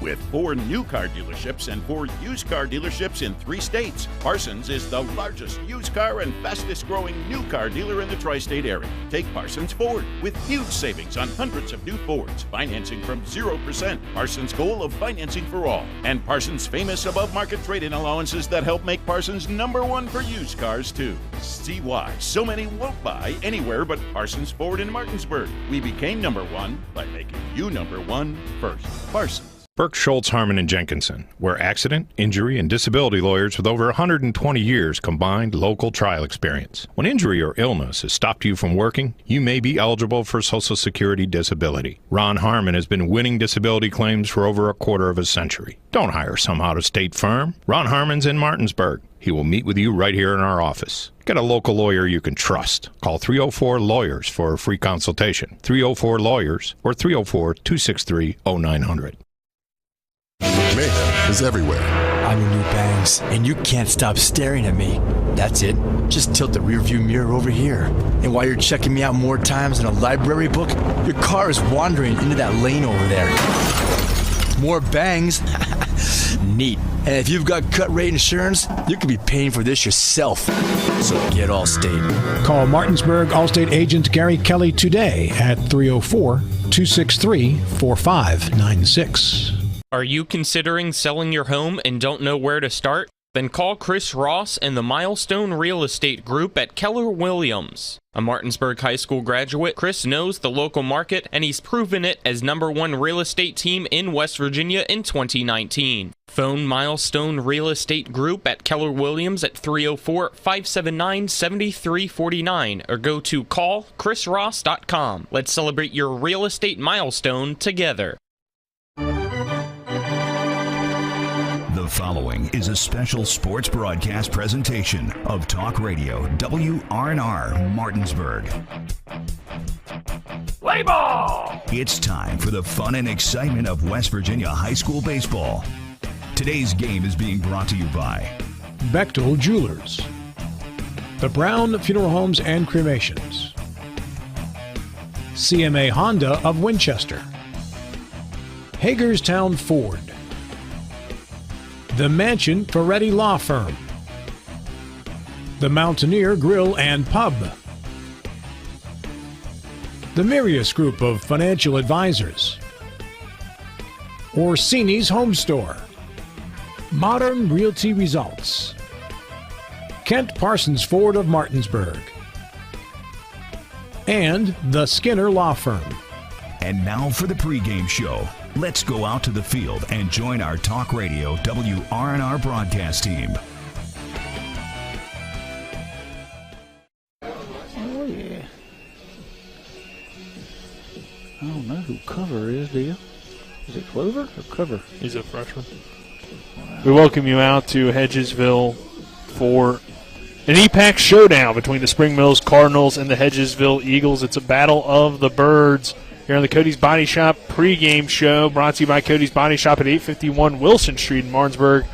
With 4 new car dealerships and 4 used car dealerships in 3 states, Parsons is the largest used car and fastest growing new car dealer in the tri-state area. Take Parsons Ford with huge savings on hundreds of new Fords, financing from 0%, Parsons' goal of financing for all, and Parsons' famous above-market trade-in allowances that help make Parsons #1 for used cars too. See why so many won't buy anywhere but Parsons Ford in Martinsburg. We became #1 by making you #1 first. Parsons. Burke, Schultz, Harmon, and Jenkinson, where accident, injury, and disability lawyers with over 120 years combined local trial experience. When injury or illness has stopped you from working, you may be eligible for Social Security disability. Ron Harmon has been winning disability claims for over a quarter of a century. Don't hire some out-of-state firm. Ron Harmon's in Martinsburg. He will meet with you right here in our office. Get a local lawyer you can trust. Call 304-LAWYERS for a free consultation. 304-LAWYERS or 304-263-0900. Mayhem is everywhere. I'm your new Bangs, and you can't stop staring at me. That's it. Just tilt the rearview mirror over here. And while you're checking me out more times than a library book, your car is wandering into that lane over there. More bangs? Neat. And if you've got cut rate insurance, you could be paying for this yourself. So get Allstate. Call Martinsburg Allstate agent Gary Kelly today at 304-263-4596. Are you considering selling your home and don't know where to start? Then call Chris Ross and the Milestone Real Estate Group at Keller Williams. A Martinsburg High School graduate, Chris knows the local market, and he's proven it as #1 real estate team in West Virginia in 2019. Phone Milestone Real Estate Group at Keller Williams at 304-579-7349 or go to callchrisross.com. Let's celebrate your real estate milestone together. The following is a special sports broadcast presentation of Talk Radio WRNR Martinsburg. Play ball! It's time for the fun and excitement of West Virginia high school baseball. Today's game is being brought to you by Bechtel Jewelers, the Brown Funeral Homes and Cremations, CMA Honda of Winchester, Hagerstown Ford, the Mansion Ferretti Law Firm, the Mountaineer Grill and Pub, the Mirius Group of Financial Advisors, Orsini's Home Store, Modern Realty Results, Kent Parsons Ford of Martinsburg, and the Skinner Law Firm. And now for the pregame show. Let's go out to the field and join our Talk Radio WRNR broadcast team. Oh, yeah. I don't know who Cover is, do you? Is it Clover or Cover? He's a freshman. We welcome you out to Hedgesville for an EPAC showdown between the Spring Mills Cardinals and the Hedgesville Eagles. It's a battle of the birds here on the Cody's Body Shop pregame show, brought to you by Cody's Body Shop at 851 Wilson Street in Martinsburg,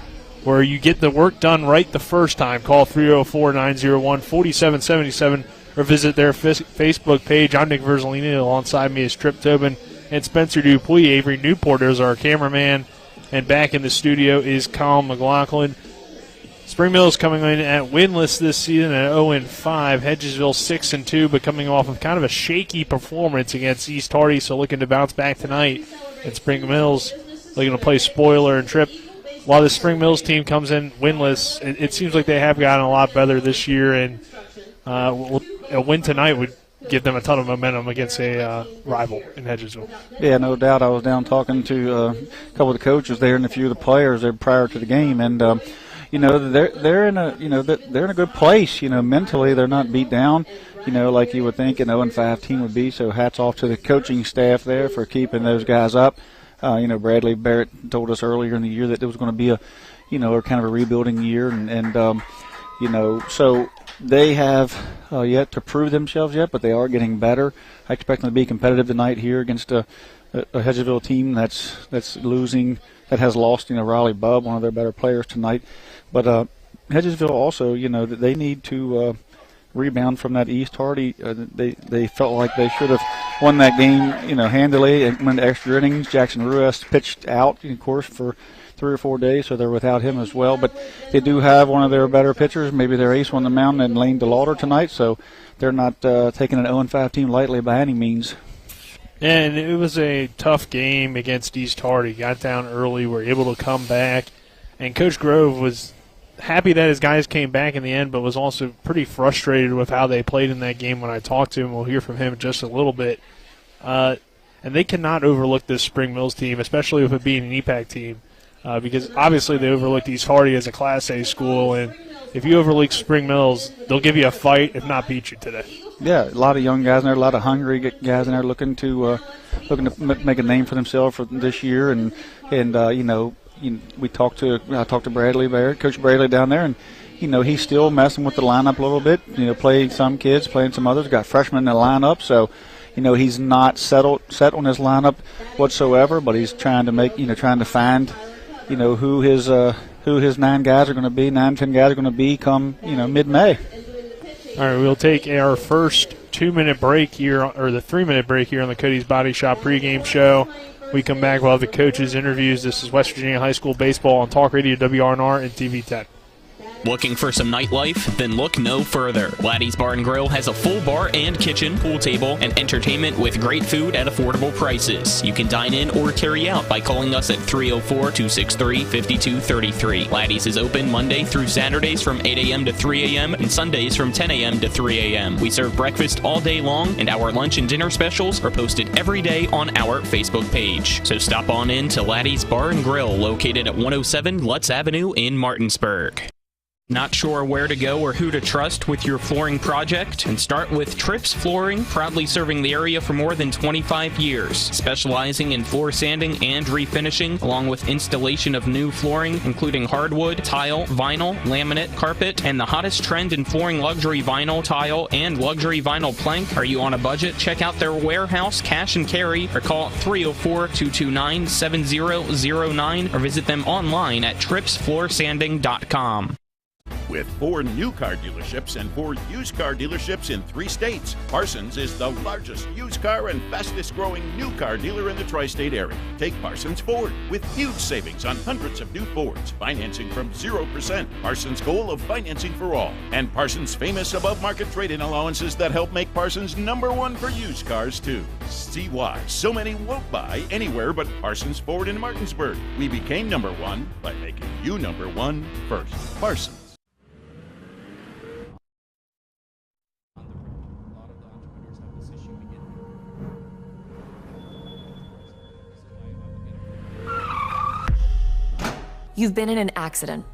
where you get the work done right the first time. Call 304-901-4777 or visit their Facebook page. I'm Nick Verzolini. Alongside me is Trip Tobin and Spencer Dupuis. Avery Newport is our cameraman. And back in the studio is Colin McLaughlin. Spring Mills coming in at winless this season at 0-5. Hedgesville 6-2, but coming off of kind of a shaky performance against East Hardy, so looking to bounce back tonight. And Spring Mills looking to play spoiler. And Trip, while the Spring Mills team comes in winless, it seems like they have gotten a lot better this year, and a win tonight would give them a ton of momentum against a rival in Hedgesville. Yeah, no doubt. I was down talking to a couple of the coaches there and a few of the players there prior to the game, and they're in a they're in a good place. Mentally they're not beat down. Like you would think an 0-5 team would be. So hats off to the coaching staff there for keeping those guys up. Bradley Barrett told us earlier in the year that it was going to be a kind of a rebuilding year, and so they have yet to prove themselves yet, but they are getting better. I expect them to be competitive tonight here against a Hedgesville team that's losing, that has lost, Riley Bubb, one of their better players tonight. But Hedgesville also, that they need to rebound from that East Hardy. They felt like they should have won that game, handily, and went to extra innings. Jackson Ruiz pitched out, of course, for 3 or 4 days, so they're without him as well. But they do have one of their better pitchers, maybe their ace on the mound, and Lane DeLauder tonight, so they're not taking an 0-5 team lightly by any means. And it was a tough game against East Hardy. Got down early, were able to come back, and Coach Grove was happy that his guys came back in the end, but was also pretty frustrated with how they played in that game when I talked to him. We'll hear from him in just a little bit. And they cannot overlook this Spring Mills team, especially with it being an EPAC team, because obviously they overlooked East Hardy as a Class A school, and if you overlook Spring Mills, they'll give you a fight, if not beat you today. Yeah, a lot of young guys in there, a lot of hungry guys in there looking to make a name for themselves for this year, and I talked to Bradley Barrett, Coach Bradley down there, and he's still messing with the lineup a little bit. Playing some kids, playing some others. Got freshmen in the lineup, so he's not set on his lineup whatsoever. But he's trying to find who his 9 guys are going to be, 9-10 guys are going to be come mid-May. All right, we'll take our first 2-minute break here, or the 3-minute break here on the Cody's Body Shop pregame show. We come back, we'll have the coaches' interviews. This is West Virginia High School Baseball on Talk Radio WRNR and TV 10. Looking for some nightlife? Then look no further. Laddie's Bar & Grill has a full bar and kitchen, pool table, and entertainment with great food at affordable prices. You can dine in or carry out by calling us at 304-263-5233. Laddie's is open Monday through Saturdays from 8 a.m. to 3 a.m. and Sundays from 10 a.m. to 3 a.m. We serve breakfast all day long, and our lunch and dinner specials are posted every day on our Facebook page. So stop on in to Laddie's Bar & Grill, located at 107 Lutz Avenue in Martinsburg. Not sure where to go or who to trust with your flooring project? And start with Trips Flooring, proudly serving the area for more than 25 years, specializing in floor sanding and refinishing, along with installation of new flooring, including hardwood, tile, vinyl, laminate, carpet, and the hottest trend in flooring, luxury vinyl, tile, and luxury vinyl plank. Are you on a budget? Check out their warehouse, cash and carry, or call 304-229-7009, or visit them online at tripsfloorsanding.com. With 4 new car dealerships and 4 used car dealerships in 3 states, Parsons is the largest used car and fastest growing new car dealer in the tri-state area. Take Parsons Ford with huge savings on hundreds of new Fords, financing from 0%, Parsons' goal of financing for all, and Parsons' famous above-market trade-in allowances that help make Parsons #1 for used cars, too. See why so many won't buy anywhere but Parsons Ford in Martinsburg. We became #1 by making you #1 first. Parsons. You've been in an accident.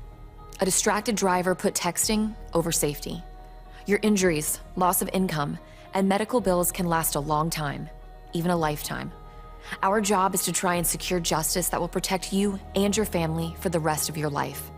A distracted driver put texting over safety. Your injuries, loss of income, and medical bills can last a long time, even a lifetime. Our job is to try and secure justice that will protect you and your family for the rest of your life.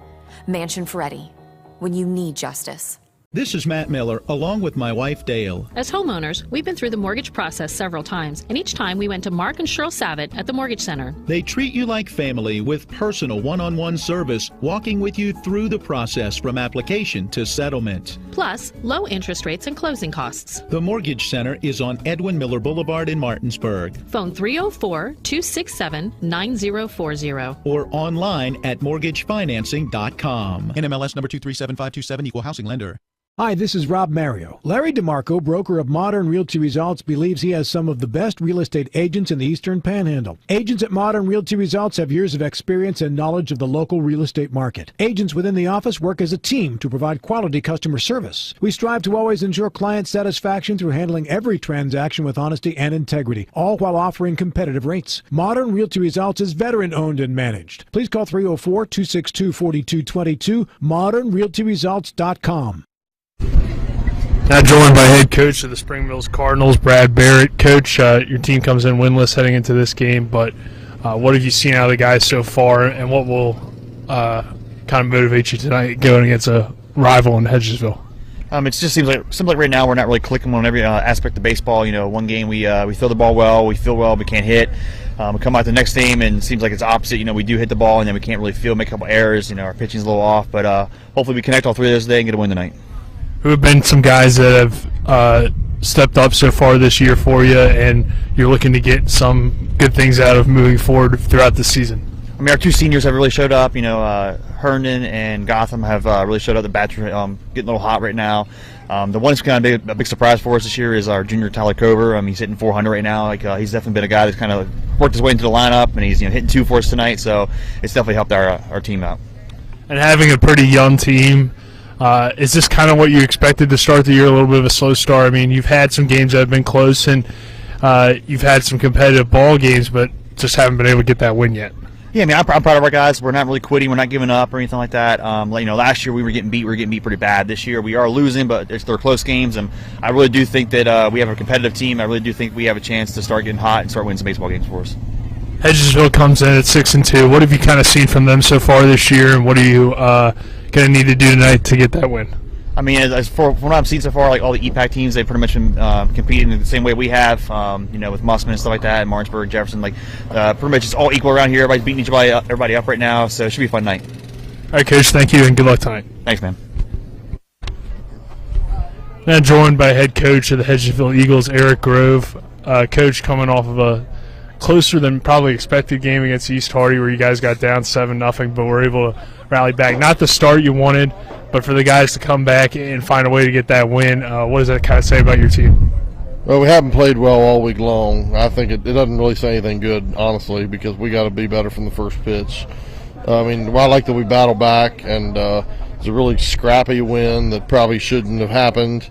Mansion Ferretti, when you need justice. This is Matt Miller, along with my wife, Dale. As homeowners, we've been through the mortgage process several times, and each time we went to Mark and Cheryl Savitt at the Mortgage Center. They treat you like family with personal one-on-one service, walking with you through the process from application to settlement. Plus, low interest rates and closing costs. The Mortgage Center is on Edwin Miller Boulevard in Martinsburg. Phone 304-267-9040. Or online at mortgagefinancing.com. NMLS number 237527, equal housing lender. Hi, this is Rob Mario. Larry DeMarco, broker of Modern Realty Results, believes he has some of the best real estate agents in the Eastern Panhandle. Agents at Modern Realty Results have years of experience and knowledge of the local real estate market. Agents within the office work as a team to provide quality customer service. We strive to always ensure client satisfaction through handling every transaction with honesty and integrity, all while offering competitive rates. Modern Realty Results is veteran-owned and managed. Please call 304-262-4222, modernrealtyresults.com. Now joined by head coach of the Spring Mills Cardinals, Brad Barrett. Coach, your team comes in winless heading into this game, but what have you seen out of the guys so far, and what will kind of motivate you tonight going against a rival in Hedgesville? It just seems like right now we're not really clicking on every aspect of baseball. One game we throw the ball well, we feel well, we can't hit. We come out the next game and it seems like it's opposite. We do hit the ball and then we can't really feel, make a couple errors. Our pitching's a little off, but hopefully we connect all 3 of those today and get a win tonight. who have been some guys that have stepped up so far this year for you, and you're looking to get some good things out of moving forward throughout the season? I mean, our two seniors have really showed up. Herndon and Gotham have really showed up. The bats are getting a little hot right now. The one that's kind of a big surprise for us this year is our junior Tyler Cover. He's hitting 400 right now. He's definitely been a guy that's kind of worked his way into the lineup, and he's hitting 2 for us tonight. So it's definitely helped our team out. And having a pretty young team, is this kind of what you expected to start the year? A little bit of a slow start. I mean, you've had some games that have been close, and you've had some competitive ball games, but just haven't been able to get that win yet. Yeah, I mean, I'm proud of our guys. We're not really quitting. We're not giving up or anything like that. Last year we were getting beat. We were getting beat pretty bad. This year we are losing, but they're close games, and I really do think that we have a competitive team. I really do think we have a chance to start getting hot and start winning some baseball games for us. Hedgesville comes in at 6-2. What have you kind of seen from them so far this year, and what are you going to need to do tonight to get that win? I mean, as for from what I've seen so far, all the EPAC teams, they've pretty much been competing in the same way we have, with Mussman and stuff like that, and Martinsburg, Jefferson, pretty much it's all equal around here. Everybody's beating everybody up right now, so it should be a fun night. All right, Coach, thank you, and good luck tonight. Thanks, man. Now joined by head coach of the Hedgesville Eagles, Eric Grove. Coach, coming off of a closer than probably expected game against East Hardy where you guys got down 7-0, but were able to rally back. Not the start you wanted, but for the guys to come back and find a way to get that win. What does that kind of say about your team? Well, we haven't played well all week long. I think it doesn't really say anything good, honestly, because we got to be better from the first pitch. I like that we battle back, and it's a really scrappy win that probably shouldn't have happened.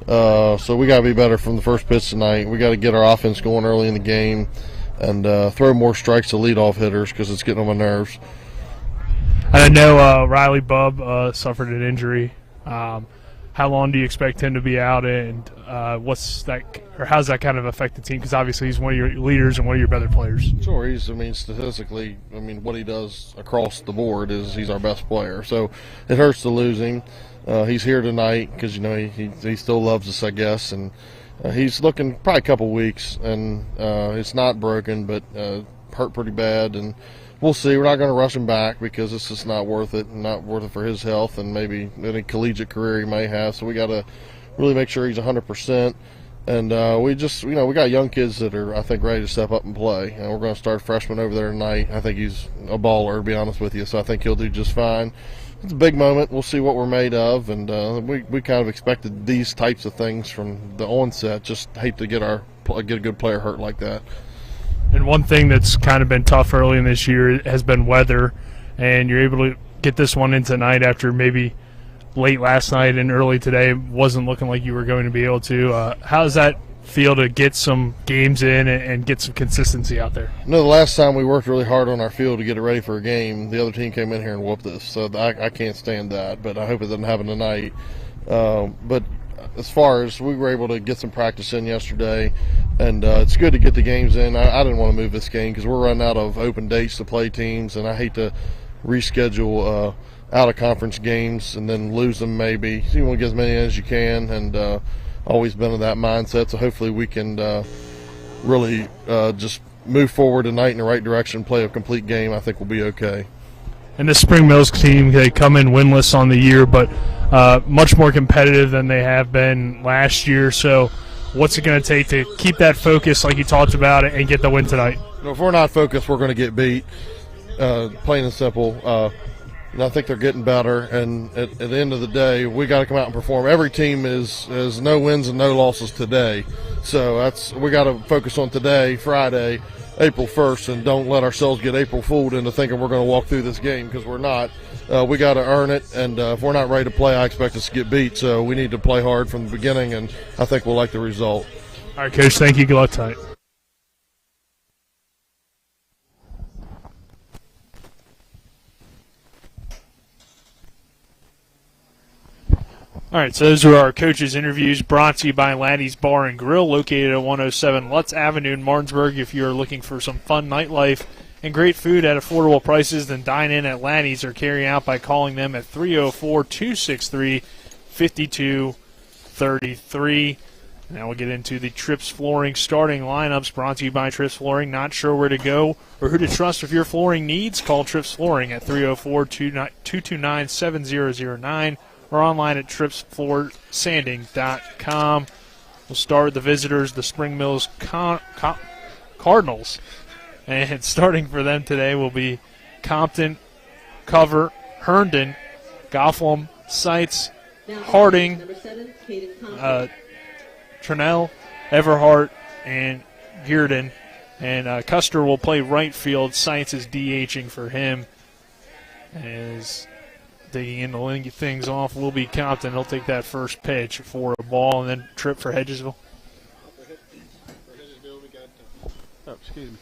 So we got to be better from the first pitch tonight. We got to get our offense going early in the game and throw more strikes to leadoff hitters because it's getting on my nerves. I know Riley Bubb suffered an injury. How long do you expect him to be out, and how's that kind of affect the team? Because obviously he's one of your leaders and one of your better players. Sure, statistically, what he does across the board is he's our best player. So it hurts to lose him. He's here tonight because he still loves us, I guess, and he's looking probably a couple weeks, and it's not broken, but hurt pretty bad, and we'll see. We're not going to rush him back because it's just not worth it, and not worth it for his health and maybe any collegiate career he may have. So we got to really make sure he's 100%. And we got young kids that are, I think, ready to step up and play. And we're going to start a freshman over there tonight. I think he's a baller, to be honest with you. So I think he'll do just fine. It's a big moment. We'll see what we're made of. And we kind of expected these types of things from the onset. Just hate to get a good player hurt like that. And one thing that's kind of been tough early in this year has been weather, and you're able to get this one in tonight after maybe late last night and early today wasn't looking like you were going to be able to. How does that feel to get some games in and get some consistency out there? The last time we worked really hard on our field to get it ready for a game, the other team came in here and whooped us. So I can't stand that, but I hope it doesn't happen tonight. But as far as we were able to get some practice in yesterday, and it's good to get the games in. I didn't want to move this game because we're running out of open dates to play teams, and I hate to reschedule out-of-conference games and then lose them maybe. So you want to get as many in as you can, and always been in that mindset. So hopefully we can really just move forward tonight in the right direction, play a complete game. I think we'll be okay. And the Spring Mills team, they come in winless on the year, but much more competitive than they have been last year. So what's it going to take to keep that focus like you talked about and get the win tonight? If we're not focused, we're going to get beat, plain and simple. And I think they're getting better. And at the end of the day, we got to come out and perform. Every team is no wins and no losses today. So we got to focus on today, Friday, April 1st, and don't let ourselves get April fooled into thinking we're going to walk through this game, because we're not. We got to earn it, and if we're not ready to play, I expect us to get beat. So we need to play hard from the beginning, and I think we'll like the result. All right, Coach, thank you. Good luck tonight. All right, so those are our coaches' interviews brought to you by Laddie's Bar and Grill, located at 107 Lutz Avenue in Martinsburg. If you're looking for some fun nightlife and great food at affordable prices, then dine in at Laddie's or carry out by calling them at 304-263-5233. Now we'll get into the Trips Flooring starting lineups brought to you by Trips Flooring. Not sure where to go or who to trust with your flooring needs? Call Trips Flooring at 304-229-7009. or online at tripsfloorsanding.com. We'll start with the visitors, the Spring Mills Cardinals. And starting for them today will be Compton, Cover, Herndon, Gotham, Sites, Harding, Trinell, Everhart, and Gearden. And Custer will play right field. Sites is DHing for him. As digging in to link things off will be Compton. He'll take that first pitch for a ball and then trip for Hedgesville. Oh, excuse me.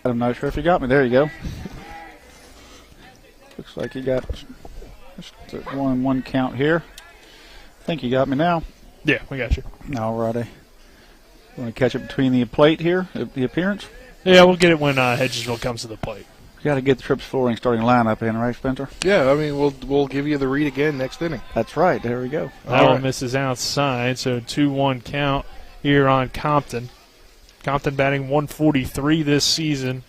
I'm not sure if you got me. There you go. Looks like you got just a 1-1 count here. I think you got me now. Yeah, we got you. All righty. Want to catch it between the plate here, the appearance? Yeah, we'll get it when Hedgesville comes to the plate. You got to get the Trips Flooring starting lineup in, right, Spencer? Yeah, I mean, we'll give you the read again next inning. That's right. There we go. That one misses outside, so 2-1 count here on Compton. Compton batting 143 this season.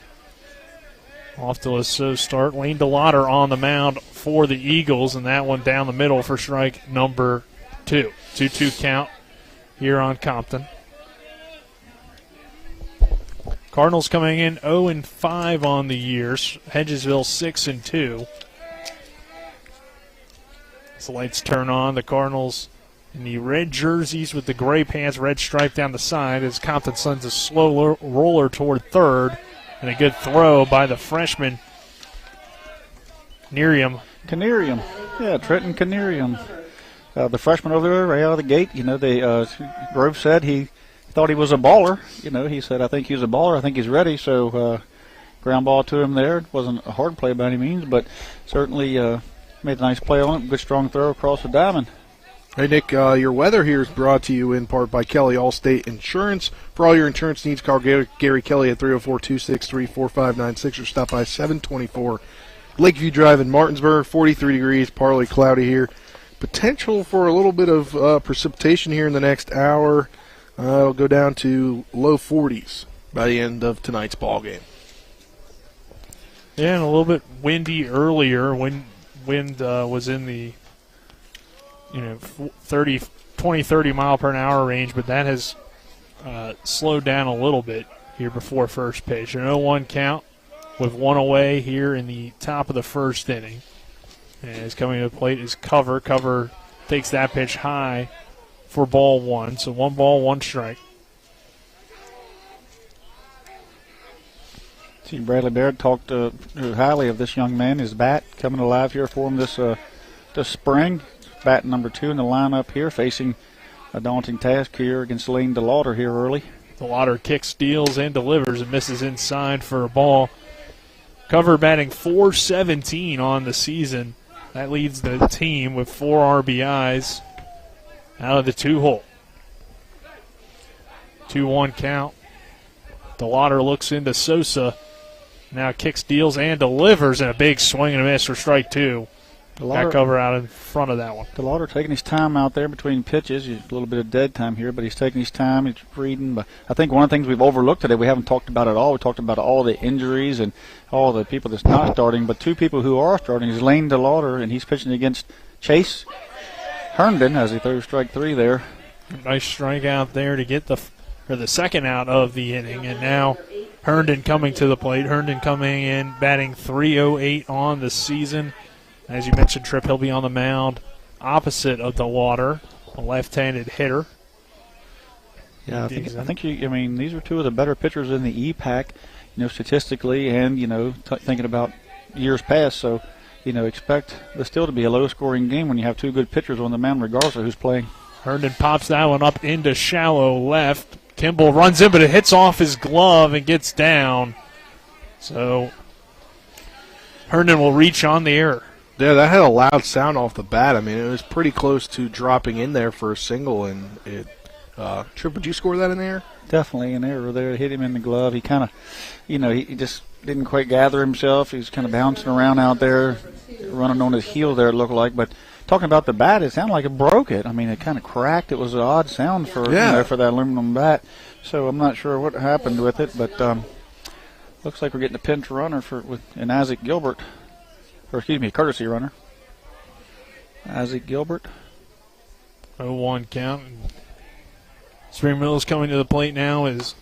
Off to a slow start. Lane DeLauder on the mound for the Eagles, and that one down the middle for strike number 2. 2-2 count here on Compton. Cardinals coming in 0-5 on the year. Hedgesville 6-2. As the lights turn on, the Cardinals in the red jerseys with the gray pants, red stripe down the side as Compton sends a slow roller toward third. And a good throw by the freshman, Canerium. Yeah, Trenton Canerium. The freshman over there right out of the gate, Grove said he thought he was a baller. He said, I think he's a baller. I think he's ready. So ground ball to him there. It wasn't a hard play by any means, but certainly made a nice play on it. Good strong throw across the diamond. Hey, Nick, your weather here is brought to you in part by Kelly Allstate Insurance. For all your insurance needs, call Gary Kelly at 304-263-4596 or stop by 724 Lakeview Drive in Martinsburg. 43 degrees, partly cloudy here. Potential for a little bit of precipitation here in the next hour. It'll go down to low 40s by the end of tonight's ball game. Yeah, and a little bit windy earlier. Wind was in the 20-30 mile per hour range, but that has slowed down a little bit here before first pitch. An 0-1 count with one away here in the top of the first inning. As coming to the plate is Cover. Cover takes that pitch high for ball one. So 1 ball, 1 strike. See, Bradley Baird talked highly of this young man. His bat coming alive here for him this spring. Bat number 2 in the lineup here, facing a daunting task here against Lane DeLauder here early. DeLauder kicks, steals, and delivers and misses inside for a ball. Cover batting .417 on the season. That leads the team with 4 RBIs out of the 2-hole. 2-1 count. DeLauder looks into Sosa. Now kicks, deals, and delivers, and a big swing and a miss for strike 2. Got Cover out in front of that one. DeLauder taking his time out there between pitches. He's a little bit of dead time here, but he's taking his time. He's reading. But I think one of the things we've overlooked today, we haven't talked about at all. We talked about all the injuries and all the people that's not starting. But 2 people who are starting is Lane DeLauder, and he's pitching against Chase Herndon as he throws strike 3 there. Nice strike out there to get the second out of the inning. And now Herndon coming to the plate. Herndon coming in, batting .308 on the season. As you mentioned, Tripp, he'll be on the mound opposite of DeLauder, a left-handed hitter. Yeah, I think these are 2 of the better pitchers in the EPAC, statistically and, thinking about years past. So, expect this still to be a low-scoring game when you have 2 good pitchers on the mound, regardless of who's playing. Herndon pops that one up into shallow left. Kimball runs in, but it hits off his glove and gets down. So, Herndon will reach on the error. Yeah, that had a loud sound off the bat. I mean, it was pretty close to dropping in there for a single, and it. Tripp, would you score that in the air? Definitely an error there. It hit him in the glove. He kind of, he just didn't quite gather himself. He was kind of bouncing around out there, running on his heel there, it looked like. But talking about the bat, it sounded like it broke it. I mean, it kind of cracked. It was an odd sound for for that aluminum bat. So I'm not sure what happened with it, but looks like we're getting a pinch runner with Isaac Gilbert. Or excuse me, a courtesy runner. Isaac Gilbert. 0-1 count. Spring Mills coming to the plate now is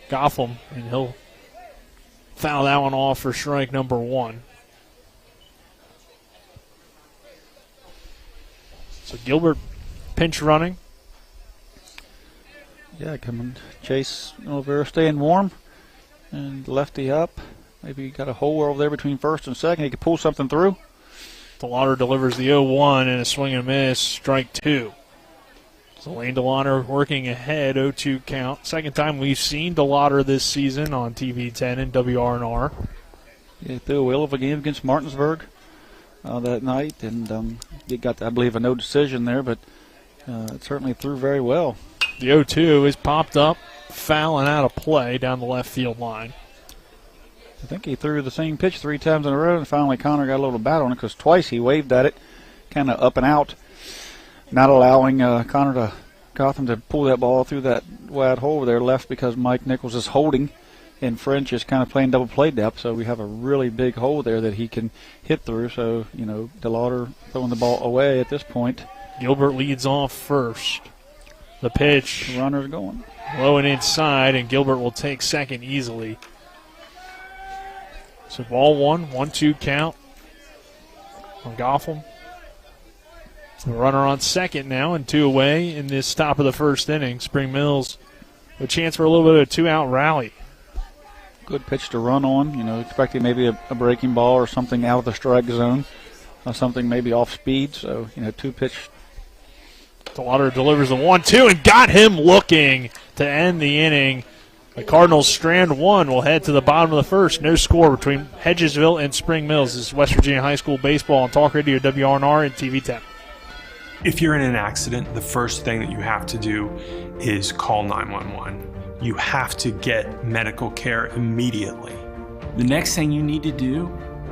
Gotham, and he'll foul that one off for strike number 1. So Gilbert pinch running. Yeah, coming. Chase Oliveira staying warm. And lefty up. Maybe got a hole over there between first and second. He could pull something through. DeLauder delivers the 0-1 and a swing and a miss, strike 2. So Lane DeLauder working ahead, 0-2 count. Second time we've seen DeLauder this season on TV10 and WRNR. He threw a wheel of a game against Martinsburg that night, and he got, I believe, a no decision there, but it certainly threw very well. The 0-2 is popped up, foul and out of play down the left field line. I think he threw the same pitch 3 times in a row, and finally Connor got a little bat on it because twice he waved at it, kind of up and out, not allowing Gotham to pull that ball through that wide hole over there left because Mike Nichols is holding, and French is kind of playing double play depth, so we have a really big hole there that he can hit through. So, DeLauder throwing the ball away at this point. Gilbert leads off first. The pitch. The runner's going. Low and inside, and Gilbert will take second easily. So ball 1-2 count on Gotham. The runner on second now and 2 away in this top of the first inning. Spring Mills a chance for a little bit of a 2-out rally. Good pitch to run on. Expecting maybe a breaking ball or something out of the strike zone. Something maybe off speed. So, 2-pitch. DeLauder delivers the 1-2 and got him looking to end the inning. The Cardinals strand 1 will head to the bottom of the first. No score between Hedgesville and Spring Mills. This is West Virginia High School Baseball on Talk Radio WRNR and TV10. If you're in an accident, the first thing that you have to do is call 911. You have to get medical care immediately. The next thing you need to do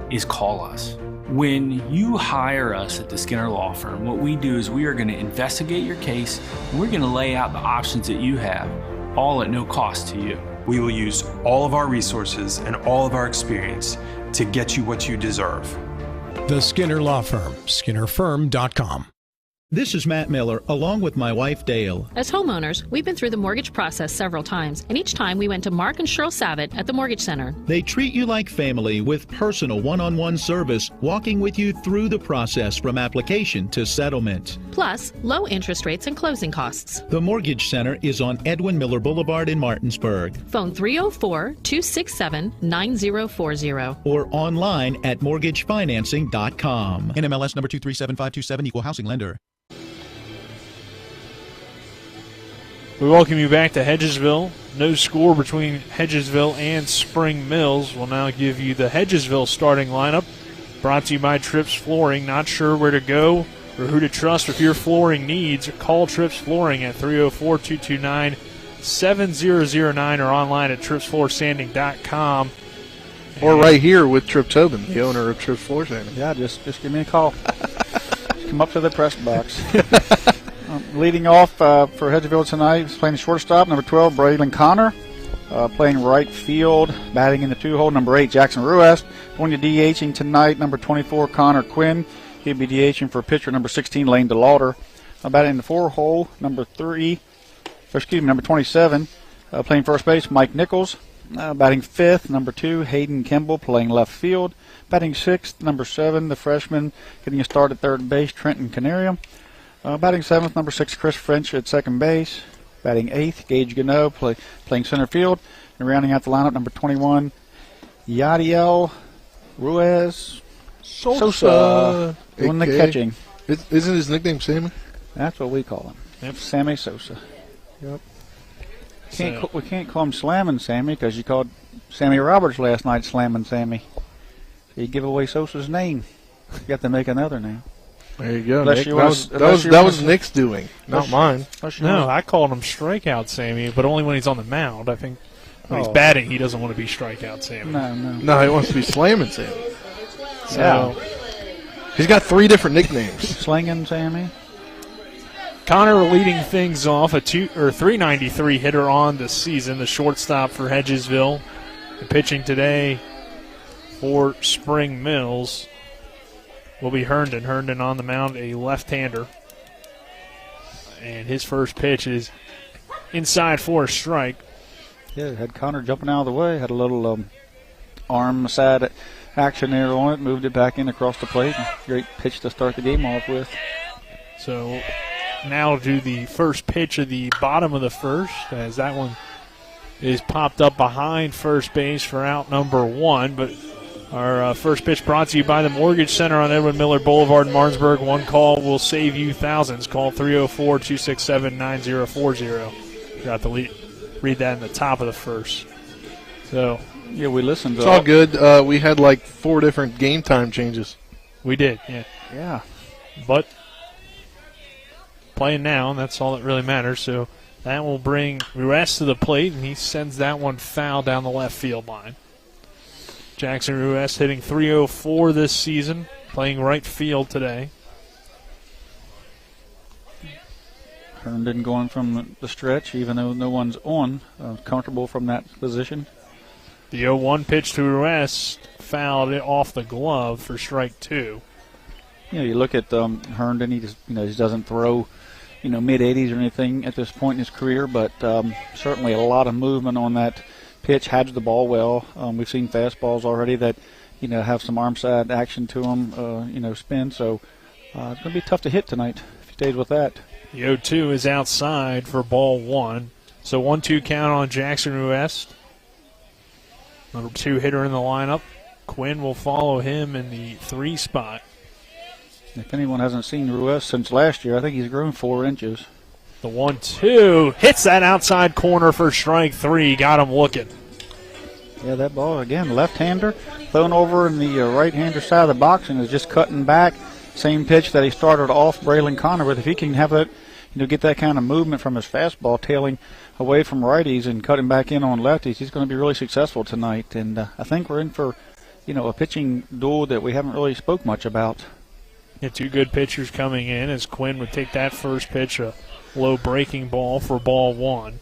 is call us. When you hire us at the Skinner Law Firm, what we do is we are going to investigate your case and we're going to lay out the options that you have, all at no cost to you. We will use all of our resources and all of our experience to get you what you deserve. The Skinner Law Firm, SkinnerFirm.com. This is Matt Miller, along with my wife, Dale. As homeowners, we've been through the mortgage process several times, and each time we went to Mark and Cheryl Savitt at the Mortgage Center. They treat you like family with personal one-on-one service, walking with you through the process from application to settlement. Plus, low interest rates and closing costs. The Mortgage Center is on Edwin Miller Boulevard in Martinsburg. Phone 304-267-9040. Or online at mortgagefinancing.com. NMLS number 237527, equal housing lender. We welcome you back to Hedgesville. No score between Hedgesville and Spring Mills. We'll now give you the Hedgesville starting lineup. Brought to you by Trips Flooring. Not sure where to go or who to trust with your flooring needs? Call Trips Flooring at 304-229-7009 or online at tripsfloorsanding.com. Or right here with Trip Tobin, the owner of Trips Floor Sanding. Yeah, just give me a call. Just come up to the press box. Leading off for Hedgesville tonight, he's playing shortstop, number 12, Braylon Connor. Playing right field, batting in the 2-hole, number 8, Jackson Ruiz. Going to DHing tonight, number 24, Connor Quinn. He'll be DHing for pitcher number 16, Lane DeLauder. Batting in the 4-hole, number 27, playing first base, Mike Nichols. Batting 5th, number 2, Hayden Kimball, playing left field. Batting 6th, number 7, the freshman getting a start at third base, Trenton Canaria. Batting 7th, number 6, Chris French at second base. Batting 8th, Gage Gano playing center field. And rounding out the lineup, number 21, Yadiel Ruiz Sosa doing the catching. Isn't his nickname Sammy? That's what we call him. Yep. Sammy Sosa. Yep. We can't call him Slammin' Sammy because you called Sammy Roberts last night Slammin' Sammy. So you give away Sosa's name. You have to make another now. There you go, Nick. That was Nick's doing, not mine. No, I called him Strikeout Sammy, but only when he's on the mound. I think when he's batting, he doesn't want to be Strikeout Sammy. No, he wants to be Slammin' Sammy. So he's got 3 different nicknames. Slingin' Sammy. Connor leading things off, a 393 hitter on the season, the shortstop for Hedgesville. And pitching today for Spring Mills will be Herndon. Herndon on the mound, a left-hander. And his first pitch is inside for a strike. Yeah, had Connor jumping out of the way, had a little arm side action there on it, moved it back in across the plate. Great pitch to start the game off with. So now do the first pitch of the bottom of the first, as that one is popped up behind first base for out number 1. But our first pitch brought to you by the Mortgage Center on Edwin Miller Boulevard in Martinsburg. One call will save you thousands. Call 304-267-9040. Got to read that in the top of the first. So yeah, we listened to it's all good. We had like 4 different game time changes. We did, yeah. Yeah. But playing now, and that's all that really matters. So that will bring Ruiz to the plate, and he sends that one foul down the left field line. Jackson Ruiz hitting .304 this season, playing right field today. Herndon going from the stretch, even though no one's on, comfortable from that position. The 0-1 pitch to Ruiz, fouled it off the glove for strike 2. You know, you look at Herndon, he just, he doesn't throw, mid-80s or anything at this point in his career, but certainly a lot of movement on that pitch, hedged the ball well. We've seen fastballs already that, have some arm side action to them, spin. So it's going to be tough to hit tonight if he stays with that. The 0-2 is outside for ball 1. So 1-2 count on Jackson Ruiz. Number 2 hitter in the lineup. Quinn will follow him in the 3 spot. If anyone hasn't seen Ruiz since last year, I think he's grown 4 inches. The 1-2 hits that outside corner for strike 3. Got him looking. Yeah, that ball, again, left-hander, thrown over in the right-hander side of the box and is just cutting back. Same pitch that he started off Braylon Connor with. If he can have that, get that kind of movement from his fastball, tailing away from righties and cutting back in on lefties, he's going to be really successful tonight. And I think we're in for, a pitching duel that we haven't really spoke much about. Yeah, 2 good pitchers coming in as Quinn would take that first pitch, a low breaking ball for ball 1.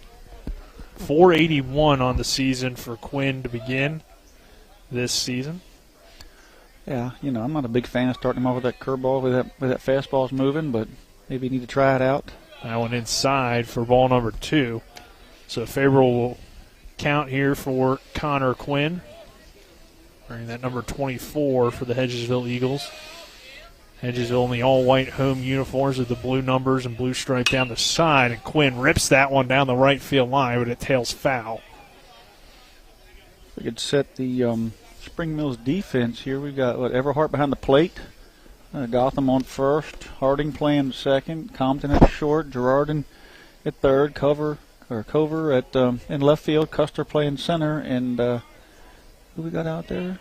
481 on the season for Quinn to begin this season. Yeah, I'm not a big fan of starting him off with that curveball, with that fastball's moving, but maybe you need to try it out. That one inside for ball number 2. So favorable count here for Connor Quinn, wearing that number 24 for the Hedgesville Eagles. Hedgesville in the all-white home uniforms with the blue numbers and blue stripe down the side, and Quinn rips that one down the right field line, but it tails foul. We could set the Spring Mills defense here. We've got Everhart behind the plate, Gotham on first, Harding playing second, Compton at short, Girardin at third, Cover at in left field, Custer playing center, and who we got out there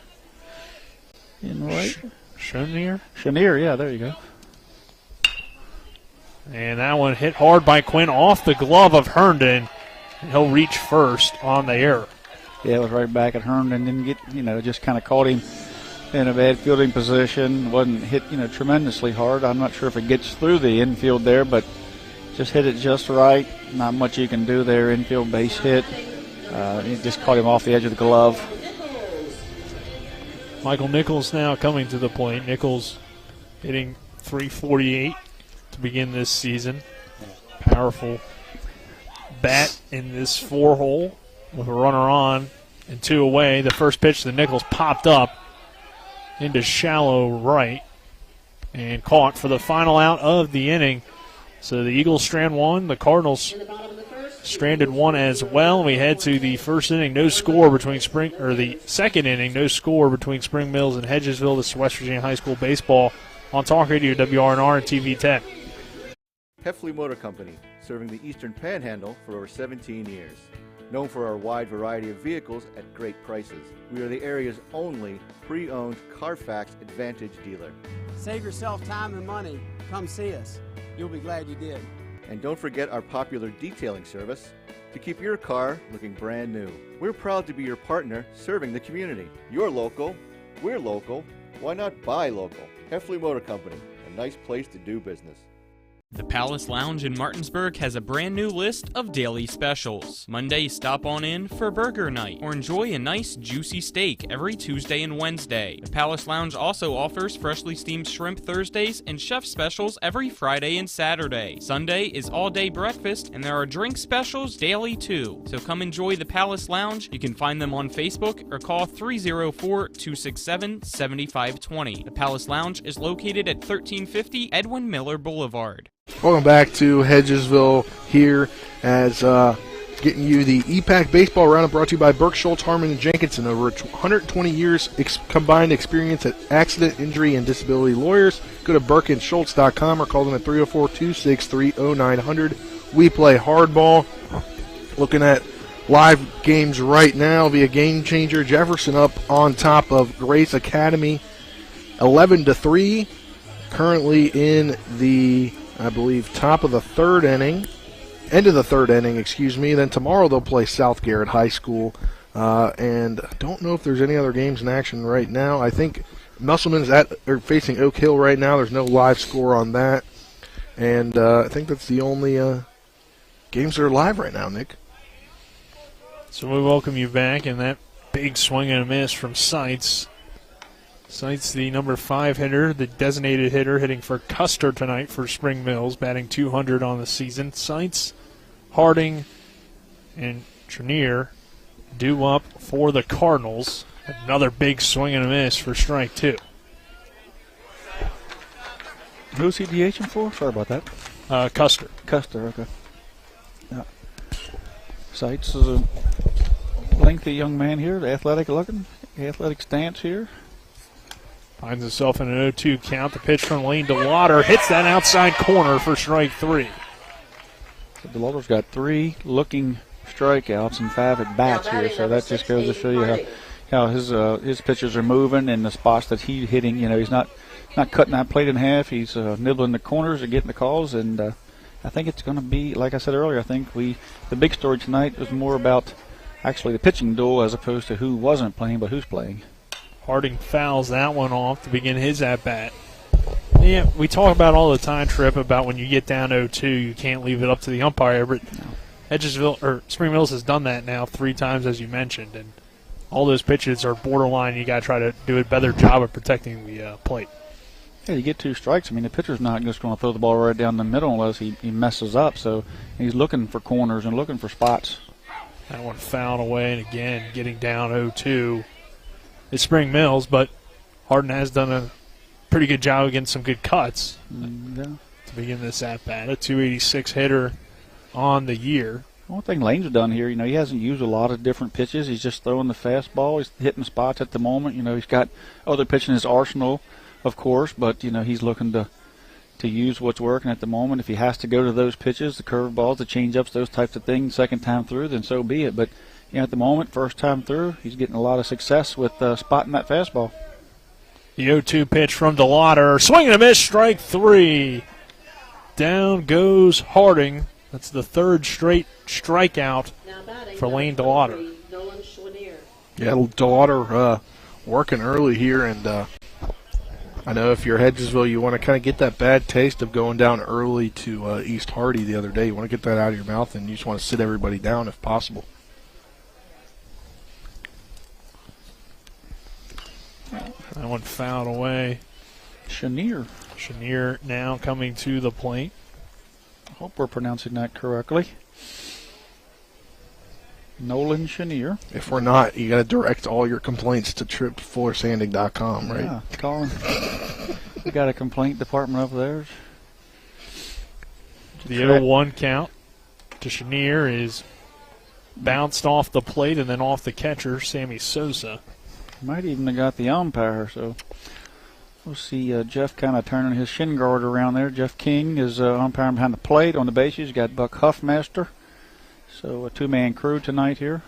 in right? Chenier, yeah, there you go. And that one hit hard by Quinn off the glove of Herndon, and he'll reach first on the error. Yeah, it was right back at Herndon. Didn't get, just kind of caught him in a bad fielding position. Wasn't hit, tremendously hard. I'm not sure if it gets through the infield there, but just hit it just right. Not much you can do there. Infield base hit. He just caught him off the edge of the glove. Michael Nichols now coming to the plate. Nichols hitting .348 to begin this season. Powerful bat in this 4-hole with a runner on and 2 away. The first pitch to Nichols popped up into shallow right and caught for the final out of the inning. So the Eagles strand 1, the Cardinals stranded 1 as well. We head to the first inning, the second inning, no score between Spring Mills and Hedgesville. This is West Virginia High School baseball on Talk Radio WRNR and TV 10. Heffley Motor Company, serving the Eastern Panhandle for over 17 years. Known for our wide variety of vehicles at great prices. We are the area's only pre-owned Carfax Advantage dealer. Save yourself time and money. Come see us. You'll be glad you did. And don't forget our popular detailing service to keep your car looking brand new. We're proud to be your partner serving the community. You're local, we're local, why not buy local? Heffley Motor Company, a nice place to do business. The Palace Lounge in Martinsburg has a brand new list of daily specials. Monday, stop on in for burger night or enjoy a nice juicy steak every Tuesday and Wednesday. The Palace Lounge also offers freshly steamed shrimp Thursdays and chef specials every Friday and Saturday. Sunday is all-day breakfast and there are drink specials daily too. So come enjoy the Palace Lounge. You can find them on Facebook or call 304-267-7520. The Palace Lounge is located at 1350 Edwin Miller Boulevard. Welcome back to Hedgesville here as getting you the EPAC Baseball Roundup brought to you by Burke, Schultz, Harmon, and Jenkinson. Over 120 years combined experience at accident, injury, and disability lawyers. Go to burkeandschultz.com or call them at 304-263-0900. We play hardball. Looking at live games right now via Game Changer. Jefferson up on top of Grace Academy 11-3. Currently in the, I believe, top of the third inning. End of the third inning, excuse me. Then tomorrow they'll play South Garrett High School. And I don't know if there's any other games in action right now. I think Musselman's facing Oak Hill right now. There's no live score on that. And I think that's the only games that are live right now, Nick. So we welcome you back, and that big swing and a miss from Seitz. Seitz, the number 5 hitter, the designated hitter, hitting for Custer tonight for Spring Mills, batting .200 on the season. Seitz, Harding, and Trenier due up for the Cardinals. Another big swing and a miss for strike 2. Who's he DHing for? Sorry about that. Custer. Custer, okay. Yeah. Seitz is a lengthy young man here, athletic looking, athletic stance here. Finds himself in an 0-2 count. The pitch from Lane DeLauder hits that outside corner for strike 3. So DeLauder's got 3 looking strikeouts and 5 at bats here, so that just goes to show you how his pitches are moving and the spots that he's hitting. You know, he's not cutting that plate in half. He's nibbling the corners and getting the calls, and I think it's going to be, like I said earlier, I think the big story tonight was more about actually the pitching duel as opposed to who wasn't playing but who's playing. Harding fouls that one off to begin his at-bat. Yeah, we talk about all the time, Tripp, about when you get down 0-2, you can't leave it up to the umpire, but Hedgesville or Spring Mills has done that now 3 times, as you mentioned, and all those pitches are borderline. You got to try to do a better job of protecting the plate. Yeah, you get 2 strikes. I mean, the pitcher's not just going to throw the ball right down the middle unless he messes up, so he's looking for corners and looking for spots. That one fouled away, and again, getting down 0-2. It's Spring Mills, but Hardin has done a pretty good job against some good cuts to begin this at-bat. A .286 hitter on the year. One thing Lane's done here, he hasn't used a lot of different pitches. He's just throwing the fastball. He's hitting spots at the moment. He's got other pitching in his arsenal, of course, but, he's looking to use what's working at the moment. If he has to go to those pitches, the curveballs, the changeups, those types of things, second time through, then so be it. But at the moment, first time through, he's getting a lot of success with spotting that fastball. The 0-2 pitch from DeLauder. Swing and a miss, strike 3. Down goes Harding. That's the 3rd straight strikeout for Lane DeLauder. Yeah, DeLauder working early here, and I know if you're Hedgesville, you want to kind of get that bad taste of going down early to East Hardy the other day. You want to get that out of your mouth, and you just want to sit everybody down if possible. That one fouled away. Chenier now coming to the plate. I hope we're pronouncing that correctly. Nolan Chenier. If we're not, you got to direct all your complaints to tripfloorsanding.com, right? Yeah, Colin. We got a complaint department over there. The 0-1 count to Chenier is bounced off the plate and then off the catcher, Sammy Sosa. Might even have got the umpire, so we'll see Jeff kind of turning his shin guard around there. Jeff King is umpiring behind the plate on the bases. Got Buck Huffmaster. So a 2-man crew tonight here.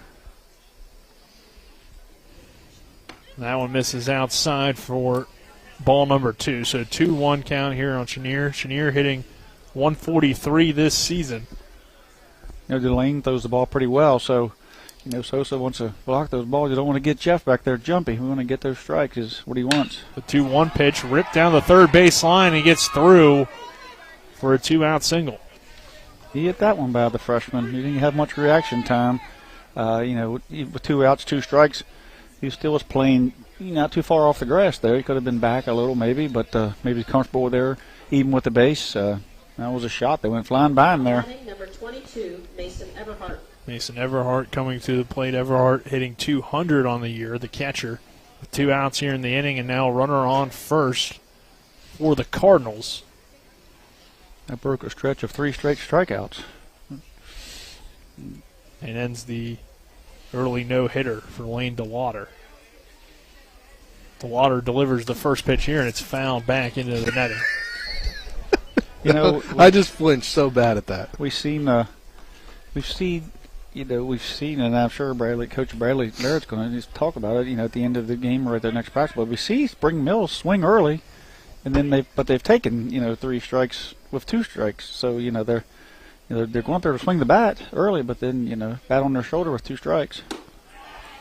That one misses outside for ball number 2. So 2-1 count here on Chenier. Chenier hitting .143 this season. Delane throws the ball pretty well, so Sosa wants to block those balls. You don't want to get Jeff back there jumpy. We want to get those strikes is what he wants. The 2-1 pitch ripped down the third base line. He gets through for a 2-out single. He hit that one by the freshman. He didn't have much reaction time. With 2 outs, 2 strikes, he still was playing not too far off the grass there. He could have been back a little maybe, but maybe he's comfortable there, even with the base. That was a shot. They went flying by him there. Number 22, Mason Everhart. Mason Everhart coming to the plate. Everhart hitting 200 on the year, the catcher. With 2 outs here in the inning, and now a runner on first for the Cardinals. That broke a stretch of 3 straight strikeouts. And ends the early no-hitter for Lane DeWater. DeWater delivers the first pitch here, and it's fouled back into the netting. I just flinched so bad at that. We've seen, and I'm sure Coach Bradley Barrett's going to just talk about it, at the end of the game or at their next practice. But we see Spring Mills swing early, and then they've taken 3 strikes with 2 strikes. So they're going up there to swing the bat early, but then bat on their shoulder with 2 strikes.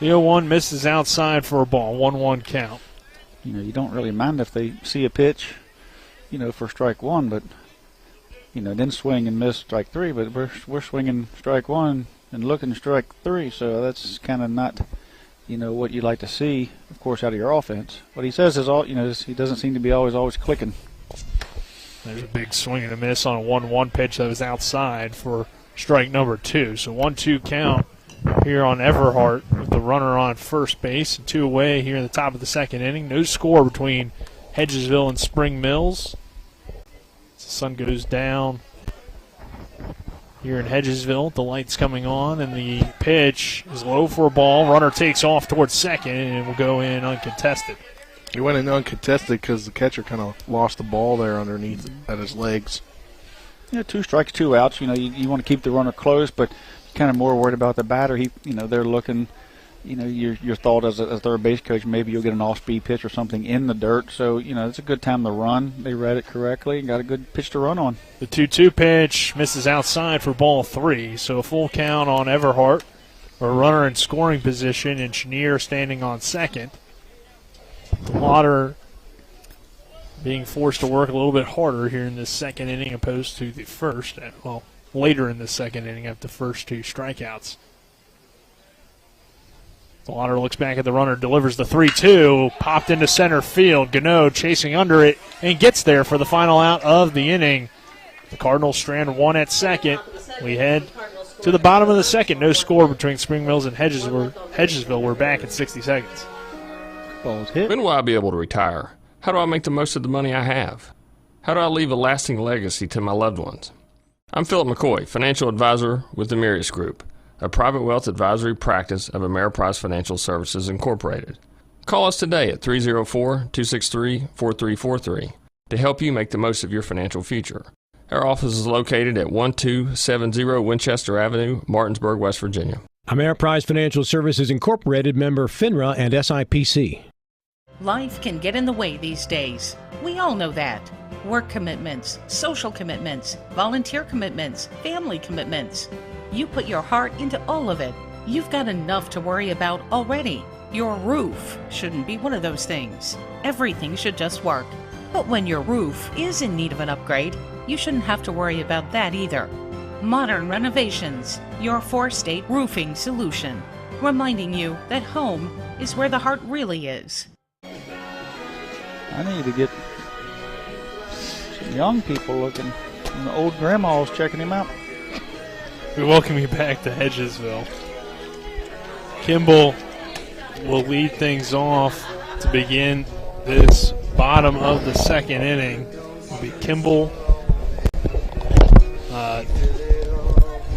The 0-1 misses outside for a ball, 1-1 count. You don't really mind if they see a pitch, for strike 1, but then swing and miss strike 3. But we're swinging strike 1 and looking strike 3, so that's kind of not, what you like to see, of course, out of your offense. What he says is he doesn't seem to be always clicking. There's a big swing and a miss on a 1-1 pitch that was outside for strike number 2. So 1-2 count here on Everhart with the runner on first base and 2 away here in the top of the second inning. No score between Hedgesville and Spring Mills. As the sun goes down here in Hedgesville, the lights coming on, and the pitch is low for a ball. Runner takes off towards second and will go in uncontested. He went in uncontested because the catcher kind of lost the ball there underneath at his legs. 2 strikes, 2 outs. You want to keep the runner close, but kind of more worried about the batter. They're looking. Your thought as a third base coach, maybe you'll get an off-speed pitch or something in the dirt. So it's a good time to run. They read it correctly and got a good pitch to run on. The 2-2 pitch misses outside for ball 3. So a full count on Everhart. A runner in scoring position and Chenier standing on second. DeWater being forced to work a little bit harder here in this second inning opposed to the first. Well, later in the second inning after the first 2 strikeouts. DeWater looks back at the runner, delivers the 3-2, popped into center field. Gano chasing under it and gets there for the final out of the inning. The Cardinals strand 1 at second. We head to the bottom of the second. No score between Spring Mills and Hedgesville. We're back in 60 seconds. Ball's hit. When will I be able to retire? How do I make the most of the money I have? How do I leave a lasting legacy to my loved ones? I'm Philip McCoy, financial advisor with the Mirius Group, a private wealth advisory practice of Ameriprise Financial Services Incorporated. Call us today at 304-263-4343 to help you make the most of your financial future. Our office is located at 1270 Winchester Avenue, Martinsburg, West Virginia. Ameriprise Financial Services Incorporated, member FINRA and SIPC. Life can get in the way these days. We all know that. Work commitments, social commitments, volunteer commitments, family commitments. You put your heart into all of it. You've got enough to worry about already. Your roof shouldn't be one of those things. Everything should just work. But when your roof is in need of an upgrade, you shouldn't have to worry about that either. Modern Renovations, your 4-state roofing solution. Reminding you that home is where the heart really is. I need to get some young people looking, and the old grandmas checking him out. We welcome you back to Hedgesville. Kimball will lead things off to begin this bottom of the second inning. It'll be Kimball,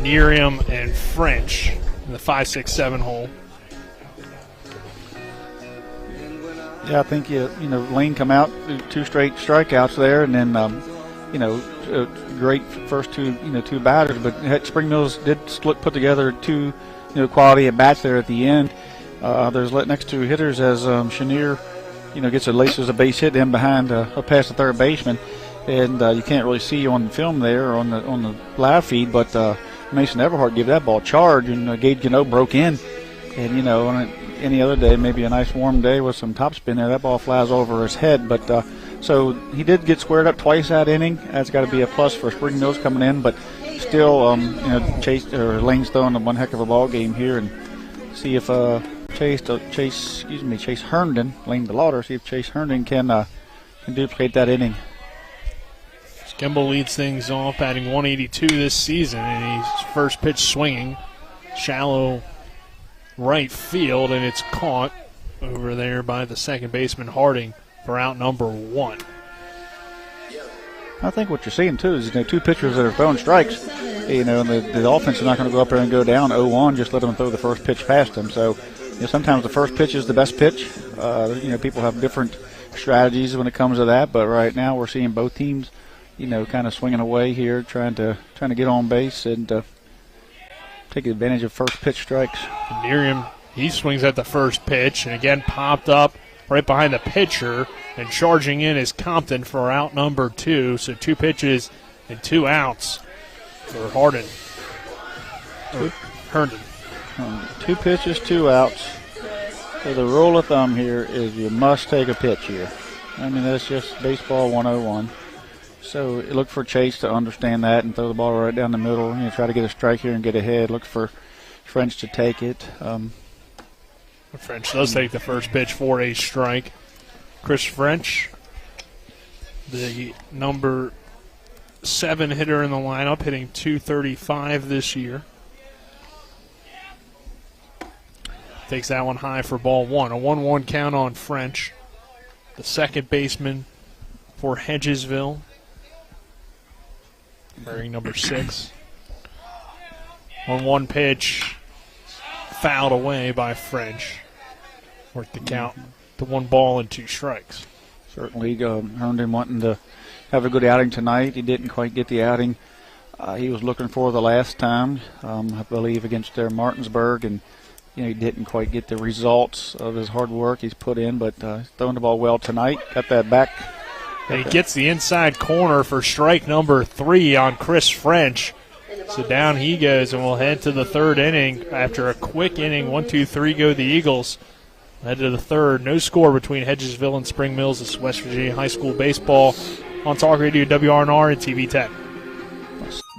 Nearium, and French in the 5-6-7 hole. Yeah, I think Lane come out 2 straight strikeouts there, and then great first two batters. But Spring Mills did put together 2 quality at bats there at the end. There's next 2 hitters as Chenier laces a base hit in behind past the third baseman, and you can't really see on the film there on the live feed, but Mason Everhart gave that ball a charge, and Gage Gano broke in, and on any other day, maybe a nice warm day with some topspin there, that ball flies over his head. But So he did get squared up twice that inning. That's got to be a plus for Spring Mills coming in, but still, Lane's throwing one heck of a ball game here, and see if Chase Herndon, Lane DeLauder, see if Chase Herndon can duplicate that inning. Skimble leads things off, batting 182 this season, and he's first pitch swinging, shallow right field, and it's caught over there by the second baseman Harding for out number 1. I think what you're seeing too is two pitchers that are throwing strikes. And the offense is not going to go up there and go down 0-1. Just let them throw the first pitch past them. So sometimes the first pitch is the best pitch. People have different strategies when it comes to that. But right now we're seeing both teams, kind of swinging away here, trying to get on base and take advantage of first pitch strikes. And Miriam, he swings at the first pitch and again popped up right behind the pitcher, and charging in is Compton for out number 2. So 2 pitches and 2 outs for Herndon. 2 pitches, 2 outs. So the rule of thumb here is you must take a pitch here. I mean, that's just baseball 101. So look for Chase to understand that and throw the ball right down the middle. Try to get a strike here and get ahead. Look for French to take it. French does take the first pitch for a strike. Chris French, the number 7 hitter in the lineup, hitting .235 this year. Takes that one high for ball 1. A 1-1 count on French, the second baseman for Hedgesville, wearing number 6. 1-1 pitch, fouled away by French. Worked the count to 1 ball and 2 strikes. Certainly Herndon wanting to have a good outing tonight. He didn't quite get the outing he was looking for the last time, I believe, against Martinsburg, and he didn't quite get the results of his hard work he's put in, but he's throwing the ball well tonight. Got that back. And he gets the inside corner for strike number 3 on Chris French. So down he goes, and we'll head to the 3rd inning. After a quick inning, 1-2-3 go the Eagles. Head to the 3rd. No score between Hedgesville and Spring Mills. This is West Virginia High School baseball on Talk Radio WRNR and TV 10.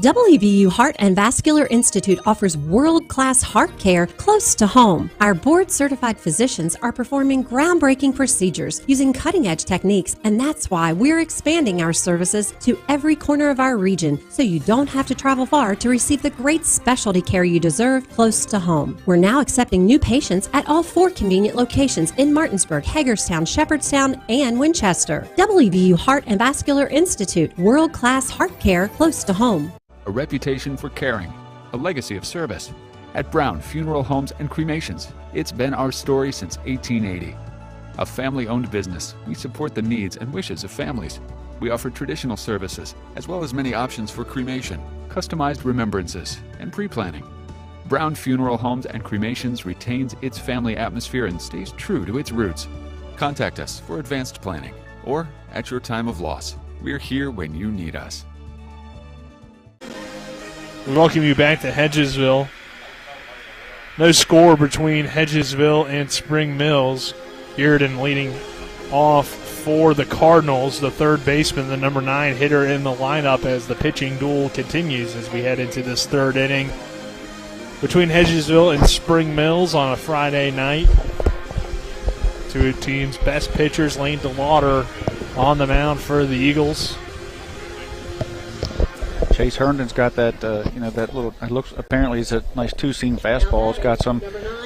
WVU Heart and Vascular Institute offers world-class heart care close to home. Our board-certified physicians are performing groundbreaking procedures using cutting-edge techniques, and that's why we're expanding our services to every corner of our region, so you don't have to travel far to receive the great specialty care you deserve close to home. We're now accepting new patients at all 4 convenient locations in Martinsburg, Hagerstown, Shepherdstown, and Winchester. WVU Heart and Vascular Institute, world-class heart care close to home. A reputation for caring, a legacy of service. At Brown Funeral Homes and Cremations, it's been our story since 1880. A family-owned business, we support the needs and wishes of families. We offer traditional services, as well as many options for cremation, customized remembrances, and pre-planning. Brown Funeral Homes and Cremations retains its family atmosphere and stays true to its roots. Contact us for advanced planning, or at your time of loss. We're here when you need us. We welcome you back to Hedgesville. No score between Hedgesville and Spring Mills. Bearden leading off for the Cardinals, the 3rd baseman, the number 9 hitter in the lineup, as the pitching duel continues as we head into this 3rd inning between Hedgesville and Spring Mills on a Friday night. 2 teams' best pitchers. Lane DeLauder on the mound for the Eagles. Chase Herndon's got that, that little. It looks apparently it's a nice 2-seam fastball. It's got some,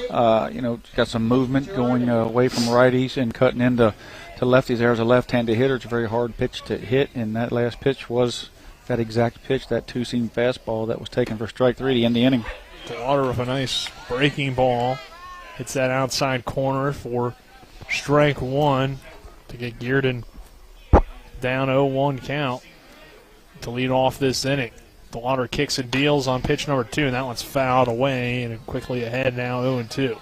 got some movement going away from righties and cutting into lefties. There's a left-handed hitter. It's a very hard pitch to hit, and that last pitch was that exact pitch, that 2-seam fastball that was taken for strike 3 to end the inning. DeLauder with a nice breaking ball. Hits that outside corner for strike 1 to get Gearden down 0-1 count to lead off this inning. DeLauder kicks and deals on pitch number 2, and that one's fouled away and quickly ahead now 0-2.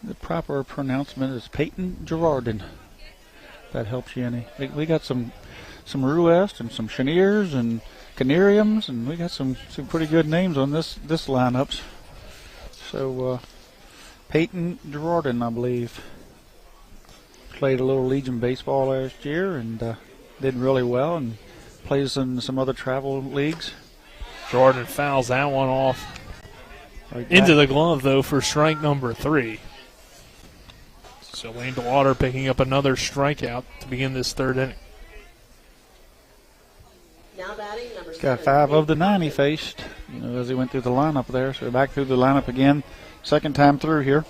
The proper pronouncement is Peyton Girardin. That helps you any. We got some Ruest and some Cheniers and Canariums, and we got some pretty good names on this lineups. So Peyton Girardin, I believe. played a little Legion baseball last year and did really well, and plays in some other travel leagues. Jordan fouls that one off into the glove, though, for strike number 3. So Lane DeWater picking up another strikeout to begin this third inning. He's got 5 of the 9 he faced, as he went through the lineup there. So back through the lineup again, second time through here.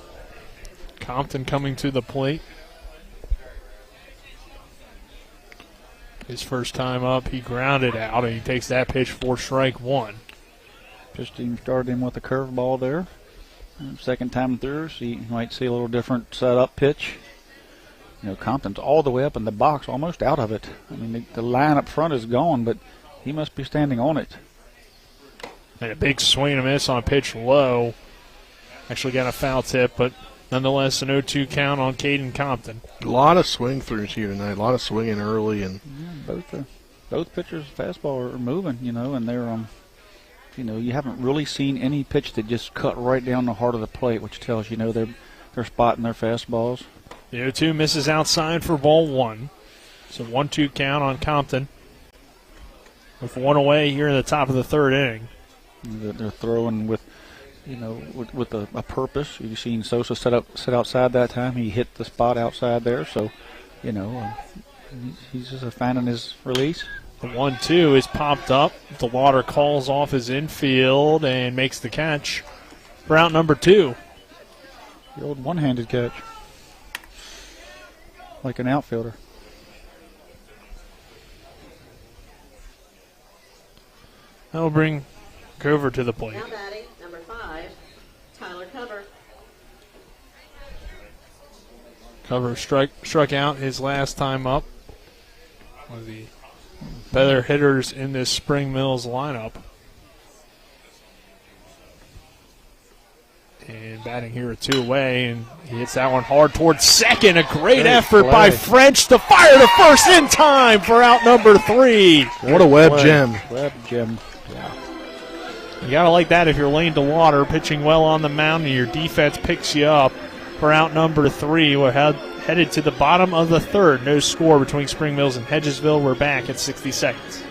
Compton coming to the plate. His first time up, he grounded out, and he takes that pitch for strike 1. Just even started him with a curveball there. Second time through, so you might see a little different setup pitch. Compton's all the way up in the box, almost out of it. I mean, the line up front is gone, but he must be standing on it. And a big swing and a miss on a pitch low. Actually got a foul tip, but nonetheless an 0-2 count on Caden Compton. A lot of swing throughs here tonight, a lot of swinging early. And both pitchers' fastball are moving, and they're you haven't really seen any pitch that just cut right down the heart of the plate, which tells you they're spotting their fastballs. The 0-2 misses outside for ball 1. So 1-2 count on Compton. With 1 away here in the top of the third inning. They're throwing with a purpose. You've seen Sosa sit outside that time. He hit the spot outside there. So, he's just finding his release. The 1-2 is popped up. DeWater calls off his infield and makes the catch for out number 2. The old one-handed catch. Like an outfielder. That'll bring Cover to the plate. Now batting, number 5, Tyler Cover. Cover struck out his last time up. One of the better hitters in this Spring Mills lineup. And batting here with 2 away, and he hits that one hard towards second. A great effort by French to fire to first in time for out number 3. What a web gem. Web gem. Yeah. You got to like that if you're Lane DeWater pitching well on the mound and your defense picks you up for out number 3. We're headed to the bottom of the third. No score between Spring Mills and Hedgesville. We're back at 60 seconds.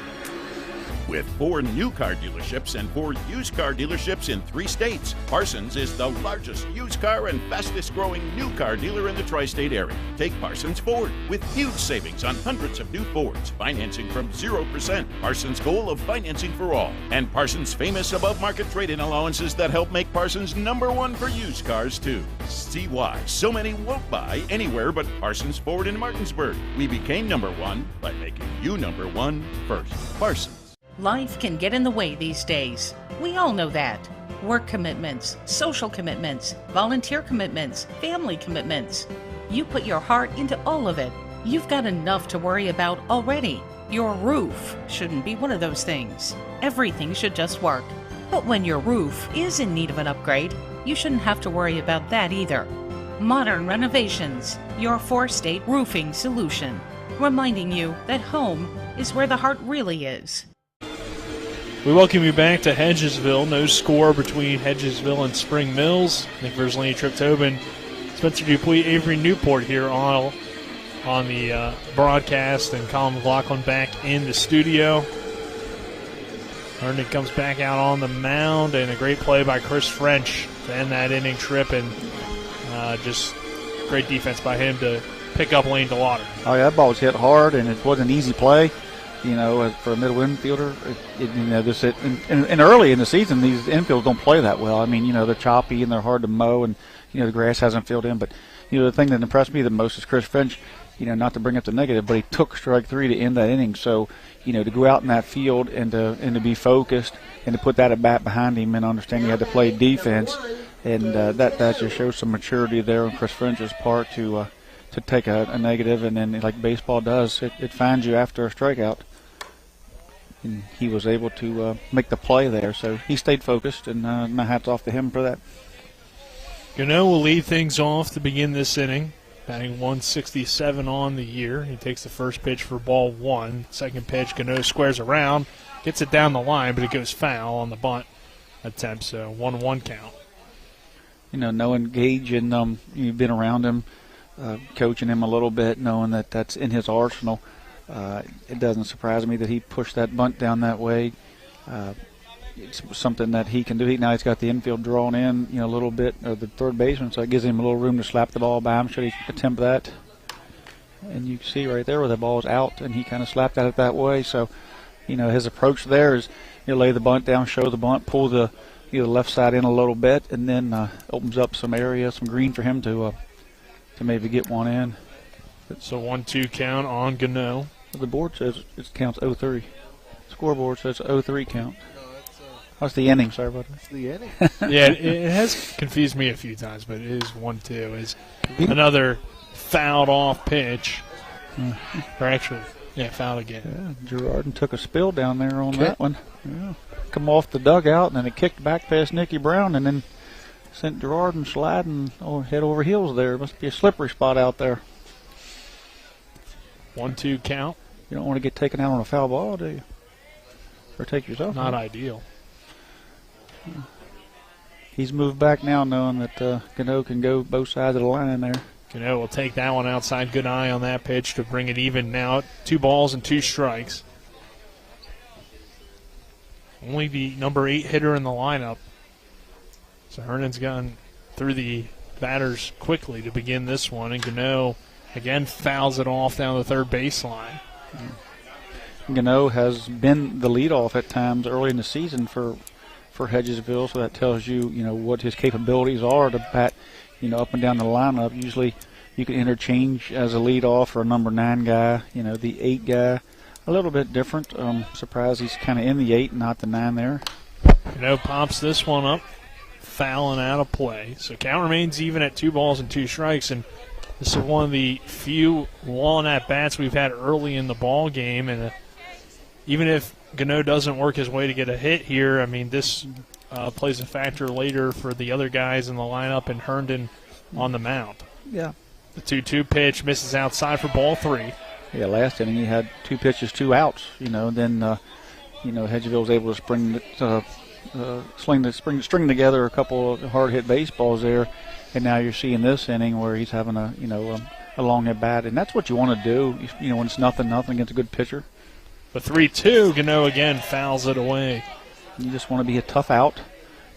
With 4 new car dealerships and 4 used car dealerships in 3 states, Parsons is the largest used car and fastest growing new car dealer in the tri-state area. Take Parsons Ford with huge savings on hundreds of new Fords, financing from 0%, Parsons' goal of financing for all, and Parsons' famous above-market trade-in allowances that help make Parsons #1 for used cars too. See why so many won't buy anywhere but Parsons Ford in Martinsburg. We became #1 by making you #1 first. Parsons. Life can get in the way these days. We all know that. Work commitments, social commitments, volunteer commitments, family commitments. You put your heart into all of it. You've got enough to worry about already. Your roof shouldn't be one of those things. Everything should just work. But when your roof is in need of an upgrade, you shouldn't have to worry about that either. Modern Renovations, your 4-state roofing solution. Reminding you that home is where the heart really is. We welcome you back to Hedgesville. No score between Hedgesville and Spring Mills. Nick Verzolini, Trip Tobin, Spencer Dupuis, Avery Newport here on the broadcast, and Colin McLaughlin back in the studio. Herndon comes back out on the mound, and a great play by Chris French to end that inning. Trip, and just great defense by him to pick up Lane DeWater. Oh, yeah, that ball was hit hard, and it wasn't an easy play. For a middle infielder, and early in the season, these infields don't play that well. I mean, they're choppy and they're hard to mow, and the grass hasn't filled in. But the thing that impressed me the most is Chris French. Not to bring up the negative, but he took strike 3 to end that inning. So, to go out in that field and to be focused and to put that at bat behind him and understand he had to play defense, and that just shows some maturity there on Chris French's part to take a negative, and then like baseball does, it finds you after a strikeout. And he was able to make the play there, so he stayed focused, and my hat's off to him for that. Gano will lead things off to begin this inning, batting 167 on the year. He takes the first pitch for ball 1. Second pitch, Gano squares around, gets it down the line, but it goes foul on the bunt attempt, so 1-1 count. Knowing Gage, and you've been around him coaching him a little bit, knowing that that's in his arsenal. It doesn't surprise me that he pushed that bunt down that way. It's something that he can do. Now he's got the infield drawn in, a little bit, or the third baseman, so it gives him a little room to slap the ball by. I'm sure he can attempt that. And you can see right there where the ball is out, and he kind of slapped at it that way. So, his approach there is lay the bunt down, show the bunt, pull the left side in a little bit, and then opens up some area, some green for him to maybe get one in. So 1-2 count on Gano. The board says it counts 0-3. Scoreboard says 0-3 count. That's the inning, sorry about that. That's the inning. Yeah, it has confused me a few times, but it is 1-2. It's another fouled off pitch. Or actually, fouled again. Yeah, Girardin took a spill down there on that one. Yeah. Come off the dugout, and then it kicked back past Nicky Brown, and then sent Girardin sliding head over heels there. Must be a slippery spot out there. 1-2 count. You don't want to get taken out on a foul ball, do you? Or take yourself Not out. ideal. He's moved back now, knowing that Gano can go both sides of the line there. Gano will take that one outside. Good eye on that pitch to bring it even now. 2 balls and 2 strikes. Only the number 8 hitter in the lineup. So Hernan's gone through the batters quickly to begin this one, and Gano again fouls it off down the third baseline. Gano has been the leadoff at times early in the season for Hedgesville, so that tells you, what his capabilities are to bat, up and down the lineup. Usually you can interchange as a leadoff or a number 9 guy, the 8 guy. A little bit different. Surprised he's kind of in the 8, not the 9 there. Gano pops this one up, fouling out of play. So count remains even at 2 balls and 2 strikes, and this is one of the few long at-bats we've had early in the ball game, and even if Gano doesn't work his way to get a hit here, this plays a factor later for the other guys in the lineup and Herndon on the mound. Yeah. The 2-2 pitch misses outside for ball 3. Yeah, last inning he had 2 pitches, 2 outs. Then Hedgesville was able to string together a couple of hard hit baseballs there, and now you're seeing this inning where he's having a long at bat, and that's what you want to do. When it's 0-0 against a good pitcher. The 3-2, Gano again fouls it away. You just want to be a tough out.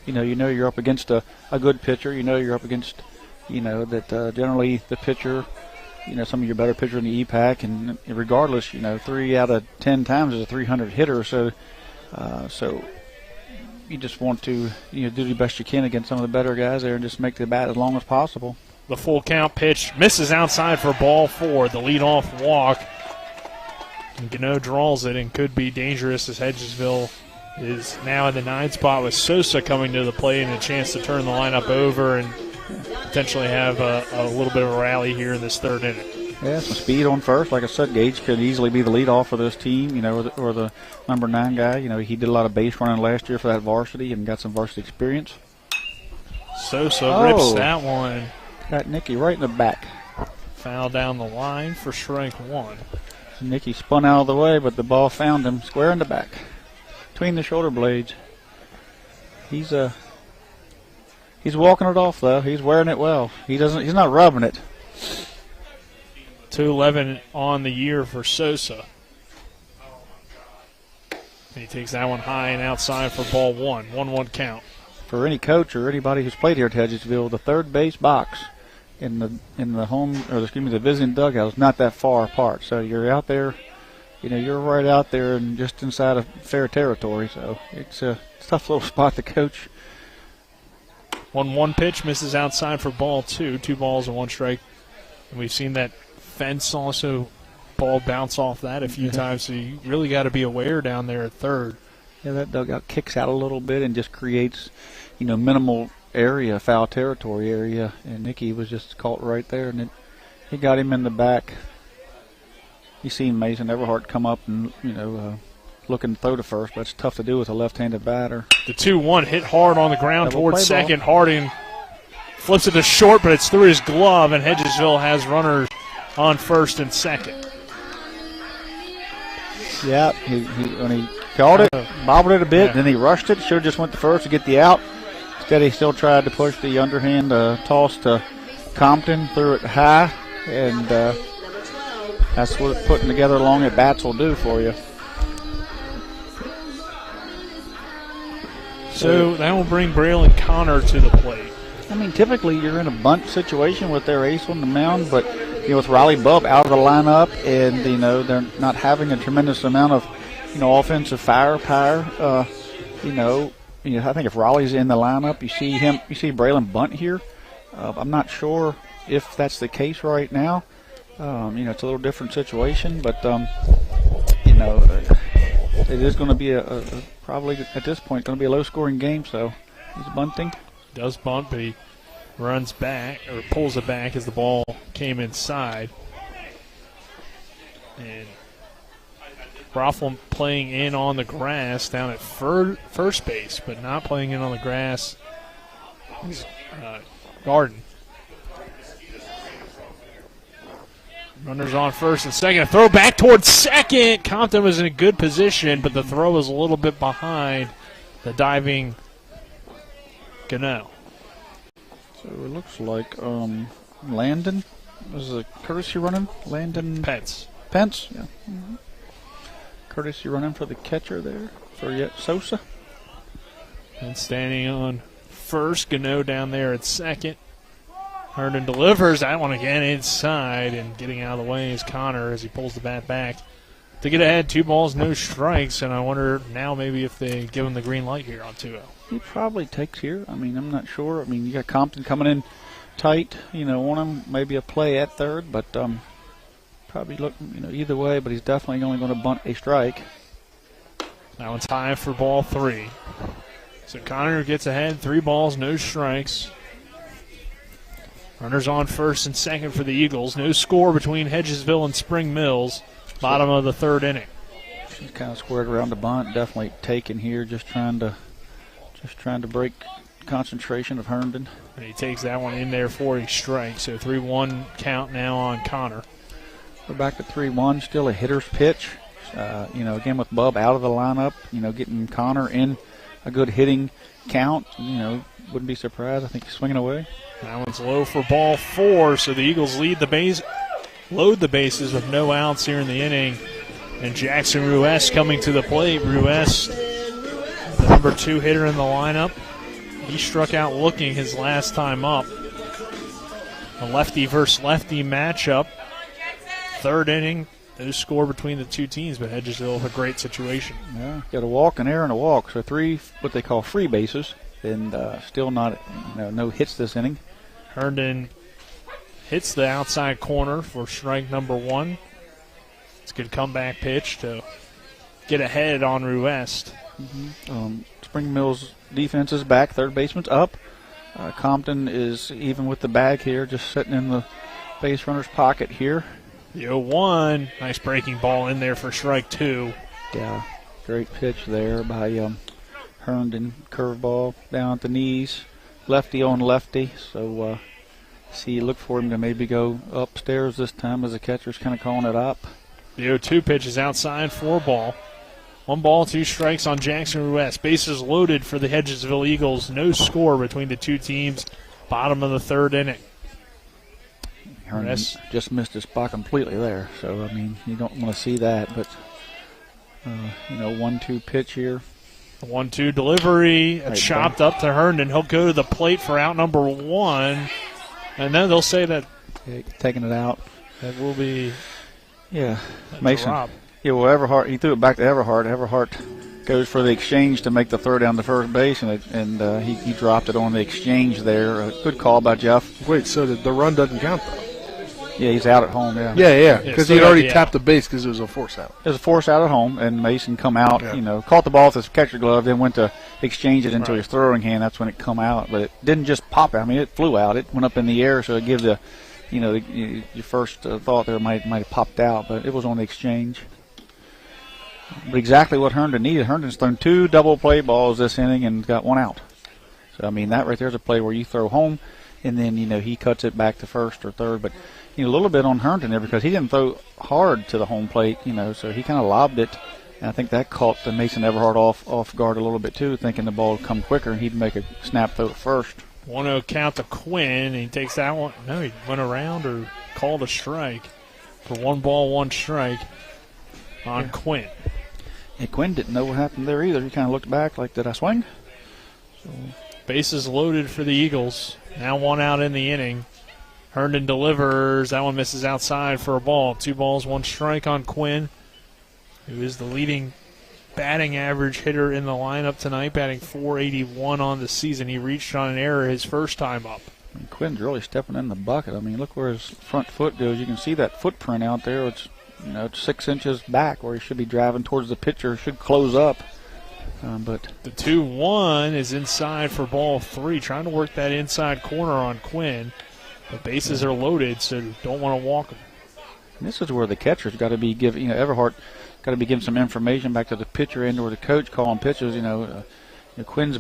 You're up against a good pitcher. You're up against, that generally the pitcher, some of your better pitchers in the EPAC, and regardless, 3 out of 10 times is a 300 hitter. So you just want to do the best you can against some of the better guys there and just make the bat as long as possible. The full count pitch misses outside for ball 4. The leadoff walk. And Gano draws it and could be dangerous as Hedgesville is now in the 9 spot with Sosa coming to the plate and a chance to turn the lineup over and potentially have a little bit of a rally here in this 3rd inning. Yeah, some speed on first. Like I said, Gage could easily be the leadoff for this team, or the number 9 guy. He did a lot of base running last year for that varsity and got some varsity experience. Sosa rips that one. Got Nicky right in the back. Foul down the line for strike 1. Nicky spun out of the way, but the ball found him square in the back, between the shoulder blades. He's walking it off though. He's wearing it well. He's not rubbing it. 2-11 on the year for Sosa. And he takes that one high and outside for ball 1. 1-1 count. For any coach or anybody who's played here at Hedgesville, the third base box in the visiting dugout is not that far apart. So you're out there, you're right out there and just inside of fair territory. So it's a tough little spot to coach. 1-1 pitch misses outside for ball 2. 2 balls and 1 strike. And we've seen that fence also ball bounce off that a few times. So you really got to be aware down there at third. Yeah, that dugout kicks out a little bit and just creates, minimal area, foul territory area, and Nicky was just caught right there, and he got him in the back. You seen Mason Everhart come up and looking to throw to first, but it's tough to do with a left-handed batter. The 2-1 hit hard on the ground towards second. Harding flips it to short, but it's through his glove, and Hedgesville has runners on first and second. Yeah, when he caught it, bobbled it a bit, then he rushed it. Should have just went to first to get the out. Instead, he still tried to push the underhand toss to Compton, threw it high, and that's what putting together long at bats will do for you. So that will bring Braylon Connor to the plate. I mean, typically you're in a bunt situation with their ace on the mound, but with Riley Bubb out of the lineup, and they're not having a tremendous amount of offensive firepower. I think if Raleigh's in the lineup, you see Braylon bunt here. I'm not sure if that's the case right now. It's a little different situation, but it is going to be a probably at this point going to be a low-scoring game. So he's bunting. Does bunt, but he runs back or pulls it back as the ball came inside. And Rothland playing in on the grass down at first base, but not playing in on the grass. Garden. Runners on first and second. A throw back towards second. Compton was in a good position, but the throw was a little bit behind the diving Gano. So it looks like Landon. Was it courtesy running? Landon Pence. Pence, yeah. Mm-hmm. Courtesy running for the catcher there for Sosa. And standing on first, Gano down there at second. Herndon delivers that one again inside, and getting out of the way is Connor as he pulls the bat back to get ahead. 2 balls, no strikes, and I wonder now maybe if they give him the green light here on 2-0. He probably takes here. I mean, I'm not sure. I mean, you got Compton coming in tight, on him, maybe a play at third, but probably look, either way, but he's definitely only going to bunt a strike. That one's high for ball 3. So Connor gets ahead, 3 balls, no strikes. Runners on first and second for the Eagles. No score between Hedgesville and Spring Mills. Bottom of the 3rd inning. She's kind of squared around the bunt, definitely taken here, just trying to break concentration of Herndon. And he takes that one in there for a strike. So 3-1 count now on Connor. We're back to 3-1, still a hitter's pitch. Again with Bub out of the lineup, getting Connor in a good hitting count. Wouldn't be surprised. I think he's swinging away. That one's low for ball 4, so the Eagles load the bases with no outs here in the inning. And Jackson Ruess coming to the plate. Ruess, the number 2 hitter in the lineup. He struck out looking his last time up. A lefty versus lefty matchup. 3rd inning. No score between the 2 teams, but Hedgesville a great situation. Yeah, got a walk, an error, and a walk. So 3 what they call free bases. And still not, no hits this inning. Herndon hits the outside corner for strike number 1. It's a good comeback pitch to get ahead on Ruest. Mm-hmm. Spring Mills defense is back. 3rd baseman's up. Compton is even with the bag here, just sitting in the base runner's pocket here. The 0-1. Nice breaking ball in there for strike 2. Yeah, great pitch there by Herndon. Curveball down at the knees. Lefty on lefty. So look for him to maybe go upstairs this time as the catcher's kind of calling it up. The 0-2 pitch is outside for a ball. 1 ball, 2 strikes on Jackson Ruess. Bases loaded for the Hedgesville Eagles. No score between the 2 teams. Bottom of the 3rd inning. Herndon just missed his spot completely there. So, I mean, you don't want to see that. But, 1-2 pitch here. 1-2 delivery. Chopped up to Herndon. He'll go to the plate for out number 1. And then they'll say that. Taking it out. That will be. Yeah. Mason. Yeah, well, Everhart, he threw it back to Everhart. Everhart goes for the exchange to make the throw down to first base, and he dropped it on the exchange there. Good call by Jeff. Wait, so the run doesn't count, though? Yeah, he's out at home, yeah. Yeah, because he already tapped the base because it was a force out. It was a force out at home, and Mason come out, caught the ball with his catcher glove, then went to exchange it into his throwing hand. That's when it come out, but it didn't just pop out. I mean, it flew out. It went up in the air, so it gives the, your first thought there might have popped out, but it was on the exchange. But exactly what Herndon needed. Herndon's thrown 2 double play balls this inning and got 1 out. So, I mean, that right there is a play where you throw home, and then, he cuts it back to first or third. But, a little bit on Herndon there because he didn't throw hard to the home plate, so he kind of lobbed it. And I think that caught the Mason Everhart off guard a little bit, too, thinking the ball would come quicker and he'd make a snap throw at first. 1-0 count to Quinn. He takes that one. No, he went around or called a strike for 1 ball, 1 strike on Quinn. And Quinn didn't know what happened there either. He kind of looked back like, did I swing? So, bases loaded for the Eagles. Now 1 out in the inning. Herndon delivers. That one misses outside for a ball. 2 balls, 1 strike on Quinn, who is the leading batting average hitter in the lineup tonight, batting .481 on the season. He reached on an error his first time up. And Quinn's really stepping in the bucket. I mean, look where his front foot goes. You can see that footprint out there. It's, it's 6 inches back where he should be driving towards the pitcher. Should close up. But the 2-1 is inside for ball 3. Trying to work that inside corner on Quinn. The bases are loaded, so don't want to walk him. And this is where the catcher's got to be giving, Everhart got to be giving some information back to the pitcher and or the coach calling pitches. Quinn's,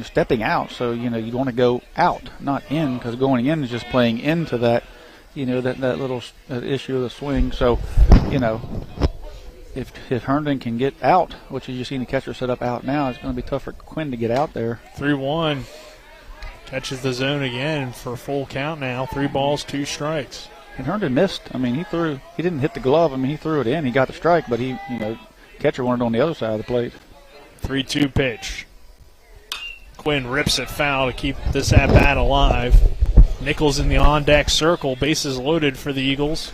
stepping out, so you want to go out, not in, because going in is just playing into that, that little issue of the swing. So, if Herndon can get out, which is you seen the catcher set up out now, it's going to be tough for Quinn to get out there. 3-1. Catches the zone again for a full count now. 3 balls, 2 strikes. And Herndon missed. I mean, he didn't hit the glove. I mean, he threw it in. He got the strike, but catcher wanted it on the other side of the plate. 3-2 pitch. Quinn rips it foul to keep this at-bat alive. Nichols in the on-deck circle. Bases loaded for the Eagles.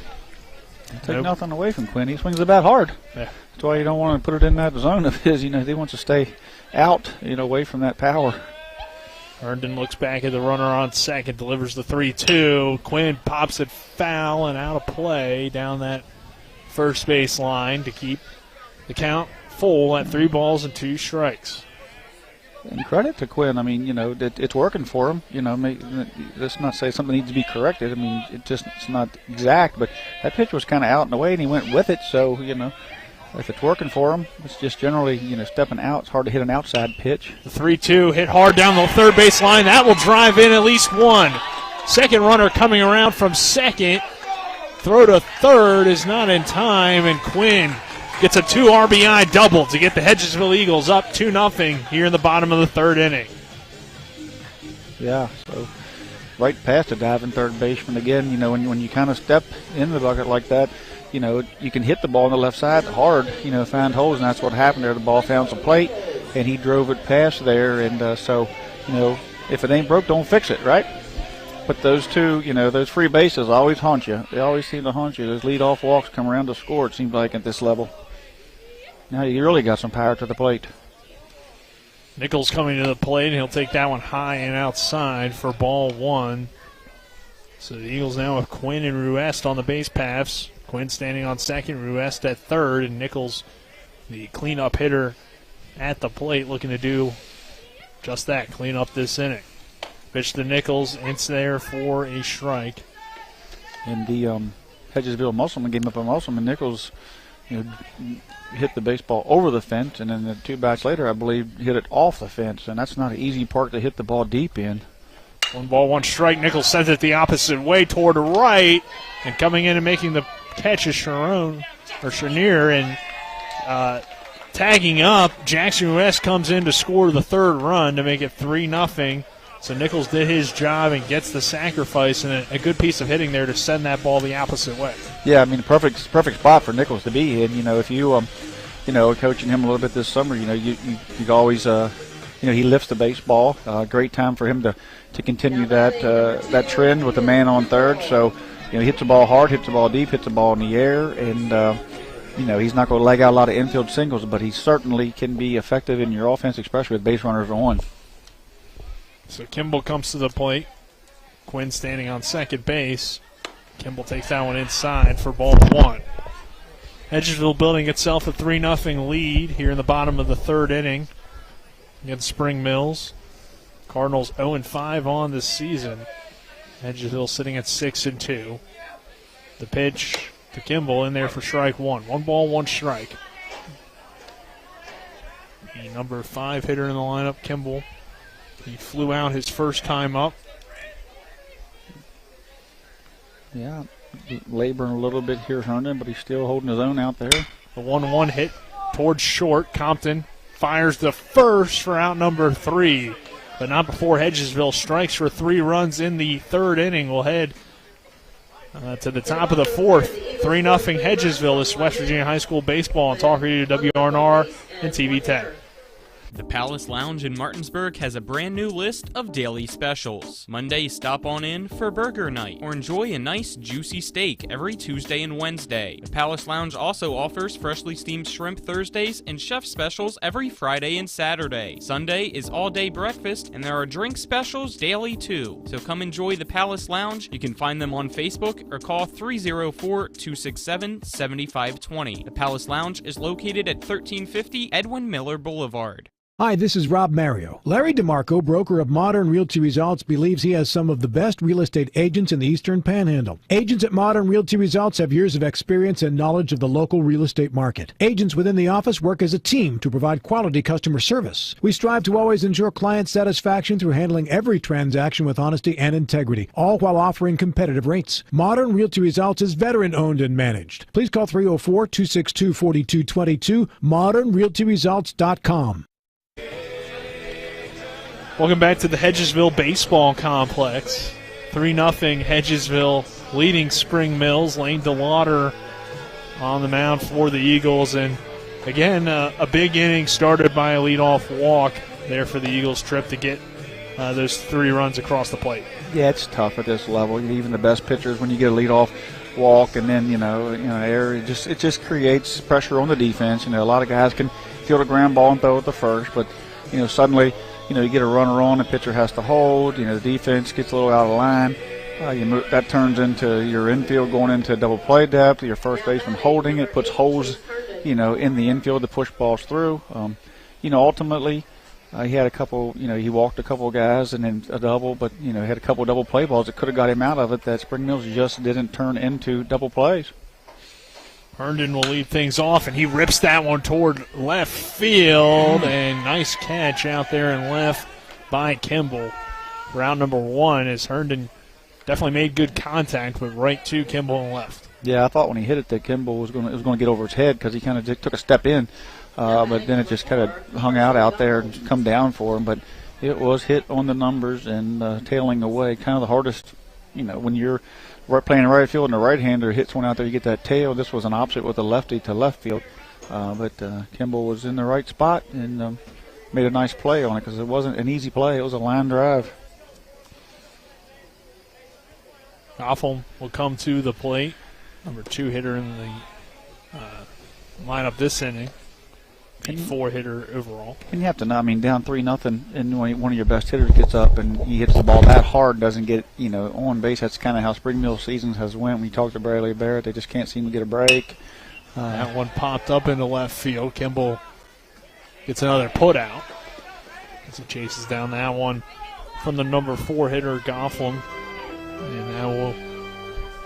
Take nothing away from Quinn. He swings the bat hard. Yeah. That's why you don't want to put it in that zone of his. He wants to stay out, away from that power. Herndon looks back at the runner on second, delivers the 3-2. Quinn pops it foul and out of play down that first base line to keep the count full at 3 balls and 2 strikes. And credit to Quinn. I mean, it's working for him. Let's not say something needs to be corrected. I mean, it's not exact, but that pitch was kind of out and away, and he went with it. So, if it's working for him, it's just generally, stepping out. It's hard to hit an outside pitch. The 3-2 hit hard down the third base line. That will drive in at least 1. Second runner coming around from second. Throw to third is not in time, and Quinn gets a 2 RBI double to get the Hedgesville Eagles up 2-0 here in the bottom of the 3rd inning. Yeah, so right past a diving third baseman again. When you kind of step in the bucket like that, you can hit the ball on the left side hard, find holes, and that's what happened there. The ball found some plate, and he drove it past there, and so, if it ain't broke, don't fix it, right? But those two, those free bases always haunt you. They always seem to haunt you. Those leadoff walks come around to score, it seems like, at this level. Now you really got some power to the plate. Nichols coming to the plate, and he'll take that one high and outside for ball 1. So the Eagles now have Quinn and Ruest on the base paths. Quinn standing on second, Ruest at third, and Nichols, the cleanup hitter at the plate, looking to do just that, clean up this inning. Pitch to Nichols, it's there for a strike. And the Hedgesville Musselman gave up a Musselman. Nichols hit the baseball over the fence, and then the 2 bats later, I believe, hit it off the fence, and that's not an easy part to hit the ball deep in. 1 ball, 1 strike. Nichols sends it the opposite way toward the right, and coming in and making the catch is Chenier, and tagging up, Jackson West comes in to score the 3rd run to make it 3-0. So Nichols did his job and gets the sacrifice, and a good piece of hitting there to send that ball the opposite way. Yeah, I mean, perfect spot for Nichols to be in. If you, coaching him a little bit this summer, you always, he lifts the baseball. Great time for him to continue that trend with a man on third. So, he hits the ball hard, hits the ball deep, hits the ball in the air, and he's not going to leg out a lot of infield singles, but he certainly can be effective in your offense, especially with base runners on. So Kimball comes to the plate. Quinn standing on second base. Kimball takes that one inside for ball 1. Hedgesville building itself a 3-0 lead here in the bottom of the 3rd inning against Spring Mills. Cardinals 0-5 on this season. Hedgesville sitting at 6-2. The pitch to Kimball in there for strike 1. 1 ball, 1 strike. The number 5 hitter in the lineup, Kimball. He flew out his first time up. Yeah, laboring a little bit here, Herndon, but he's still holding his own out there. The 1-1 hit towards short. Compton fires the first for out number 3, but not before Hedgesville strikes for 3 runs in the 3rd inning. We'll head To the top of the fourth, 3-0 Hedgesville. This is West Virginia High School baseball on Talk Radio WRNR and TV 10. The Palace Lounge in Martinsburg has a brand new list of daily specials. Monday, stop on in for burger night or enjoy a nice juicy steak every Tuesday and Wednesday. The Palace Lounge also offers freshly steamed shrimp Thursdays and chef specials every Friday and Saturday. Sunday is all-day breakfast and there are drink specials daily too. So come enjoy the Palace Lounge. You can find them on Facebook or call 304-267-7520. The Palace Lounge is located at 1350 Edwin Miller Boulevard. Hi, this is Rob Mario. Larry DeMarco, broker of Modern Realty Results, believes he has some of the best real estate agents in the Eastern Panhandle. Agents at Modern Realty Results have years of experience and knowledge of the local real estate market. Agents within the office work as a team to provide quality customer service. We strive to always ensure client satisfaction through handling every transaction with honesty and integrity, all while offering competitive rates. Modern Realty Results is veteran-owned and managed. Please call 304-262-4222, modernrealtyresults.com. Welcome back to the Hedgesville Baseball Complex. 3-0 Hedgesville leading Spring Mills. Lane DeLauder on the mound for the Eagles. And again, a big inning started by a leadoff walk there for the Eagles trip to get those 3 runs across the plate. Yeah, it's tough at this level. Even the best pitchers, when you get a leadoff walk and then error, it just creates pressure on the defense. A lot of guys can field a ground ball and throw it to first, but suddenly you get a runner on, the pitcher has to hold. The defense gets a little out of line. That turns into your infield going into double play depth. Your first baseman holding it, puts holes, in the infield to push balls through. Ultimately, he had a couple. He walked a couple guys and then a double, but had a couple double play balls that could have got him out of it. That Spring Mills just didn't turn into double plays. Herndon will lead things off, and he rips that one toward left field. And nice catch out there in left by Kimball. Round number 1 as Herndon definitely made good contact with right to Kimball and left. Yeah, I thought when he hit it that Kimball was going to get over his head because he kind of took a step in, but then it just kind of hung out there and come down for him. But it was hit on the numbers and tailing away. Kind of the hardest, when you're playing in right field and the right-hander hits one out there, you get that tail. This was an opposite with a lefty to left field. But Kimball was in the right spot and made a nice play on it because it wasn't an easy play. It was a line drive. Goffel will come to the plate. Number 2 hitter in the lineup this inning. 4 hitter overall. And you have to know, down 3-0, and when one of your best hitters gets up and he hits the ball that hard, doesn't get, on base. That's kind of how Spring Mill seasons has went. When you talk to Bradley Barrett, they just can't seem to get a break. That one popped up into left field. Kimball gets another put out as he chases down that one from the number 4 hitter, Gofflin. And that will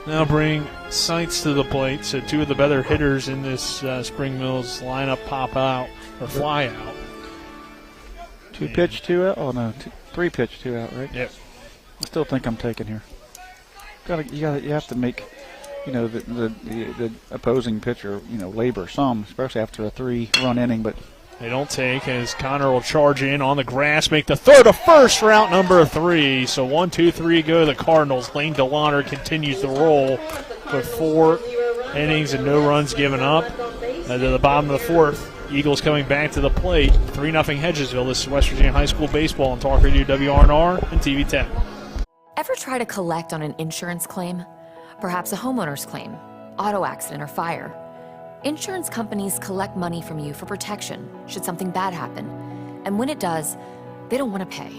now bring Seitz to the plate. So 2 of the better hitters in this Spring Mills lineup pop out or fly out. 2 pitch, 2 out. Oh no, 3 pitch, 2 out, right? Yep. I still think I'm taking here. You have to make, the opposing pitcher, labor some, especially after a 3-run inning. But they don't take as Connor will charge in on the grass, make the throw to first, route number 3. So 1, 2, 3 go the Cardinals. Lane DeLauder continues to roll with 4 innings and no runs given up. To the bottom of the 4th, Eagles coming back to the plate. 3-0 Hedgesville. This is West Virginia High School baseball on Talk Radio WRNR and TV 10. Ever try to collect on an insurance claim? Perhaps a homeowner's claim, auto accident, or fire? Insurance companies collect money from you for protection should something bad happen. And when it does, they don't want to pay,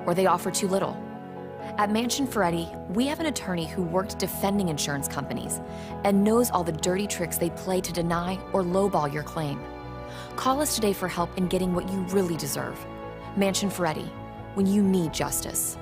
or they offer too little. At Mansion Ferretti, we have an attorney who worked defending insurance companies and knows all the dirty tricks they play to deny or lowball your claim. Call us today for help in getting what you really deserve. Mansion Ferretti, when you need justice.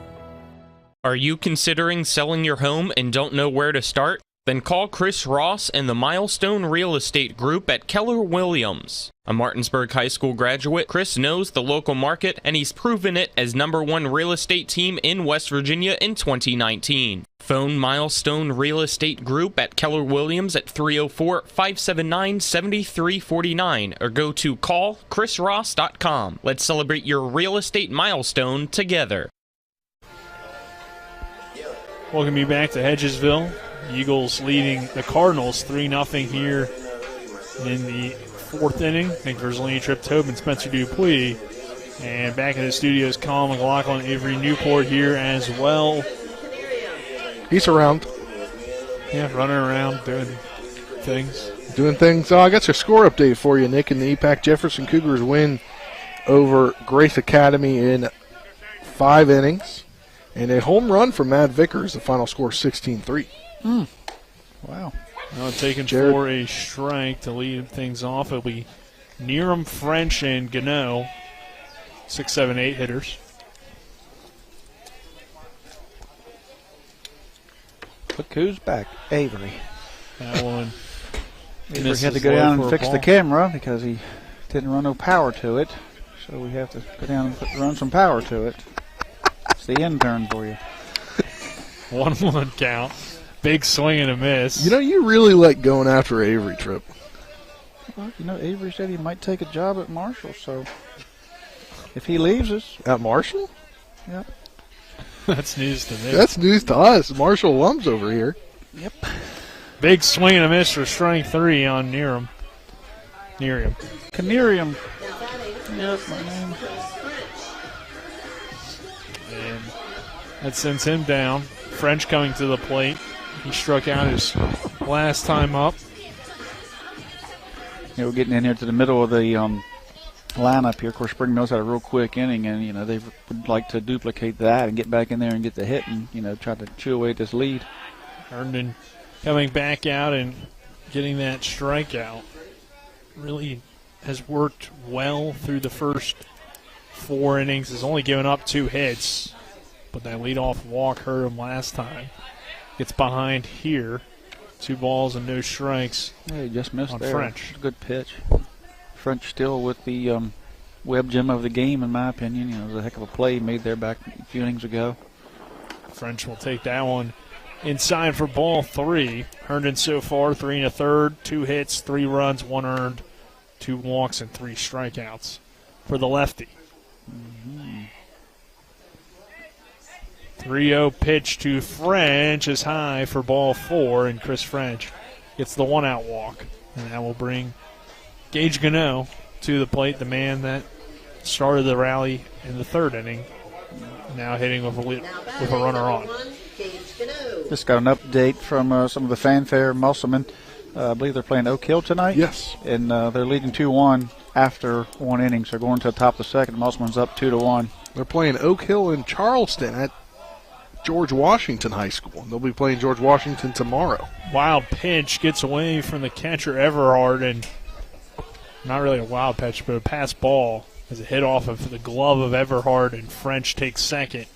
Are you considering selling your home and don't know where to start? Then call Chris Ross and the Milestone Real Estate Group at Keller Williams. A Martinsburg High School graduate, Chris knows the local market, and he's proven it as #1 real estate team in West Virginia in 2019. Phone Milestone Real Estate Group at Keller Williams at 304-579-7349 or go to callchrisross.com. Let's celebrate your real estate milestone together. Welcome you back to Hedgesville. Eagles leading the Cardinals 3-0 here in the fourth inning. Nick Verzolini, Trip Tobin, Spencer Dupuis. And back in the studio is Colin McLaughlin, Avery Newport here as well. He's around. Yeah, running around doing things. I got your score update for you, Nick. In the EPAC, Jefferson Cougars win over Grace Academy in 5 innings. And a home run from Matt Vickers. The final score 16-3. Wow. Now taking for a strike to lead things off. It'll be Neeram, French, and Gano. 6, 7, 8 hitters. Look who's back. Avery. That one. Avery had to go down and fix the camera because he didn't run no power to it. So we have to go down and run some power to it. It's the intern for you. 1-1 count. Big swing and a miss. You really like going after Avery, Trip. Well, Avery said he might take a job at Marshall, so if he leaves us. At Marshall? Yeah. That's news to me. That's news to us. Marshall alums over here. Yep. Big swing and a miss for strike 3 on Neeram. Canerium. Yep, my name. And that sends him down. French coming to the plate. He struck out his last time up. We're getting in here to the middle of the lineup here. Of course, Spring Mills had a real quick inning, and they would like to duplicate that and get back in there and get the hit and try to chew away at this lead. Herndon coming back out and getting that strikeout really has worked well through the first 4 innings. Has only given up 2 hits, but that leadoff walk hurt him last time. Gets behind here. 2 balls and no strikes. Yeah, he just missed on there. French. Good pitch. French still with the web gem of the game, in my opinion. It was a heck of a play he made there back a few innings ago. French will take that one inside for ball 3. Herndon so far 3 1/3, 2 hits, 3 runs, 1 earned, 2 walks, and 3 strikeouts for the lefty. 3-0 pitch to French is high for ball 4, and Chris French gets the 1-out walk. And that will bring Gage Gano to the plate, the man that started the rally in the 3rd inning, now hitting with a runner on. Just got an update from some of the fanfare Musselman. I believe they're playing Oak Hill tonight. Yes. And they're leading 2-1 after 1 inning, so going to the top of the 2nd. Musselman's up 2-1. They're playing Oak Hill in Charleston at George Washington High School. They'll be playing George Washington tomorrow. Wild pitch gets away from the catcher Everhard, and not really a wild pitch, but a pass ball as it hit off of the glove of Everhard, and French takes 2nd.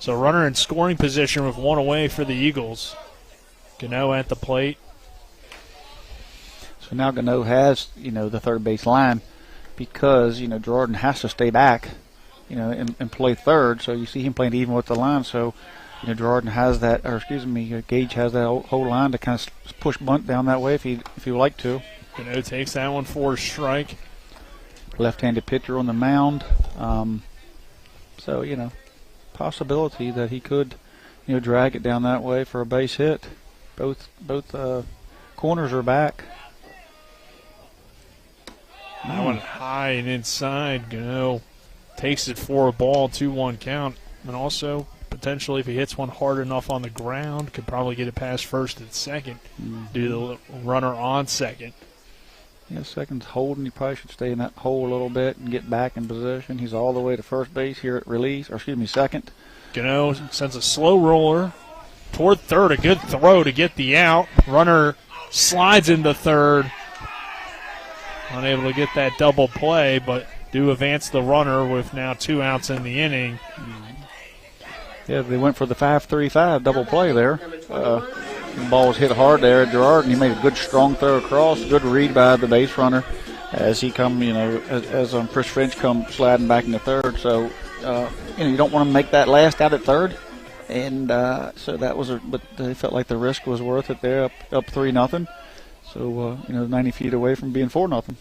So runner in scoring position with 1 away for the Eagles. Gano at the plate. So now Gano has, the 3rd base line because, Jordan has to stay back, and play 3rd. So you see him playing even with the line. So, Jordan has that, Gage has that whole line to kind of push bunt down that way if he would like to. Gano takes that one for a strike. Left-handed pitcher on the mound. So, possibility that he could, drag it down that way for a base hit. Both corners are back. That one high and inside. Gano takes it for a ball, 2-1 count. And also, potentially, if he hits one hard enough on the ground, could probably get it past 1st and 2nd. Do the runner on 2nd. Yeah, 2nd's holding. He probably should stay in that hole a little bit and get back in position. He's all the way to 1st base here at release, 2nd. Gano sends a slow roller toward 3rd. A good throw to get the out. Runner slides into 3rd. Unable to get that double play, but do advance the runner with now 2 outs in the inning. Yeah, they went for the 5-3-5 double play there. The ball was hit hard there at Gerard, and he made a good strong throw across. Good read by the base runner as he come, as Chris French come sliding back into 3rd. So, you don't want to make that last out at 3rd. And so that was but they felt like the risk was worth it there, up 3-0. So, 90 feet away from being 4-0.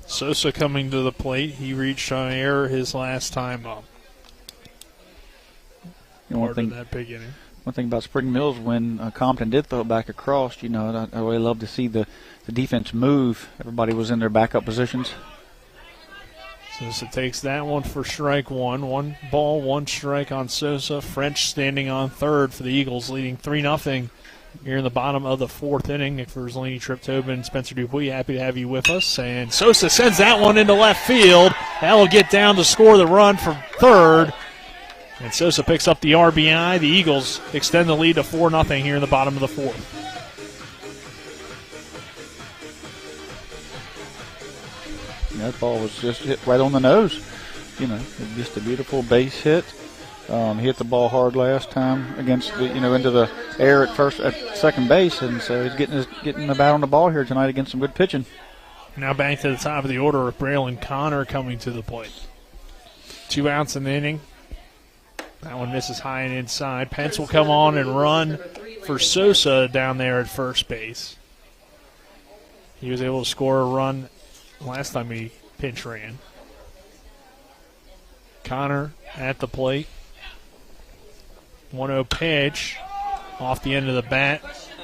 Sosa coming to the plate. He reached on error his last time up. One thing, that big inning. one thing about Spring Mills, when Compton did throw it back across, I really love to see the defense move. Everybody was in their backup positions. Sosa takes that one for strike one. 1 ball, 1 strike on Sosa. French standing on third for the Eagles, leading 3-0 here in the bottom of the 4th inning. Nick Verzolini, Trip Tobin, Spencer Dupuis, happy to have you with us. And Sosa sends that one into left field. That'll get down to score the run for third. And Sosa picks up the RBI. The Eagles extend the lead to 4-0 here in the bottom of the 4th. That ball was just hit right on the nose. Just a beautiful base hit. He hit the ball hard last time against into the air at second base, and so he's getting the bat on the ball here tonight against some good pitching. Now back to the top of the order with Braylon Connor coming to the plate. 2 outs in the inning. That one misses high and inside. Pence will come on and run for Sosa down there at first base. He was able to score a run last time he pinch ran. Connor at the plate. 1-0 pitch off the end of the bat.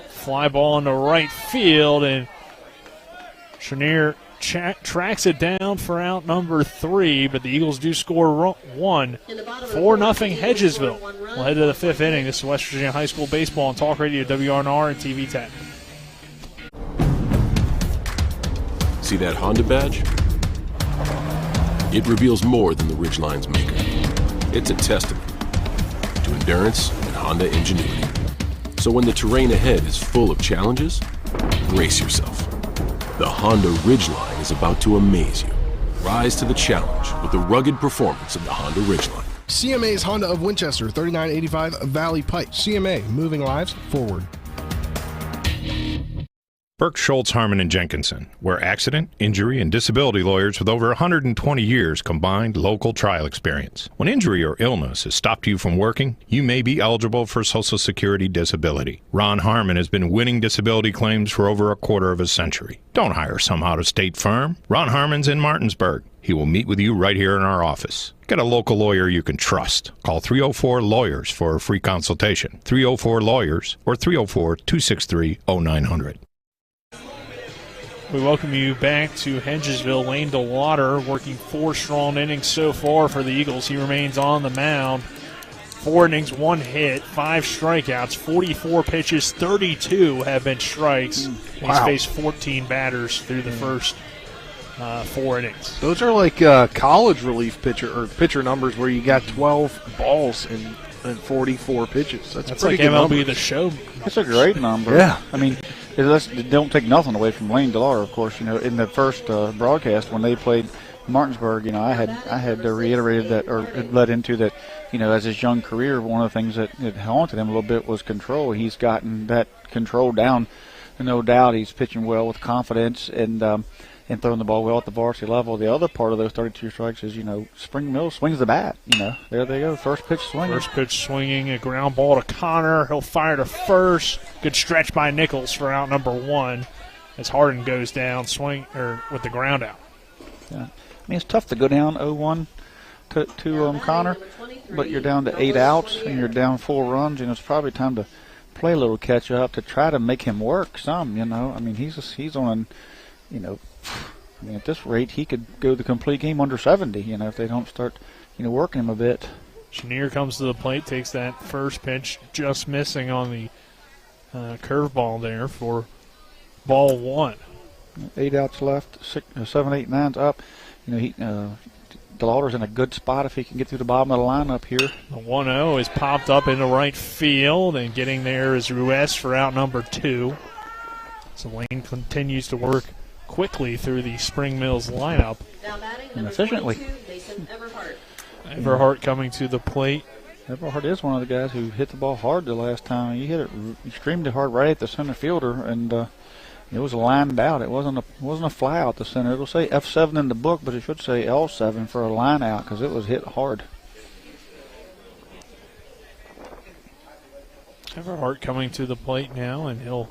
Fly ball into right field, and Chenier tracks it down for out number 3, but the Eagles do score 1. 4-0 Hedgesville. We'll head to the 5th inning. This is West Virginia High School Baseball on Talk Radio, WRNR, and TV 10. See that Honda badge? It reveals more than the Ridgeline's maker. It's a testament to endurance and Honda ingenuity. So when the terrain ahead is full of challenges, brace yourself. The Honda Ridgeline is about to amaze you. Rise to the challenge with the rugged performance of the Honda Ridgeline. CMA's Honda of Winchester, 3985 Valley Pike. CMA, moving lives forward. Burke, Schultz, Harmon, and Jenkinson. We're accident, injury, and disability lawyers with over 120 years combined local trial experience. When injury or illness has stopped you from working, you may be eligible for Social Security disability. Ron Harmon has been winning disability claims for over a quarter of a century. Don't hire some out-of-state firm. Ron Harmon's in Martinsburg. He will meet with you right here in our office. Get a local lawyer you can trust. Call 304-LAWYERS for a free consultation. 304-LAWYERS or 304-263-0900. We welcome you back to Hedgesville. Lane DeWater working 4 strong innings so far for the Eagles. He remains on the mound. 4 innings, 1 hit, 5 strikeouts, 44 pitches, 32 have been strikes. Wow. He's faced 14 batters through the first 4 innings. Those are like college relief pitcher numbers where you got 12 balls and 44 pitches. That's like pretty good MLB numbers. The Show. It's a great number. Yeah. I mean, it don't take nothing away from Lane DeLar, of course. In the first broadcast when they played Martinsburg, I had reiterated that, or it led into that, as his young career, one of the things that haunted him a little bit was control. He's gotten that control down, and no doubt he's pitching well with confidence and throwing the ball well at the varsity level. The other part of those 32 strikes is, Spring Mills swings the bat. There they go, first pitch swinging. First pitch swinging, a ground ball to Connor. He'll fire to first. Good stretch by Nichols for out number 1 as Harden goes down with the ground out. Yeah. I mean, it's tough to go down 0-1 to Connor, but you're down to 8 outs and you're down 4 runs, and it's probably time to play a little catch up to try to make him work some. I mean, he's on, at this rate, he could go the complete game under 70, if they don't start, working him a bit. Chenier comes to the plate, takes that first pitch, just missing on the curveball there for ball 1. 8 outs left, 7, 8, 9's up. DeLauder's in a good spot if he can get through the bottom of the lineup here. The 1-0 is popped up into right field, and getting there is Ruiz for out number 2. So Lane continues to work quickly through the Spring Mills lineup. And efficiently. Everhart coming to the plate. Everhart is one of the guys who hit the ball hard the last time. He streamed it hard right at the center fielder, and it was lined out. It wasn't a fly out the center. It'll say F7 in the book, but it should say L7 for a line out because it was hit hard. Everhart coming to the plate now, and he'll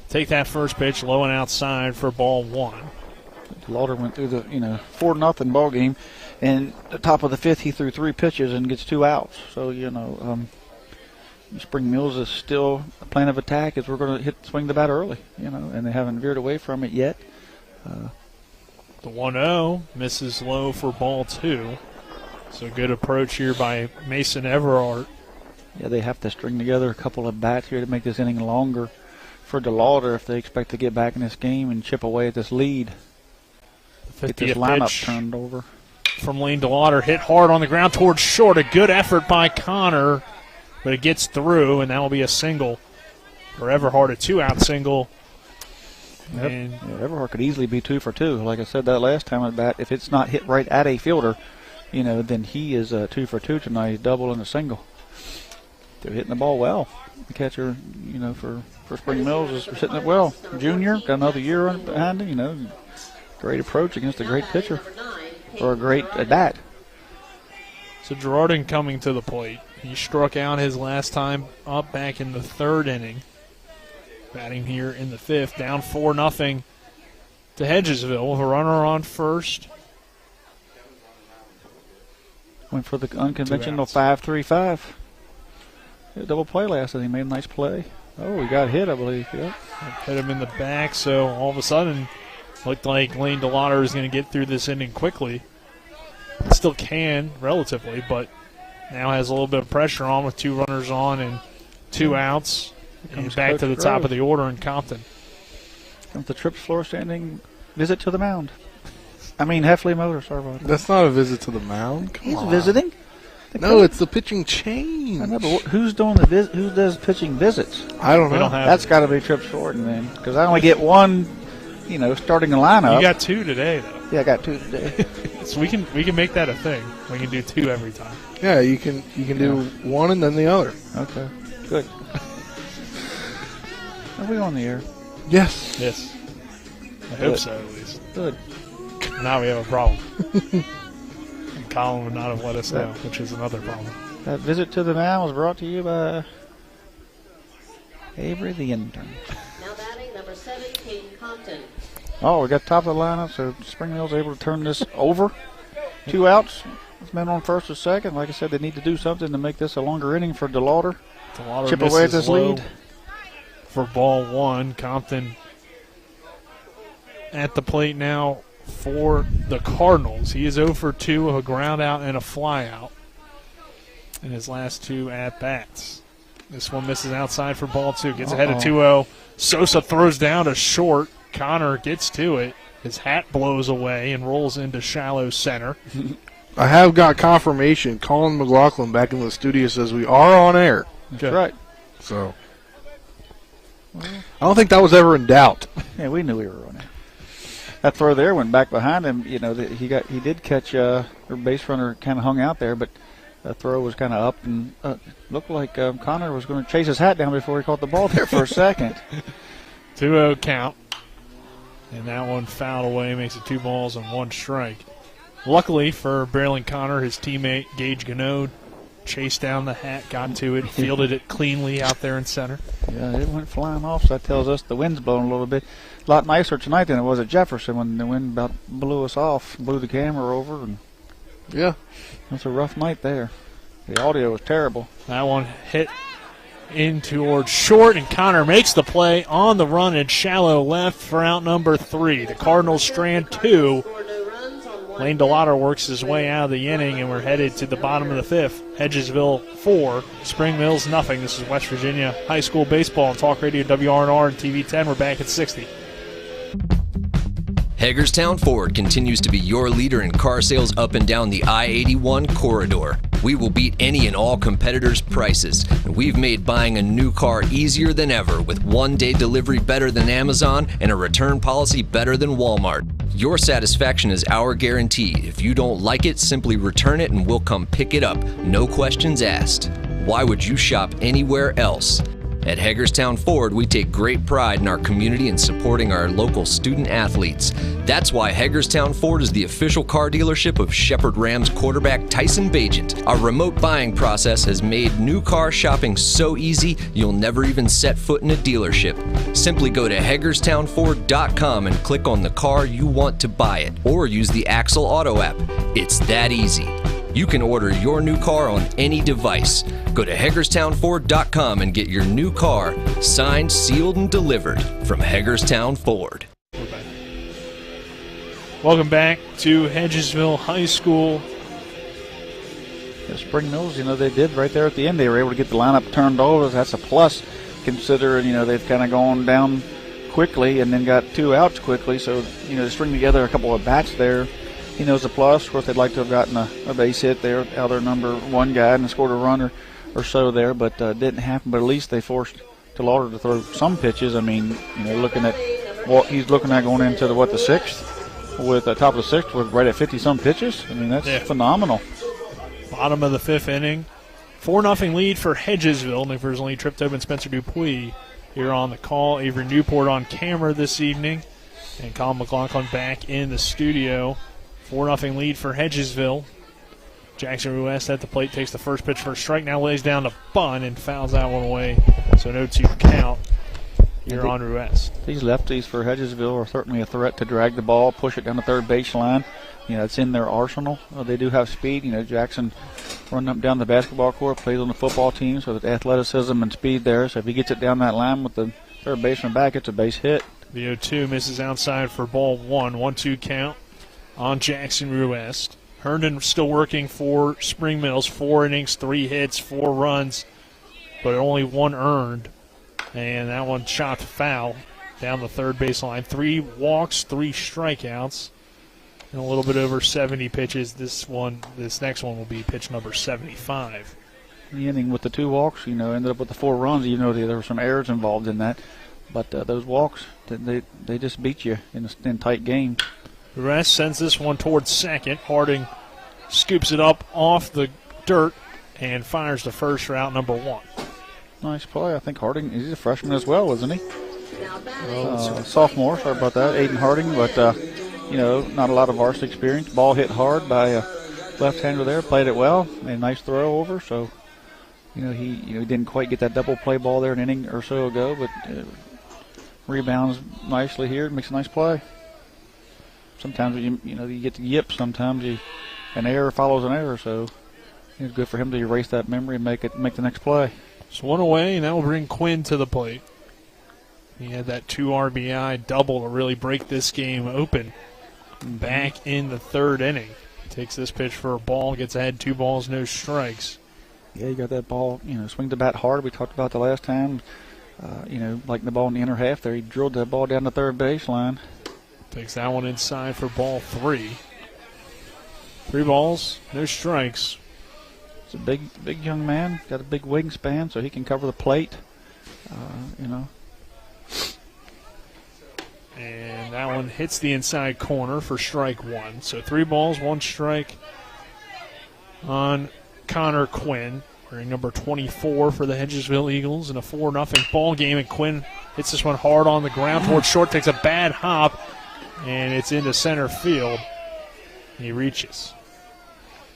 take that first pitch low and outside for ball 1. Lauder went through the 4-0 ball game, and the top of the 5th he threw 3 pitches and gets 2 outs. So Spring Mills is still a plan of attack is we're going to swing the bat early, and they haven't veered away from it yet. The 1-0 misses low for ball 2. So good approach here by Mason Everhart. Yeah, they have to string together a couple of bats here to make this inning longer for DeLauder if they expect to get back in this game and chip away at this lead. Get this lineup turned over. From Lane DeLauder, hit hard on the ground towards short. A good effort by Connor, but it gets through, and that will be a single for Everhart, a 2-out single. Yep. And Everhart could easily be 2 for 2. Like I said that last time at bat, if it's not hit right at a fielder, then he is 2 for 2 tonight. He's double and a single. They're hitting the ball well. The catcher, for Spring Mills is hitting it well. Junior, got another year behind him, Great approach against a great pitcher or a great at bat. So Girardin coming to the plate. He struck out his last time up back in the 3rd inning. Batting here in the 5th, down 4-0 to Hedgesville with a runner on first. Went for the unconventional 5-3-5. Double play last time. He made a nice play. Oh, he got hit, I believe. Yep. Hit him in the back, so all of a sudden looked like Lane DeLauder is going to get through this inning quickly. Still can, relatively, but now has a little bit of pressure on with 2 runners on and 2 outs. And back to the top of the order in Compton. Comes the Trips floor standing visit to the mound. Heffley Motor, sorry about that. That's not a visit to the mound. Come on. He's visiting. No, it's the pitching change. I know, but who's doing who does pitching visits? I don't know. That's got to be Trips Thornton then, because I only get 1, starting a lineup. You got 2 today, though. Yeah, I got 2 today. So we can make that a thing. We can do 2 every time. Yeah, you can do 1 and then the other. Okay, good. Are we on the air? Yes. Yes. I hope so, at least. Good. Now we have a problem. And Colin would not have let us know, which is another problem. That visit to the mound was brought to you by Avery the intern. Now batting number 7, Caden Compton. Oh, we got top of the lineup, so Spring Mills able to turn this over. 2 outs. It's men on first or second. Like I said, they need to do something to make this a longer inning for DeLauder. Chip away at this lead. For ball 1, Compton at the plate now for the Cardinals. He is 0 for 2 with a ground out and a fly out in his last 2 at-bats. This one misses outside for ball 2. Gets ahead of 2-0. Sosa throws down to short. Connor gets to it. His hat blows away and rolls into shallow center. I have got confirmation. Colin McLaughlin back in the studio says we are on air. That's right. So I don't think that was ever in doubt. Yeah, we knew we were on it. That throw there went back behind him. He did catch their base runner kind of hung out there, but that throw was kind of up and looked like Connor was going to chase his hat down before he caught the ball there for a second. 2-0 count, and that one fouled away, makes it 2 balls and 1 strike. Luckily for Braylon Connor, his teammate Gage Ganode chased down the hat, got to it, fielded it cleanly out there in center. Yeah, it went flying off, so that tells us the wind's blowing a little bit. A lot nicer tonight than it was at Jefferson when the wind about blew us off, blew the camera over. And yeah, it was a rough night there. The audio was terrible. That one hit in towards short, and Connor makes the play on the run in shallow left for out number 3. The Cardinals strand 2. Lane DeLauder works his way out of the inning, and we're headed to the bottom of the 5th. Hedgesville 4, Spring Mills nothing. This is West Virginia High School Baseball on Talk Radio WRNR and TV 10. We're back at 60. Hagerstown Ford continues to be your leader in car sales up and down the I-81 corridor. We will beat any and all competitors' prices. And we've made buying a new car easier than ever with 1-day delivery better than Amazon and a return policy better than Walmart. Your satisfaction is our guarantee. If you don't like it, simply return it and we'll come pick it up. No questions asked. Why would you shop anywhere else? At Hagerstown Ford, we take great pride in our community and supporting our local student athletes. That's why Hagerstown Ford is the official car dealership of Shepherd Rams quarterback Tyson Bagent. Our remote buying process has made new car shopping so easy, you'll never even set foot in a dealership. Simply go to HagerstownFord.com and click on the car you want to buy it, or use the Axle Auto app. It's that easy. You can order your new car on any device. Go to HagerstownFord.com and get your new car signed, sealed, and delivered from Hagerstown Ford. Welcome back to Hedgesville High School. Spring Mills, they did right there at the end. They were able to get the lineup turned over. That's a plus, considering, they've kind of gone down quickly and then got 2 outs quickly. So, to string together a couple of bats there, is a plus. Of course, they'd like to have gotten a base hit there, out their number 1 guy, and scored a run or so there, but didn't happen. But at least they forced DeLauder to throw some pitches. I mean, looking at what he's looking at going into the 6th, with the top of the 6th, with right at 50-some pitches. I mean, that's phenomenal. Bottom of the 5th inning. 4-0 lead for Hedgesville. Nick Verzolini, Trip Tobin, Spencer Dupuis here on the call. Avery Newport on camera this evening. And Colin McLaughlin back in the studio. 4-0 lead for Hedgesville. Jackson Ruest at the plate, takes the first pitch for a strike. Now lays down the bunt and fouls that one away. So no 2 count here on Ruest. These lefties for Hedgesville are certainly a threat to drag the ball, push it down the third baseline. It's in their arsenal. They do have speed. Jackson running up down the basketball court, plays on the football team, so there's athleticism and speed there. So if he gets it down that line with the third baseman back, it's a base hit. The 0-2 misses outside for ball 1. 1-2 count on Jackson Ruest. Herndon still working for Spring Mills. 4 innings, 3 hits, 4 runs, but only 1 earned. And that one shot foul down the third baseline. 3 walks, 3 strikeouts. And a little bit over 70 pitches. This next one will be pitch number 75. The inning with the 2 walks, ended up with the 4 runs. There were some errors involved in that. But those walks, they just beat you in tight games. The rest sends this one towards second. Harding scoops it up off the dirt and fires the first for out number 1. Nice play. I think Harding, he's a freshman as well, isn't he? Sophomore, sorry about that, Aiden Harding, but not a lot of varsity experience. Ball hit hard by a left-hander there, played it well, and a nice throw over. So, he didn't quite get that double play ball there an inning or so ago, but rebounds nicely here, makes a nice play. Sometimes you get the yip. Sometimes an error follows an error, so it's good for him to erase that memory and make the next play. So 1 away, and that will bring Quinn to the plate. He had that 2 RBI double to really break this game open. Back in the 3rd inning. Takes this pitch for a ball, gets ahead 2 balls, no strikes. Yeah, you got that ball, swing the bat hard. We talked about the last time, like the ball in the inner half there. He drilled that ball down the third baseline. Takes that one inside for ball 3. 3 balls, no strikes. He's a big young man. Got a big wingspan, so he can cover the plate. And that one hits the inside corner for strike 1. So 3 balls, 1 strike on Connor Quinn, wearing number 24 for the Hedgesville Eagles in a 4-0 ball game. And Quinn hits this one hard on the ground towards short, takes a bad hop, and it's into center field. He reaches.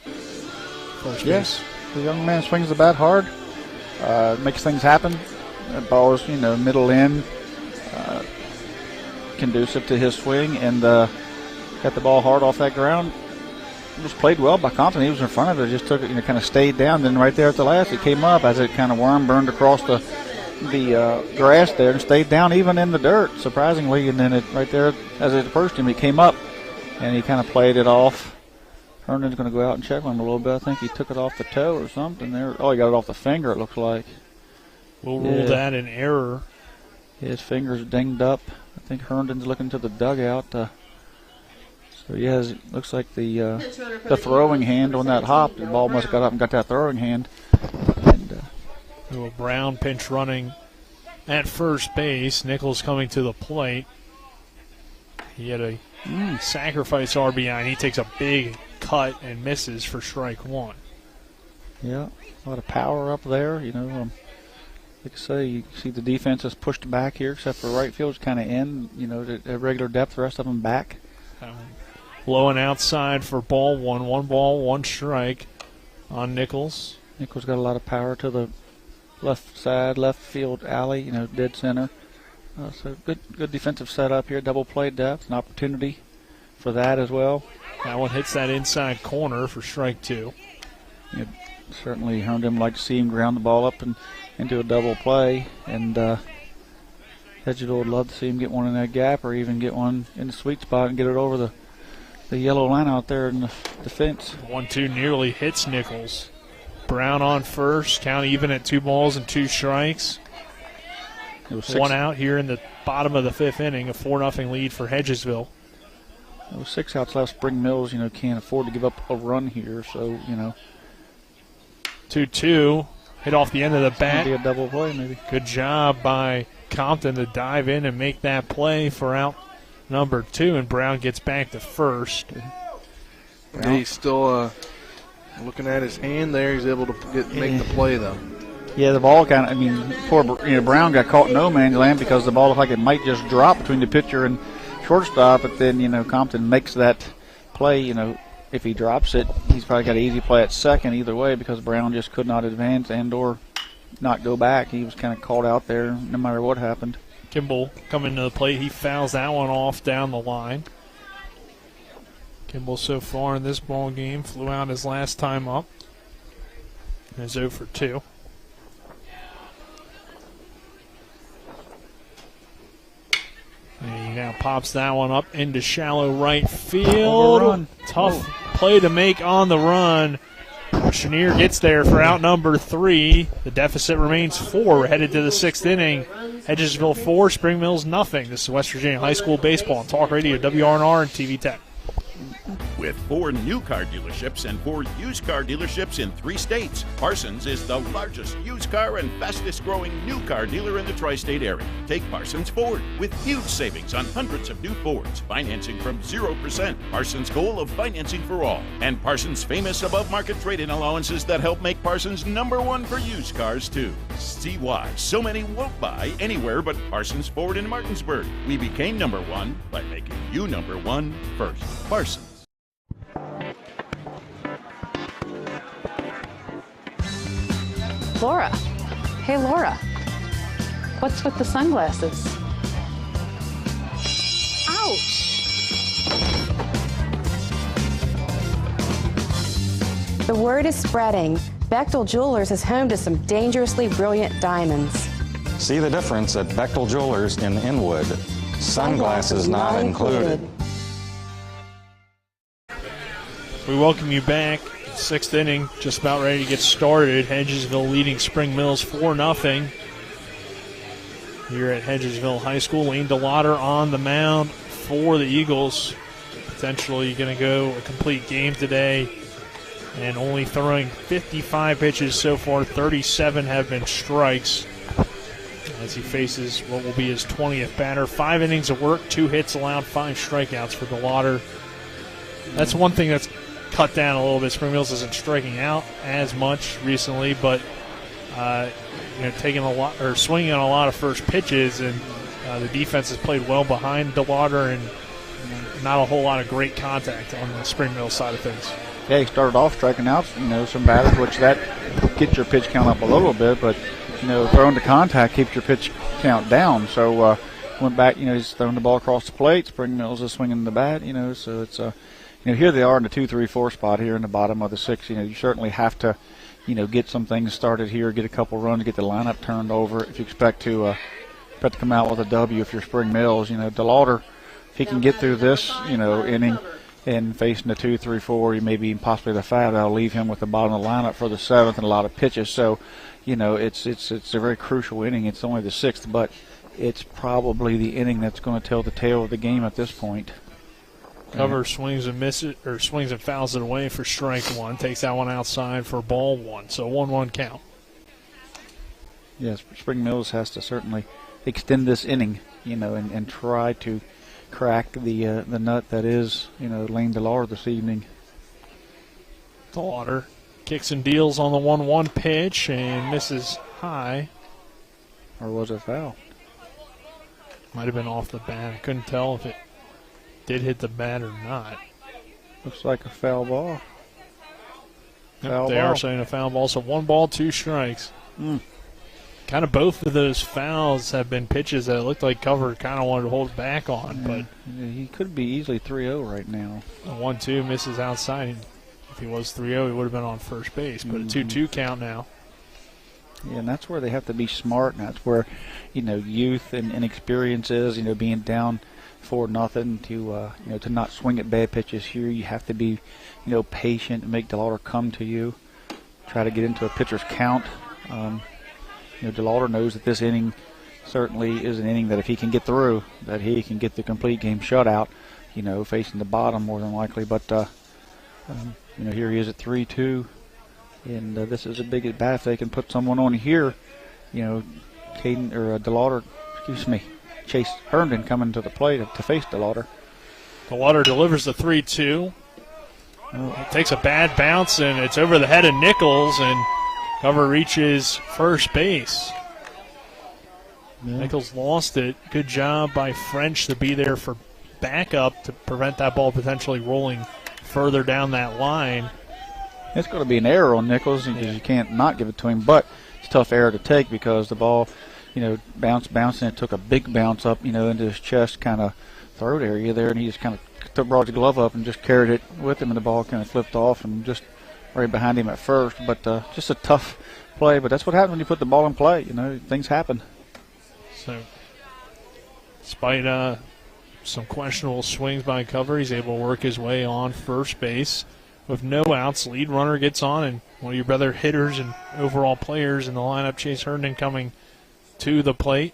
First yes, the young man swings the bat hard, makes things happen. That ball is, middle in. Conducive to his swing, and got the ball hard off that ground. It was played well by Compton. He was in front of it, just took it, kind of stayed down. Then right there at the last, it came up as it kind of worm burned across the grass there and stayed down even in the dirt, surprisingly. And then it right there, as it approached him, he came up and he kind of played it off. Herndon's going to go out and check on him a little bit. I think he took it off the toe or something there. Oh, he got it off the finger, it looks like. We'll rule that an error. His finger's dinged up. I think Herndon's looking to the dugout. So, yeah, it looks like the throwing hand on that hop. The ball must have got up and got that throwing hand. And, Brown pinch running at first base. Nichols coming to the plate. He had a sacrifice RBI, and he takes a big cut and misses for strike 1. Yeah, a lot of power up there, like I say, you see the defense is pushed back here, except for right field's kind of in, at regular depth, the rest of them back. Low and outside for ball 1. 1 ball, 1 strike on Nichols. Nichols got a lot of power to the left side, left field alley, dead center. So good defensive setup here, double play depth, an opportunity for that as well. That one hits that inside corner for strike 2. certainly Herndon would like to see him ground the ball up and into a double play, and Hedgesville would love to see him get one in that gap or even get one in the sweet spot and get it over the yellow line out there in the fence. 1-2 nearly hits Nichols. Brown on first, count even at 2 balls and 2 strikes. It was 1 out here in the bottom of the 5th inning, a 4-0 lead for Hedgesville. There was 6 outs left. Spring Mills, can't afford to give up a run here, so 2-2, hit off the end of the bat. Be a double play, maybe. Good job by Compton to dive in and make that play for out number 2, and Brown gets back to first. Yeah, he's still looking at his hand there. He's able to make the play, though. Yeah, the ball poor Brown got caught in no man's land because the ball looked like it might just drop between the pitcher and shortstop, but then, Compton makes that play. If he drops it, he's probably got an easy play at second either way because Brown just could not advance and or not go back. He was kind of called out there no matter what happened. Kimball coming to the plate. He fouls that one off down the line. Kimball so far in this ball game flew out his last time up. And is 0 for 2. And he now pops that one up into shallow right field. Overrun. Tough play to make on the run. Chenier gets there for out number 3. The deficit remains 4. We're headed to the 6th inning. Hedgesville 4, Spring Mills nothing. This is West Virginia High School Baseball on Talk Radio, WRNR, and TV 10. With 4 new car dealerships and 4 used car dealerships in 3 states, Parsons is the largest used car and fastest growing new car dealer in the tri-state area. Take Parsons Ford with huge savings on hundreds of new Fords, financing from 0%. Parsons' goal of financing for all, and Parsons' famous above-market trade-in allowances that help make Parsons #1 for used cars too. See why so many won't buy anywhere but Parsons Ford in Martinsburg. We became #1 by making you #1 first. Parsons. Laura. Hey, Laura. What's with the sunglasses? Ouch! The word is spreading. Bechtel Jewelers is home to some dangerously brilliant diamonds. See the difference at Bechtel Jewelers in Inwood. Sunglasses not included. We welcome you back. 6th inning, just about ready to get started. Hedgesville leading Spring Mills 4-0. Here at Hedgesville High School, Lane DeLauder on the mound for the Eagles. Potentially going to go a complete game today. And only throwing 55 pitches so far, 37 have been strikes. As he faces what will be his 20th batter. 5 innings of work, 2 hits allowed, 5 strikeouts for DeLauder. That's one thing that's cut down a little bit. Spring Mills isn't striking out as much recently, but taking a lot or swinging on a lot of first pitches, and the defense has played well behind DeLauder, and not a whole lot of great contact on the Spring Mills side of things. Yeah, he started off striking out, some batters, which that gets your pitch count up a little bit, but throwing to contact keeps your pitch count down. So went back, he's throwing the ball across the plate. Spring Mills is swinging the bat, so it's here they are in the 2, 3, 4 spot here in the bottom of the 6. You certainly have to, get some things started here, get a couple runs, get the lineup turned over if you expect to come out with a W if you're Spring Mills. DeLauder, if he can get through this, inning and facing the 2, 3, 4, maybe possibly the 5, that'll leave him with the bottom of the lineup for the 7th and a lot of pitches. So, it's a very crucial inning. It's only the 6th, but it's probably the inning that's going to tell the tale of the game at this point. Cover swings and misses, or swings and fouls it away for strike 1. Takes that one outside for ball 1. So 1-1 count. Yes, Spring Mills has to certainly extend this inning, and try to crack the nut that is, Lane DeLauder this evening. DeLauder kicks and deals on the 1-1 pitch and misses high. Or was it foul? Might have been off the bat. I couldn't tell if it did hit the bat or not. Looks like a foul ball. They are saying a foul ball. So 1 ball, 2 strikes. Kind of both of those fouls have been pitches that it looked like Cover kind of wanted to hold back on. But he could be easily 3-0 right now. The 1-2 misses outside. If he was 3-0, he would have been on first base, but a 2-2 count now. Yeah, and that's where they have to be smart, and that's where, youth and experience is, being down 4-0 to not swing at bad pitches here. You have to be, patient and make DeLauder come to you. Try to get into a pitcher's count. DeLauder knows that this inning certainly is an inning that if he can get through, that he can get the complete game shutout, facing the bottom more than likely. But, here he is at 3-2. And this is a big at bat if they can put someone on here. Chase Herndon coming to the plate to face DeLauder. DeLauder delivers the 3-2. Takes a bad bounce, and it's over the head of Nichols, and cover reaches first base. Yeah. Nichols lost it. Good job by French to be there for backup to prevent that ball potentially rolling further down that line. It's going to be an error on Nichols because you can't not give it to him, but it's a tough error to take because the ball, bouncing. It took a big bounce up, into his chest kind of throat area there, and he just kind of brought his glove up and just carried it with him, and the ball kind of flipped off and just right behind him at first. But just a tough play, but that's what happens when you put the ball in play. Things happen. So, despite some questionable swings by Cover, he's able to work his way on first base. With no outs, lead runner gets on, and one of your better hitters and overall players in the lineup, Chase Herndon, coming to the plate.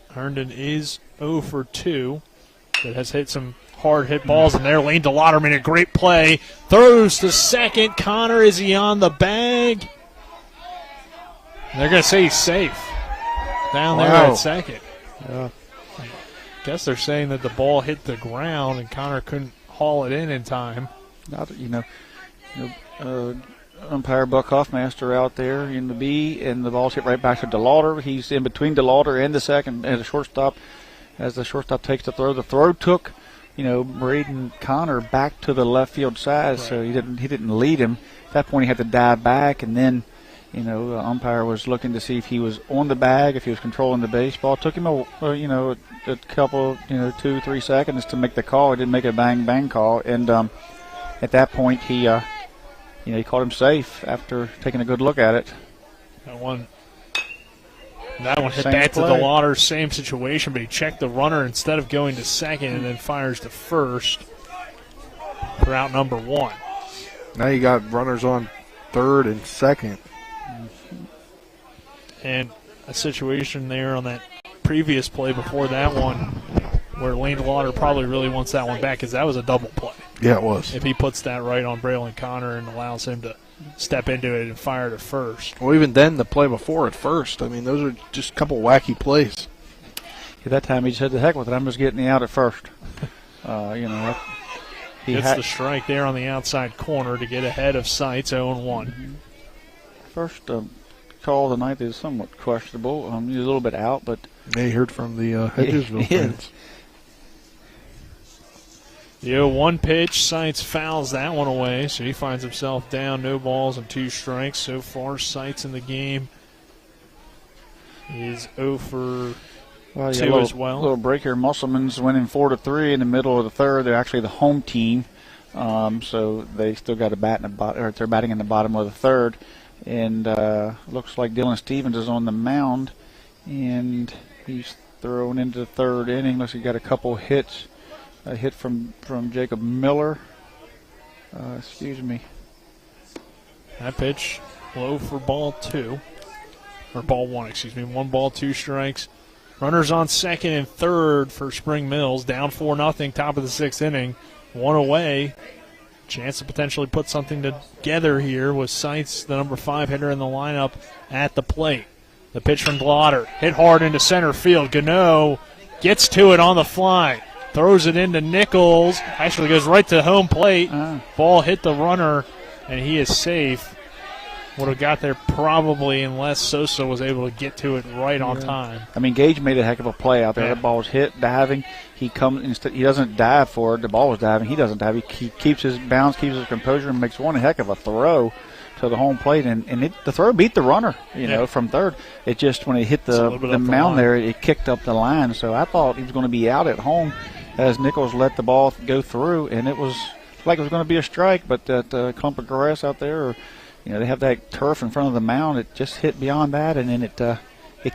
Herndon is 0 for 2, but has hit some hard hit balls, and there Lane DeLauder made a great play. Throws to second. Connor, is he on the bag? They're going to say he's safe down there at second. Yeah. I guess they're saying that the ball hit the ground and Connor couldn't haul it in time. Umpire Buck Hoffmaster out there in the B, and the ball's hit right back to DeLauder. He's in between DeLauder and the second and the shortstop. As the shortstop takes the throw took, Braden Connor back to the left field side, so he didn't lead him. At that point, he had to dive back, and then, the umpire was looking to see if he was on the bag, if he was controlling the baseball. It took him a couple, 2-3 seconds to make the call. He didn't make a bang call, and at that point, he called him safe after taking a good look at it. That one hit back to DeLauder, same situation, but he checked the runner instead of going to second and then fires to first for out number 1. Now you got runners on third and second. And a situation there on that previous play before that one where Lane DeLauder probably really wants that one back because that was a double play. Yeah, it was. If he puts that right on Braylon Connor and allows him to step into it and fire to first. Well, even then, the play before at first, those are just a couple wacky plays. At that time, he said, "The heck with it, I'm just getting the out at first." He gets the strike there on the outside corner to get ahead of Seitz, 0-1. First call of the night is somewhat questionable. He's a little bit out, but... Yeah, you heard from the Hedgesville fans. The 0-1 pitch, Seitz fouls that one away, so he finds himself down, no balls and 2 strikes. So far, Seitz in the game is 0 for 2 as well. A little break here. Musselman's winning 4-3 in the middle of the third. They're actually the home team, so they still got a bat in the bottom, or they're batting in the bottom of the third. And looks like Dylan Stevens is on the mound, and he's thrown into the third inning. Looks like he got a couple hits. A hit from Jacob Miller. Excuse me. That pitch low for ball 2. Or ball 1, excuse me. 1 ball, 2 strikes. Runners on second and third for Spring Mills. Down 4-0, top of the 6th inning. 1 away. Chance to potentially put something together here with Seitz, the number 5 hitter in the lineup, at the plate. The pitch from DeLauder. Hit hard into center field. Gano gets to it on the fly. Throws it into Nichols. Actually goes right to home plate. Ball hit the runner, and he is safe. Would have got there probably unless Sosa was able to get to it right on time. Gage made a heck of a play out there. Yeah. The ball was hit, diving. He comes instead. He doesn't dive for it. The ball was diving. He doesn't dive. He keeps his bounce, keeps his composure, and makes one heck of a throw to the home plate. And the throw beat the runner, from third. It just, when it hit the mound there, it kicked up the line. So I thought he was going to be out at home as Nichols let the ball go through, and it was like it was going to be a strike, but that clump of grass out there, or they have that turf in front of the mound. It just hit beyond that, and then it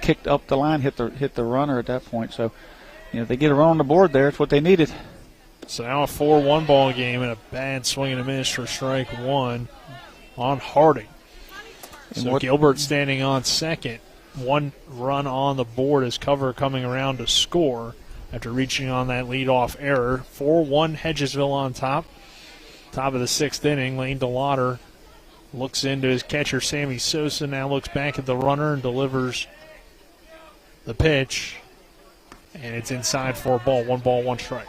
kicked up the line, hit the runner at that point. So they get a run on the board there. It's what they needed. So now a 4-1 ball game and a bad swing and a miss for strike one on Harding. So Gilbert standing on second. 1 run on the board as Cover coming around to score after reaching on that leadoff error. 4-1 Hedgesville on top. Top of the 6th inning, Lane DeLauder looks into his catcher, Sammy Sosa, now looks back at the runner and delivers the pitch. And it's inside for a ball. 1 ball, 1 strike.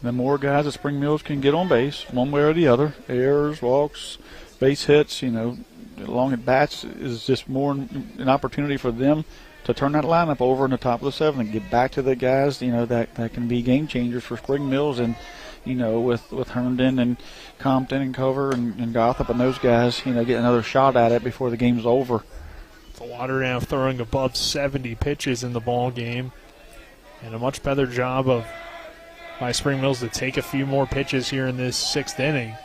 The more guys at Spring Mills can get on base, one way or the other, errors, walks, base hits, long at bats is just more an opportunity for them to turn that lineup over in the top of the 7th and get back to the guys, that can be game changers for Spring Mills. And, with Herndon and Compton and Cover and Gotham and those guys, get another shot at it before the game's over. DeLauder now throwing above 70 pitches in the ball game. And a much better job by Spring Mills to take a few more pitches here in this 6th inning.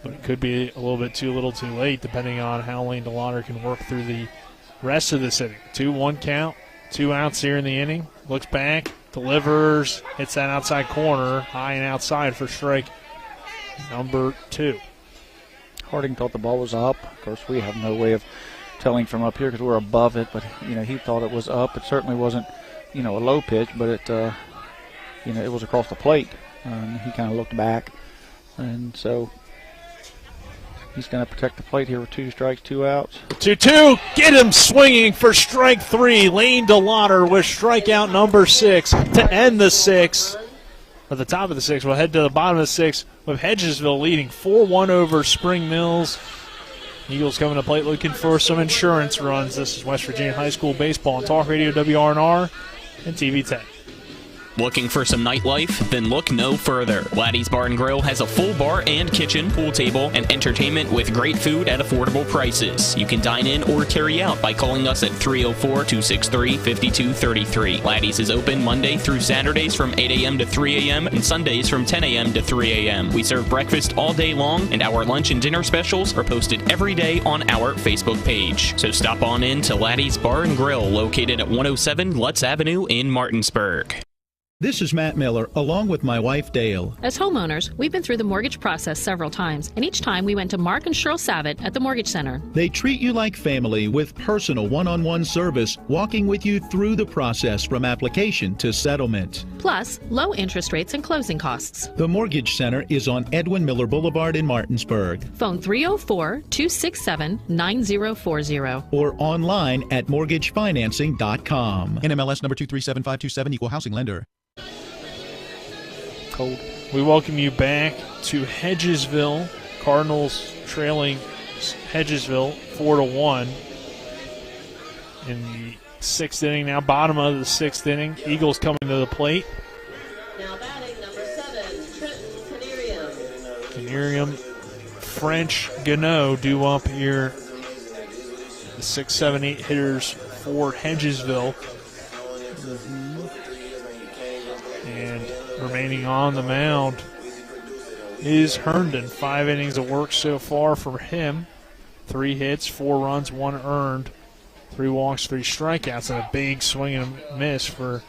But it could be a little bit too little too late depending on how Lane DeLauder can work through the rest of this inning. 2-1 count, 2 outs here in the inning. Looks back, delivers, hits that outside corner, high and outside for strike number 2. Harding thought the ball was up. Of course, we have no way of telling from up here because we're above it, but he thought it was up. It certainly wasn't a low pitch, but it it was across the plate. He kind of looked back, and so he's going to protect the plate here with 2 strikes, 2 outs. 2-2, get him swinging for strike 3. Lane DeLauder with strikeout number 6 to end the 6th. At the top of the 6th, we'll head to the bottom of the 6th with Hedgesville leading 4-1 over Spring Mills. Eagles coming to plate looking for some insurance runs. This is West Virginia High School Baseball on Talk Radio WRNR and TV 10. Looking for some nightlife? Then look no further. Laddie's Bar and Grill has a full bar and kitchen, pool table, and entertainment with great food at affordable prices. You can dine in or carry out by calling us at 304-263-5233. Laddie's is open Monday through Saturdays from 8 a.m. to 3 a.m. and Sundays from 10 a.m. to 3 a.m. We serve breakfast all day long, and our lunch and dinner specials are posted every day on our Facebook page. So stop on in to Laddie's Bar and Grill, located at 107 Lutz Avenue in Martinsburg. This is Matt Miller, along with my wife, Dale. As homeowners, we've been through the mortgage process several times, and each time we went to Mark and Cheryl Savitt at the Mortgage Center. They treat you like family with personal one-on-one service, walking with you through the process from application to settlement. Plus, low interest rates and closing costs. The Mortgage Center is on Edwin Miller Boulevard in Martinsburg. Phone 304-267-9040. Or online at mortgagefinancing.com. NMLS number 237527, Equal Housing Lender. We welcome you back to Hedgesville. Cardinals trailing Hedgesville 4-1 in the 6th inning. Now bottom of the 6th inning. Eagles coming to the plate. Now batting number 7, Trenton Canerium. Canerium, French, Gano due up here. The 6, 7, 8 hitters for Hedgesville. And remaining on the mound is Herndon. 5 innings of work so far for him. 3 hits, 4 runs, 1 earned, 3 walks, 3 strikeouts, and a big swing and a miss for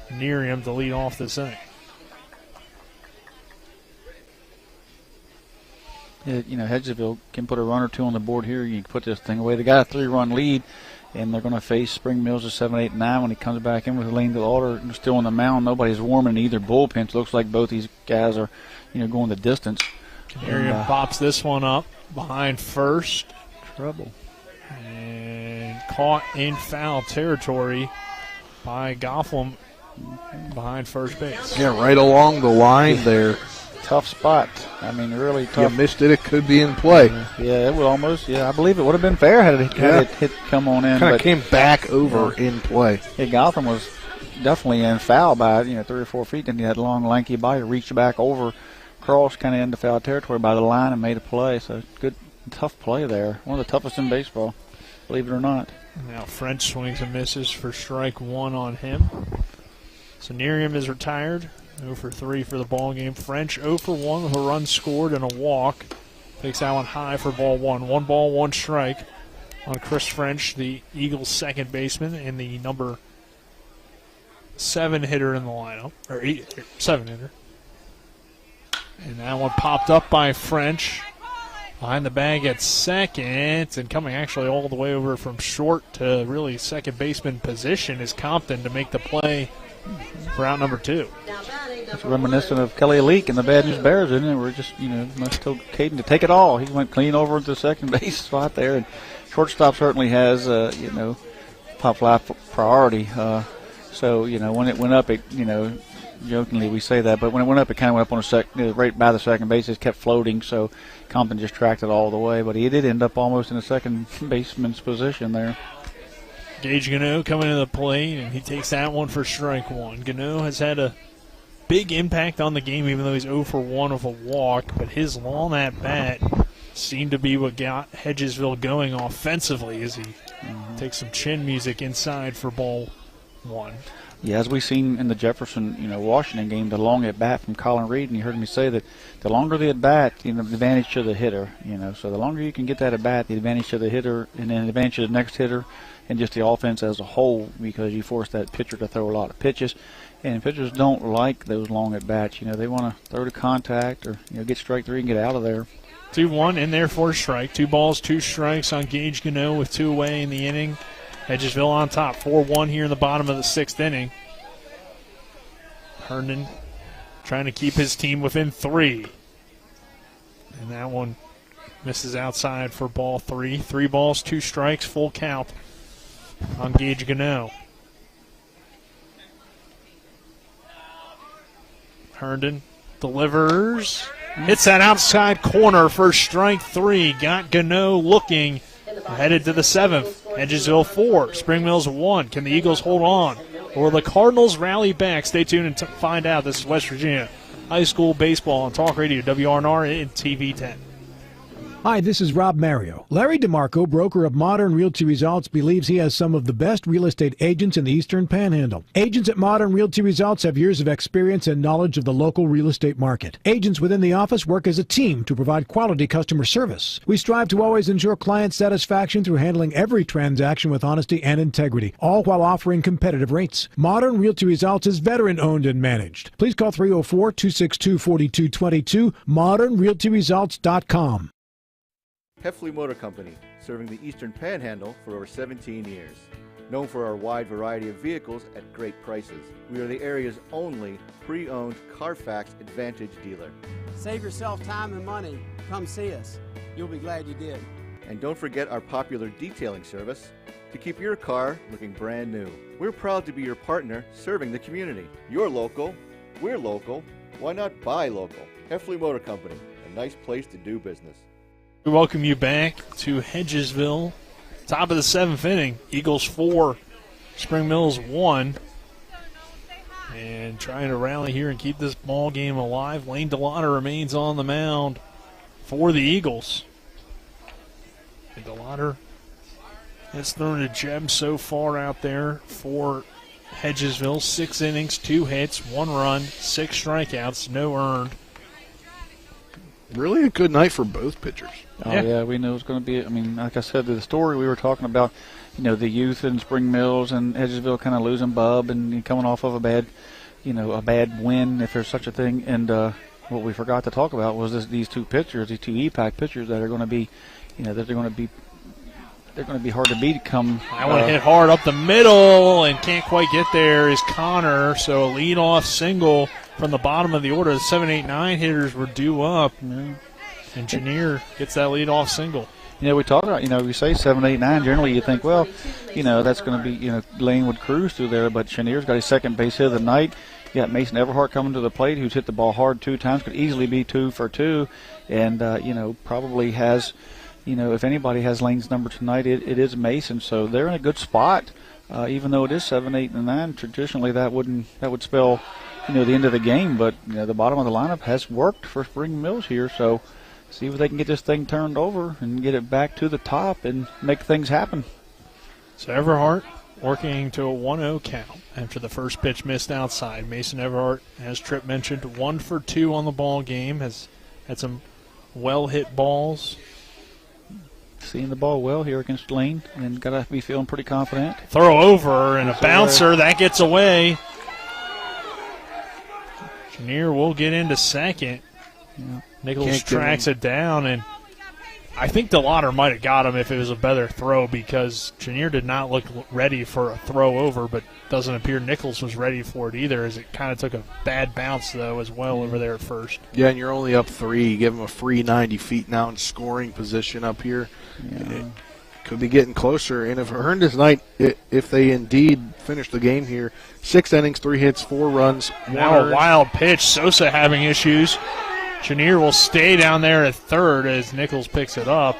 Nerium to lead off this inning. Yeah, Hedgesville can put a run or 2 on the board here. You can put this thing away. They got a 3-run lead, and they're going to face Spring Mills at 7, 8, 9 when he comes back in with Lane DeLauder still on the mound. Nobody's warming either bullpen. It looks like both these guys are, going the distance. Canarium pops this one up behind first. Trouble. And caught in foul territory by Gotham behind first base. Yeah, right along the line there. Tough spot. Really tough. You missed it. It could be in play. Yeah, it would almost. Yeah, I believe it would have been fair had it hit come on in. Kind of came back over in play. Yeah, Gotham was definitely in foul by 3 or 4 feet. Then he had long, lanky body, reached back over, crossed kind of into foul territory by the line and made a play. So good, tough play there. One of the toughest in baseball, believe it or not. Now French swings and misses for strike 1 on him. So Nerium is retired. 0 for 3 for the ball game. French 0 for 1 with a run scored and a walk. Takes that one high for ball 1. 1 ball, 1 strike on Chris French, the Eagles' second baseman and the number 7 hitter in the lineup, or 7 hitter. And that one popped up by French. Behind the bag at second, and coming actually all the way over from short to really second baseman position is Compton to make the play for out number 2. It's reminiscent of Kelly Leak and the Bad News Bears, isn't it? We're just, must told Caden to take it all. He went clean over into the second base spot there, and shortstop certainly has, pop fly priority. So, when it went up, it, jokingly we say that, but when it went up, it kind of went up on right by the second base. It kept floating, so Compton just tracked it all the way, but he did end up almost in the second baseman's position there. Gage Gano coming to the plate, and he takes that one for strike 1. Gano has had a big impact on the game, even though he's 0 for 1 with a walk, but his long at bat seemed to be what got Hedgesville going offensively as he takes some chin music inside for ball 1. Yeah, as we've seen in the Jefferson, Washington game, the long at bat from Colin Reed, and you heard me say that the longer the at bat, the advantage to the hitter, so the longer you can get that at bat, the advantage to the hitter, and then the advantage to the next hitter, and just the offense as a whole, because you force that pitcher to throw a lot of pitches, and pitchers don't like those long at bats. They want to throw to contact or get strike 3 and get out of there. 2-1 in there for a strike. 2 balls, 2 strikes on Gage Gano with 2 away in the inning. Hedgesville on top, 4-1 here in the bottom of the 6th inning. Herndon trying to keep his team within 3. And that one misses outside for ball 3. 3 balls, 2 strikes, full count on Gage Gano. Herndon delivers. Hits that outside corner for strike 3. Got Gano looking. Headed to the 7th. Hedgesville 4, Spring Mills 1. Can the Eagles hold on? Or will the Cardinals rally back? Stay tuned and find out. This is West Virginia High School Baseball on Talk Radio, WRNR and TV 10. Hi, this is Rob Mario. Larry DeMarco, broker of Modern Realty Results, believes he has some of the best real estate agents in the Eastern Panhandle. Agents at Modern Realty Results have years of experience and knowledge of the local real estate market. Agents within the office work as a team to provide quality customer service. We strive to always ensure client satisfaction through handling every transaction with honesty and integrity, all while offering competitive rates. Modern Realty Results is veteran-owned and managed. Please call 304-262-4222, modernrealtyresults.com. Heffley Motor Company, serving the Eastern Panhandle for over 17 years. Known for our wide variety of vehicles at great prices, we are the area's only pre-owned Carfax Advantage dealer. Save yourself time and money. Come see us. You'll be glad you did. And don't forget our popular detailing service to keep your car looking brand new. We're proud to be your partner serving the community. You're local, we're local, why not buy local? Heffley Motor Company, a nice place to do business. We welcome you back to Hedgesville. Top of the 7th inning. Eagles 4, Spring Mills 1. And trying to rally here and keep this ball game alive. Lane DeLotta remains on the mound for the Eagles. And DeLotta has thrown a gem so far out there for Hedgesville. 6 innings, 2 hits, 1 run, 6 strikeouts, no earned. Really a good night for both pitchers. Oh, yeah, we knew it was going to be, like I said, the story we were talking about, the youth in Spring Mills and Hedgesville kind of losing Bub and coming off of a bad win, if there's such a thing. And what we forgot to talk about was these 2 pitchers, these 2 EPAC pitchers that are going to be, they're going to be hard to beat. That one hit hard up the middle and can't quite get there is Connor. So a leadoff single from the bottom of the order. The 7, 8, 9 hitters were due up. And Chenier gets that leadoff single. We talk about, we say 7, 8, 9. Generally, you think, well, that's going to be, Lane would cruise through there. But Chenier's got his second base hit of the night. You got Mason Everhart coming to the plate, who's hit the ball hard 2 times, could easily be 2 for 2. And, probably has, if anybody has Lane's number tonight, it is Mason. So they're in a good spot. Even though it is 7, 8, and 9, traditionally that would spell, the end of the game. But, the bottom of the lineup has worked for Spring Mills here. So see if they can get this thing turned over and get it back to the top and make things happen. So Everhart working to a 1-0 count after the first pitch missed outside. Mason Everhart, as Tripp mentioned, 1 for 2 on the ball game, has had some well-hit balls. Seeing the ball well here against Lane, and got to be feeling pretty confident. Throw over and a bouncer. That gets away. Chenier will get into second. Yeah. Nichols tracks it down, and I think DeLauder might have got him if it was a better throw, because Chenier did not look ready for a throw over, but doesn't appear Nichols was ready for it either, as it kind of took a bad bounce, though, as well over there at first. Yeah, and you're only up 3. You give them a free 90 feet now in scoring position up here. Yeah. It could be getting closer. And if Herndon's night, if they indeed finish the game here, 6 innings, 3 hits, 4 runs. Now a wild pitch. Sosa having issues. Chenier will stay down there at third as Nichols picks it up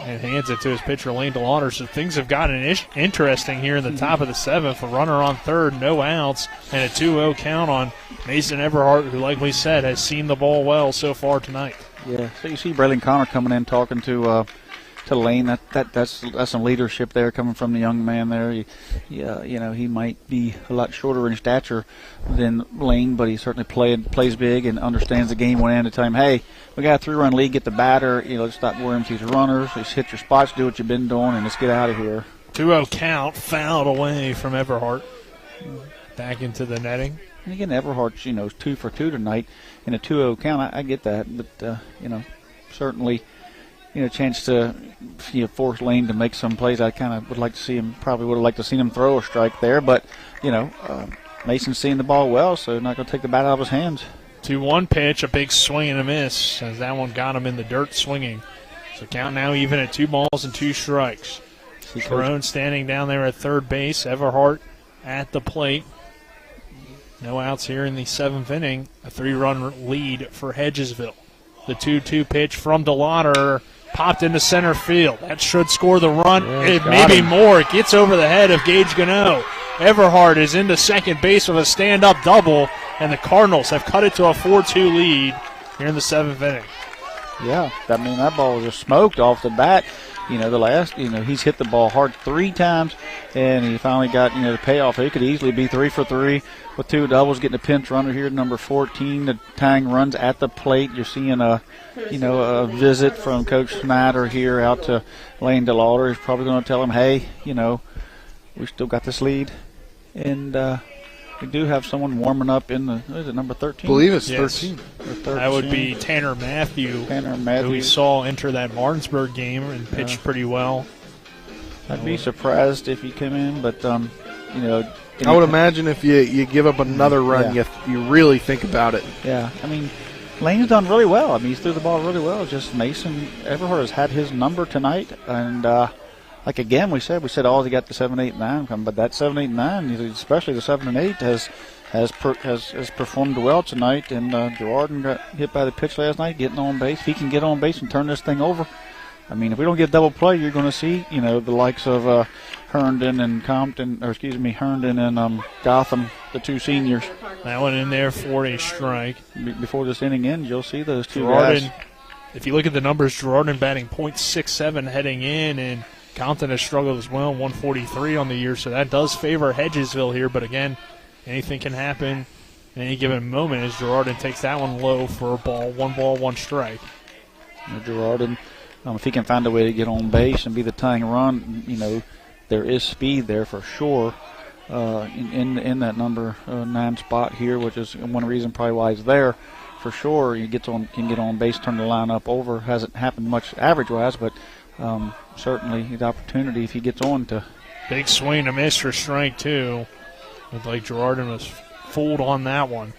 and hands it to his pitcher, Lane DeLauder. So things have gotten interesting here in the top of the 7th. A runner on third, no outs, and a 2-0 count on Mason Everhart, who, like we said, has seen the ball well so far tonight. Yeah, so you see Braylon Connor coming in talking to Lane. That's some leadership there coming from the young man there. He might be a lot shorter in stature than Lane, but he certainly plays big and understands the game one end at a time. Hey, we got a 3-run lead. Get the batter. Let's stop worrying these runners. Just hit your spots, do what you've been doing, and let's get out of here. 2-0 count, fouled away from Everhart. Back into the netting. And again, Everhart's 2 for 2 tonight in a 2-0 count. I get that, but certainly. Chance to force Lane to make some plays. I kind of would like to see him. Probably would have liked to see him throw a strike there, but Mason's seeing the ball well, so not going to take the bat out of his hands. 2-1 pitch, a big swing and a miss, as that one got him in the dirt swinging. So count now even at 2 balls and 2 strikes. Carone standing down there at third base. Everhart at the plate. No outs here in the 7th inning. A 3-run lead for Hedgesville. The 2-2 pitch from DeLauder popped into center field. That should score the run. Yeah, maybe more. It gets over the head of Gage Gano. Everhart is into second base with a stand-up double, and the Cardinals have cut it to a 4-2 lead here in the 7th inning. Yeah, that ball was just smoked off the bat. He's hit the ball hard 3 times, and he finally got, the payoff. He could easily be 3 for 3 with 2 doubles, getting a pinch runner here, number 14. The tying runs at the plate. You're seeing a visit from Coach Snyder here out to Lane DeLauder. He's probably going to tell him, hey, we still got this lead. And we do have someone warming up in number 13? I believe it's Yes. 13. That would be Tanner Matthew, who we saw enter that Martinsburg game and pitched pretty well. I'd be surprised if he came in, but, I would imagine if you give up another run, you really think about it. Yeah, Lane's done really well. He's threw the ball really well. Just Mason Everhart has had his number tonight, and again, we said he got the 7, 8, 9 coming, but that 7, 8, 9, especially the 7 and 8, has performed well tonight. And Gerardin got hit by the pitch last night, getting on base. If he can get on base and turn this thing over, if we don't get double play, you're going to see the likes of Herndon and Herndon and Gotham, the 2 seniors. That one in there for a strike. Before this inning ends, you'll see those 2 Gerardin, guys. If you look at the numbers, Gerardin batting .67 heading in, and Compton has struggled as well, 143 on the year, so that does favor Hedgesville here. But again, anything can happen at any given moment as Gerardin takes that one low for a ball, 1 strike. Gerardin, if he can find a way to get on base and be the tying run, there is speed there for sure in that number 9 spot here, which is one reason probably why he's there for sure. He can get on base, turn the lineup over. Hasn't happened much average-wise, but certainly the opportunity if he gets on to. Big swing, a miss for strike 2. Looked like Gerardin was fooled on that one.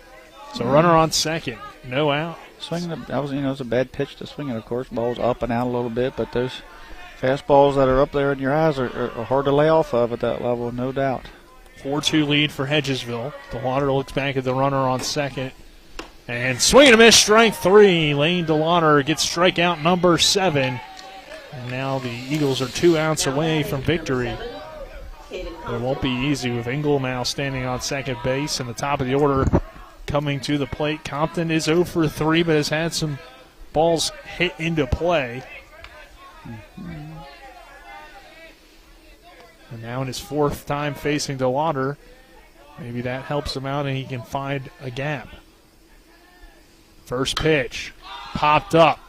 So runner on second, no out. It was a bad pitch to swing it, of course. Ball's up and out a little bit, but those fastballs that are up there in your eyes are hard to lay off of at that level, no doubt. 4-2 lead for Hedgesville. DeLauder looks back at the runner on second. And swing and a miss, strike 3. Lane DeLauder gets strikeout number 7. And now the Eagles are 2 outs away from victory. It won't be easy with Engel now standing on second base, and the top of the order coming to the plate. Compton is 0 for 3, but has had some balls hit into play. And now in his 4th time facing DeLauder, maybe that helps him out and he can find a gap. First pitch, popped up.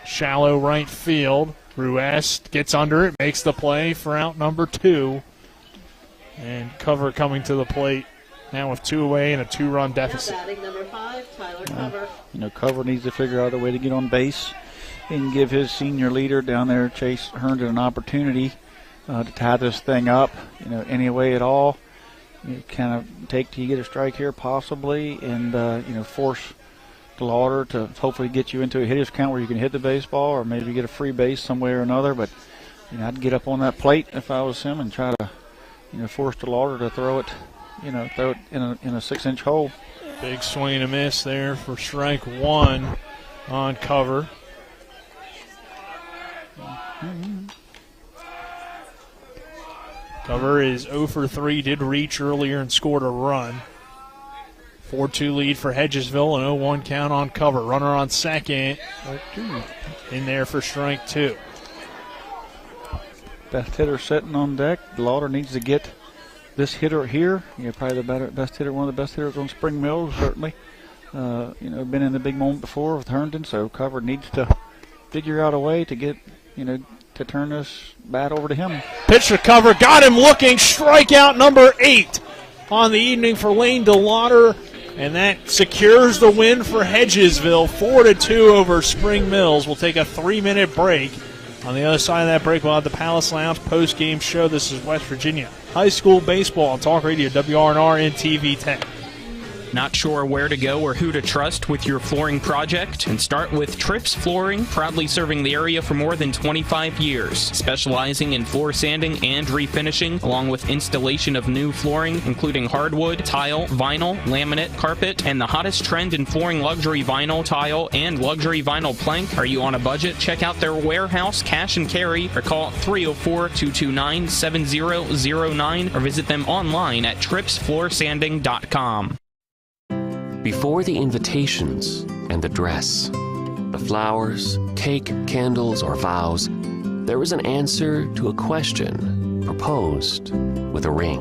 Shallow right field. Ruiz gets under it, makes the play for out number 2. And Cover coming to the plate now with 2 away and a 2-run deficit. Batting number 5, Tyler Cover. Cover needs to figure out a way to get on base and give his senior leader down there, Chase Herndon, an opportunity to tie this thing up, any way at all. You kind of take till you get a strike here possibly and, force DeLauder to hopefully get you into a hitter's count where you can hit the baseball or maybe get a free base some way or another. But, I'd get up on that plate if I was him and try to, force DeLauder to throw it in a 6-inch hole. Big swing and a miss there for strike 1 on Cover. Cover is 0 for 3, did reach earlier and scored a run. 4-2 lead for Hedgesville, an 0-1 count on Cover. Runner on second, in there for strike 2. Best hitter sitting on deck. DeLauder needs to get this hitter here. Probably best hitter, one of the best hitters on Spring Mills, certainly. Been in the big moment before with Herndon, so Cover needs to figure out a way to get, to turn this bat over to him. Pitch to Cover, got him looking, strikeout number 8 on the evening for Lane DeLauder, and that secures the win for Hedgesville, 4-2 over Spring Mills. We'll take a 3-minute break. On the other side of that break, we'll have the Palace Lounge post-game show. This is West Virginia High School Baseball on Talk Radio, WRNR and TV 10. Not sure where to go or who to trust with your flooring project? And start with Trips Flooring, proudly serving the area for more than 25 years, specializing in floor sanding and refinishing, along with installation of new flooring, including hardwood, tile, vinyl, laminate, carpet, and the hottest trend in flooring, luxury vinyl, tile, and luxury vinyl plank. Are you on a budget? Check out their warehouse, cash and carry, or call 304-229-7009, or visit them online at tripsfloorsanding.com. Before the invitations and the dress, the flowers, cake, candles, or vows, there was an answer to a question proposed with a ring.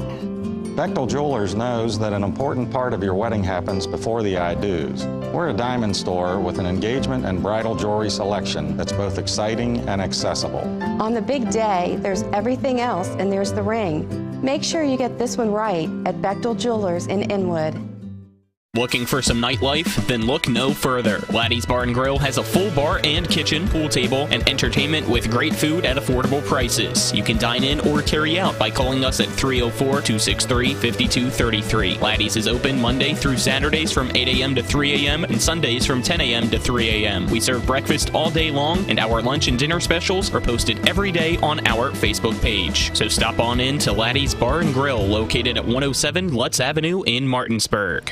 Bechtel Jewelers knows that an important part of your wedding happens before the I-dos. We're a diamond store with an engagement and bridal jewelry selection that's both exciting and accessible. On the big day, there's everything else, and there's the ring. Make sure you get this one right at Bechtel Jewelers in Inwood. Looking for some nightlife? Then look no further. Laddie's Bar and Grill has a full bar and kitchen, pool table, and entertainment with great food at affordable prices. You can dine in or carry out by calling us at 304-263-5233. Laddie's is open Monday through Saturdays from 8 a.m. to 3 a.m. and Sundays from 10 a.m. to 3 a.m. We serve breakfast all day long, and our lunch and dinner specials are posted every day on our Facebook page. So stop on in to Laddie's Bar and Grill, located at 107 Lutz Avenue in Martinsburg.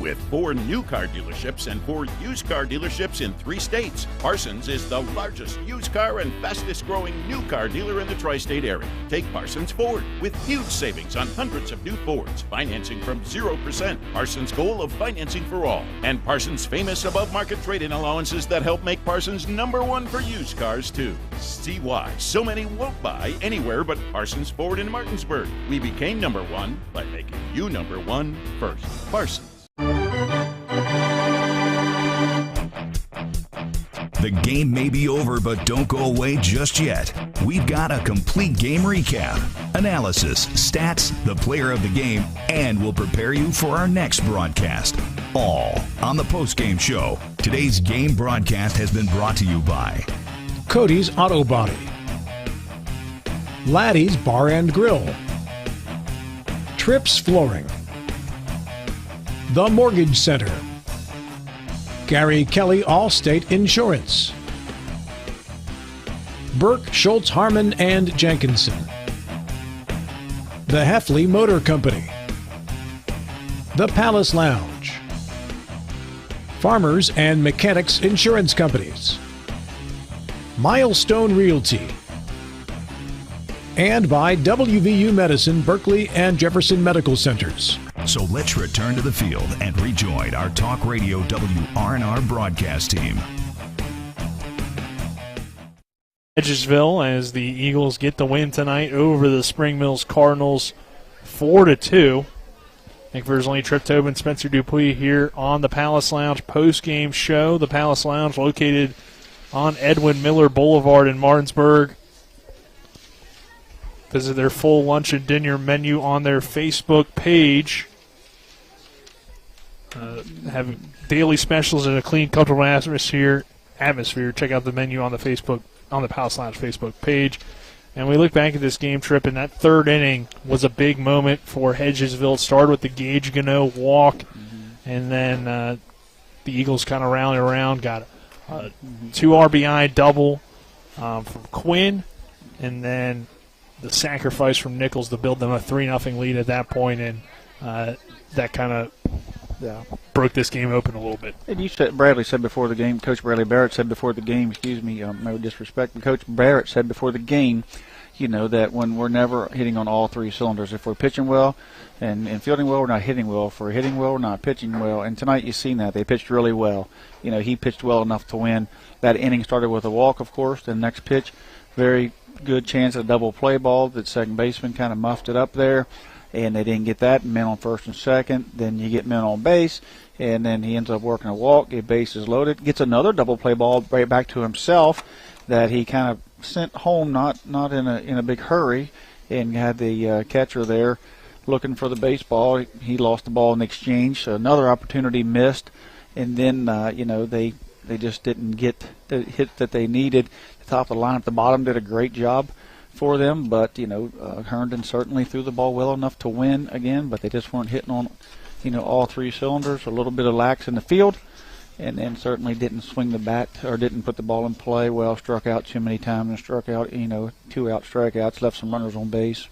With 4 new car dealerships and 4 used car dealerships in 3 states, Parsons is the largest used car and fastest growing new car dealer in the tri-state area. Take Parsons Ford with huge savings on hundreds of new Fords, financing from 0%, Parsons' goal of financing for all, and Parsons' famous above-market trade-in allowances that help make Parsons #1 for used cars too. See why so many won't buy anywhere but Parsons Ford in Martinsburg. We became #1 by making you #1 first. Parsons. The game may be over, but don't go away just yet. We've got a complete game recap, analysis, stats, the player of the game, and we'll prepare you for our next broadcast. All on the post-game show. Today's game broadcast has been brought to you by Cody's Auto Body, Laddie's Bar and Grill, Trips Flooring, The Mortgage Center, Gary Kelly Allstate Insurance, Burke, Schultz, Harmon, and Jenkinson, the Heffley Motor Company, the Palace Lounge, Farmers and Mechanics Insurance Companies, Milestone Realty, and by WVU Medicine, Berkeley, and Jefferson Medical Centers. So let's return to the field and rejoin our Talk Radio WRNR broadcast team. Hedgesville as the Eagles get the win tonight over the Spring Mills Cardinals 4-2. Nick Verzolini, Trip Tobin, Spencer Dupuis here on the Palace Lounge post-game show. The Palace Lounge located on Edwin Miller Boulevard in Martinsburg. Visit their full lunch and dinner menu on their Facebook page. Have daily specials and a clean, comfortable atmosphere. Check out the menu on the Palace Lounge Facebook page. And we look back at this game, Trip, and that third inning was a big moment for Hedgesville. It started with the Gage Gano walk, and then the Eagles kind of rallied around, got a 2 RBI double from Quinn, and then the sacrifice from Nichols to build them a 3-0 lead at that point, and that kind of broke this game open a little bit. And you said, Bradley said before the game, Coach Bradley Barrett said before the game, no disrespect, but Coach Barrett said before the game, that when we're never hitting on all 3 cylinders, if we're pitching well and fielding well, we're not hitting well. If we're hitting well, we're not pitching well. And tonight you've seen that. They pitched really well. He pitched well enough to win. That inning started with a walk, of course. The next pitch, very good chance at a double play ball. The second baseman kind of muffed it up there, and they didn't get that. Men on first and second. Then you get men on base, and then he ends up working a walk. Get bases loaded. Gets another double play ball right back to himself that he kind of sent home, not in a big hurry, and had the catcher there looking for the baseball. He lost the ball in the exchange, so another opportunity missed. And then they just didn't get the hit that they needed. The top of the lineup, the bottom did a great job for them, but Herndon certainly threw the ball well enough to win again, but they just weren't hitting on all 3 cylinders. A little bit of lax in the field, and then certainly didn't swing the bat or didn't put the ball in play well. Struck out too many times and struck out 2 out strikeouts, left some runners on base.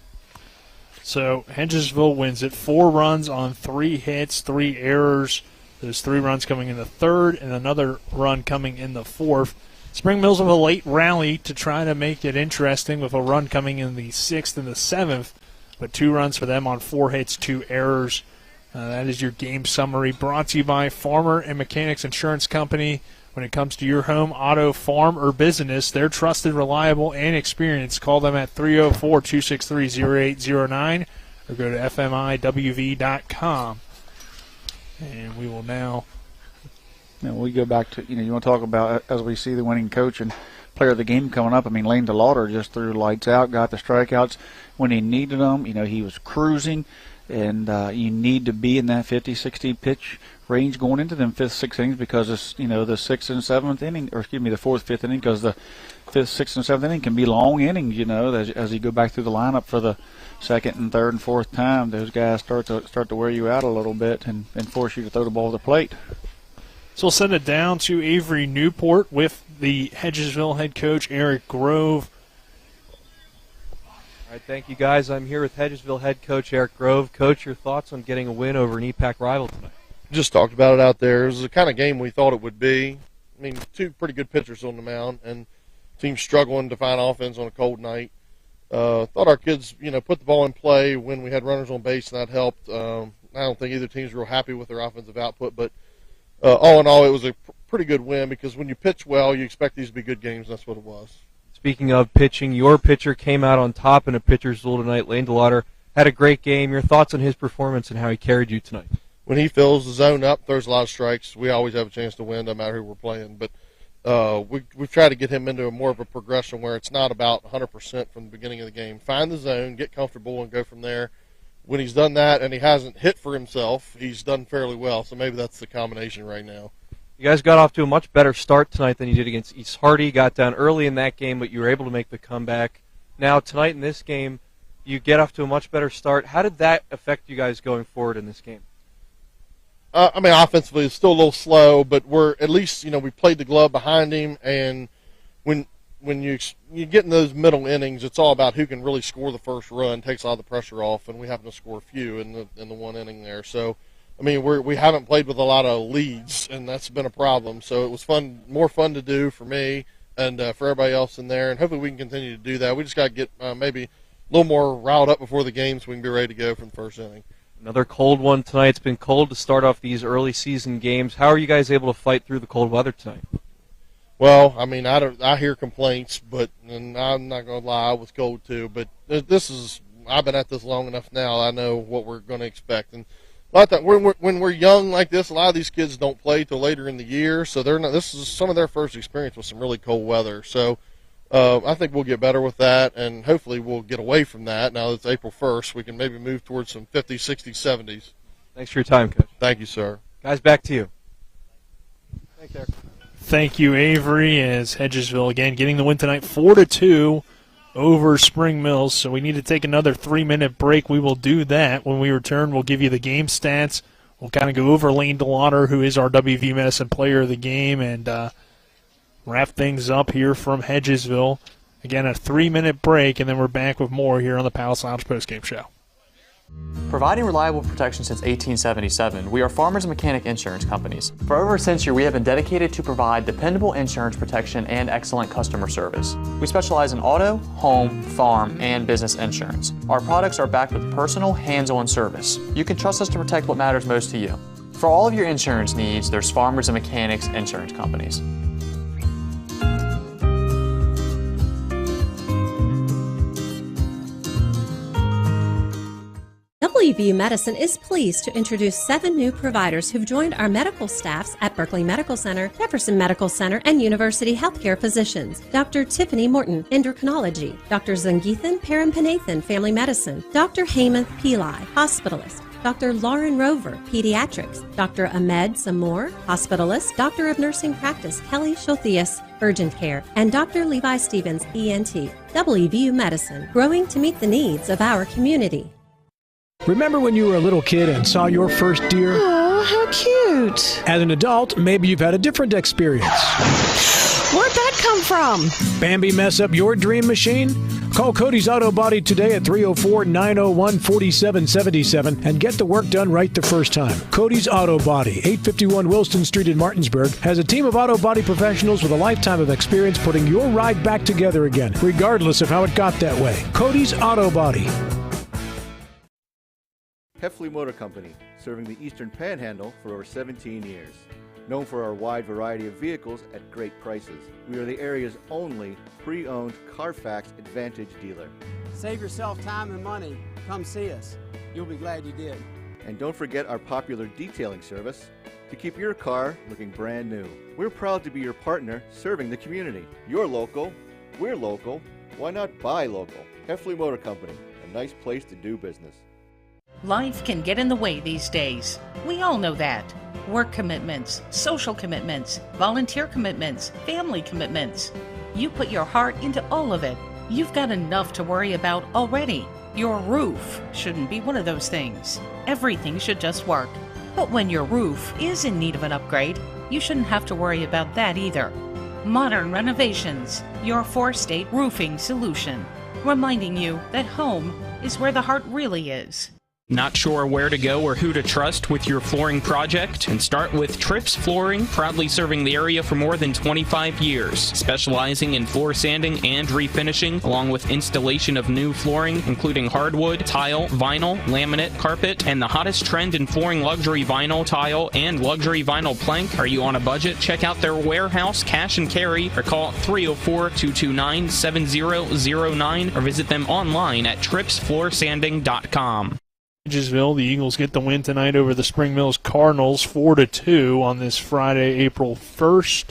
So Hedgesville wins it 4 runs on 3 hits, 3 errors. There's 3 runs coming in the third and another run coming in the fourth. Spring Mills with a late rally to try to make it interesting with a run coming in the 6th and the 7th, but 2 runs for them on 4 hits, 2 errors. That is your game summary, brought to you by Farmer and Mechanics Insurance Company. When it comes to your home, auto, farm, or business, they're trusted, reliable, and experienced. Call them at 304-263-0809 or go to fmiwv.com. And we will now... we go back to, you want to talk about, as we see the winning coach and player of the game coming up, Lane DeLauder just threw lights out, got the strikeouts when he needed them. He was cruising. And you need to be in that 50-60 pitch range going into them 5th, 6th innings because it's, the 6th and 7th inning, or excuse me, the 4th, 5th inning, because the 5th, 6th, and 7th inning can be long innings. As you go back through the lineup for the 2nd and 3rd and 4th time, those guys start to wear you out a little bit and force you to throw the ball to the plate. So we'll send it down to Avery Newport with the Hedgesville head coach Eric Grove. All right, thank you, guys. I'm here with Hedgesville head coach Eric Grove. Coach, your thoughts on getting a win over an EPAC rival tonight? Just talked about it out there. It was the kind of game we thought it would be. 2 pretty good pitchers on the mound, and teams struggling to find offense on a cold night. Thought our kids, put the ball in play when we had runners on base, and that helped. I don't think either team's real happy with their offensive output, but all in all, it was a pretty good win because when you pitch well, you expect these to be good games, and that's what it was. Speaking of pitching, your pitcher came out on top in a pitcher's duel tonight. Lane DeLauder had a great game. Your thoughts on his performance and how he carried you tonight? When he fills the zone up, throws a lot of strikes, we always have a chance to win no matter who we're playing. But we've tried to get him into more of a progression where it's not about 100% from the beginning of the game. Find the zone, get comfortable, and go from there. When he's done that and he hasn't hit for himself, he's done fairly well. So maybe that's the combination right now. You guys got off to a much better start tonight than you did against East Hardy. Got down early in that game, but you were able to make the comeback. Now, tonight in this game, you get off to a much better start. How did that affect you guys going forward in this game? Offensively, it's still a little slow, but we're at least, we played the glove behind him. And when you get in those middle innings, it's all about who can really score the first run, takes a lot of the pressure off, and we happen to score a few in the one inning there. So, we haven't played with a lot of leads, and that's been a problem. So it was more fun to do for me and for everybody else in there, and hopefully we can continue to do that. We just got to get maybe a little more riled up before the game so we can be ready to go from the first inning. Another cold one tonight. It's been cold to start off these early season games. How are you guys able to fight through the cold weather tonight? Well, I mean, I hear complaints, and I'm not going to lie, I was cold too. But I've been at this long enough now. I know what we're going to expect. And a lot of when we're young like this, a lot of these kids don't play till later in the year, so this is some of their first experience with some really cold weather. So I think we'll get better with that, and hopefully we'll get away from that. Now that it's April 1st, we can maybe move towards some 50s, 60s, 70s. Thanks for your time, Coach. Thank you, sir. Guys, back to you. Thanks, Eric. Thank you, Avery, as Hedgesville, again, getting the win tonight 4-2 over Spring Mills. So we need to take another 3-minute break. We will do that. When we return, we'll give you the game stats. We'll kind of go over Lane DeLauder, who is our WV Medicine player of the game, and wrap things up here from Hedgesville. Again, a 3-minute break, and then we're back with more here on the Palace Lounge postgame show. Providing reliable protection since 1877, we are Farmers and Mechanic Insurance Companies. For over a century, we have been dedicated to provide dependable insurance protection and excellent customer service. We specialize in auto, home, farm, and business insurance. Our products are backed with personal, hands-on service. You can trust us to protect what matters most to you. For all of your insurance needs, there's Farmers and Mechanics Insurance Companies. WVU Medicine is pleased to introduce 7 new providers who've joined our medical staffs at Berkeley Medical Center, Jefferson Medical Center, and University Healthcare Physicians. Dr. Tiffany Morton, Endocrinology. Dr. Zangeethan Parampanathan, Family Medicine. Dr. Heymanth Pillai, Hospitalist. Dr. Lauren Rover, Pediatrics. Dr. Ahmed Samor, Hospitalist. Doctor of Nursing Practice, Kelly Shothius, Urgent Care. And Dr. Levi Stevens, ENT. WVU Medicine, growing to meet the needs of our community. Remember when you were a little kid and saw your first deer? Oh, how cute. As an adult, maybe you've had a different experience. Where'd that come from? Bambi mess up your dream machine? Call Cody's Auto Body today at 304-901-4777 and get the work done right the first time. Cody's Auto Body, 851 Wilston Street in Martinsburg, has a team of auto body professionals with a lifetime of experience putting your ride back together again, regardless of how it got that way. Cody's Auto Body. Heffley Motor Company, serving the Eastern Panhandle for over 17 years. Known for our wide variety of vehicles at great prices, we are the area's only pre-owned Carfax Advantage dealer. Save yourself time and money. Come see us. You'll be glad you did. And don't forget our popular detailing service to keep your car looking brand new. We're proud to be your partner serving the community. You're local, we're local, why not buy local? Heffley Motor Company, a nice place to do business. Life can get in the way these days. We all know that. Work commitments, social commitments, volunteer commitments, family commitments. You put your heart into all of it. You've got enough to worry about already. Your roof shouldn't be one of those things. Everything should just work. But when your roof is in need of an upgrade, you shouldn't have to worry about that either. Modern Renovations, your 4-state roofing solution. Reminding you that home is where the heart really is. Not sure where to go or who to trust with your flooring project? And start with Trips Flooring, proudly serving the area for more than 25 years, specializing in floor sanding and refinishing, along with installation of new flooring, including hardwood, tile, vinyl, laminate, carpet, and the hottest trend in flooring, luxury vinyl tile and luxury vinyl plank. Are you on a budget? Check out their warehouse, cash and carry, or call 304-229-7009, or visit them online at tripsfloorsanding.com. Hedgesville, the Eagles get the win tonight over the Spring Mills Cardinals, 4-2 on this Friday, April 1st.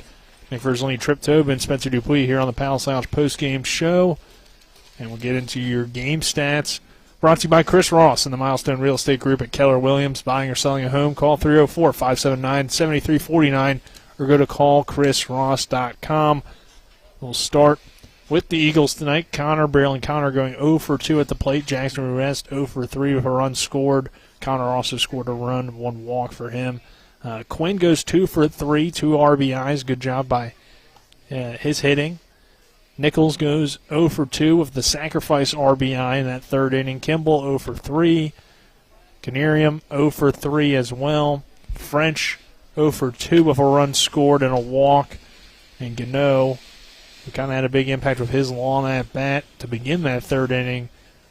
McPherson, Trip Tobin, Spencer Dupuis here on the Palace Lounge postgame show. And we'll get into your game stats. Brought to you by Chris Ross and the Milestone Real Estate Group at Keller Williams. Buying or selling a home, call 304-579-7349 or go to callchrisross.com. We'll start with the Eagles tonight. Braylon Connor going 0 for 2 at the plate. Jackson Ruiz 0 for 3 with a run scored. Connor also scored a run, 1 walk for him. Quinn goes 2 for 3, 2 RBIs. Good job by his hitting. Nichols goes 0 for 2 with the sacrifice RBI in that third inning. Kimball 0 for 3. Canarium 0 for 3 as well. French 0 for 2 with a run scored and a walk. And Gano, who kind of had a big impact with his long at bat to begin that third inning,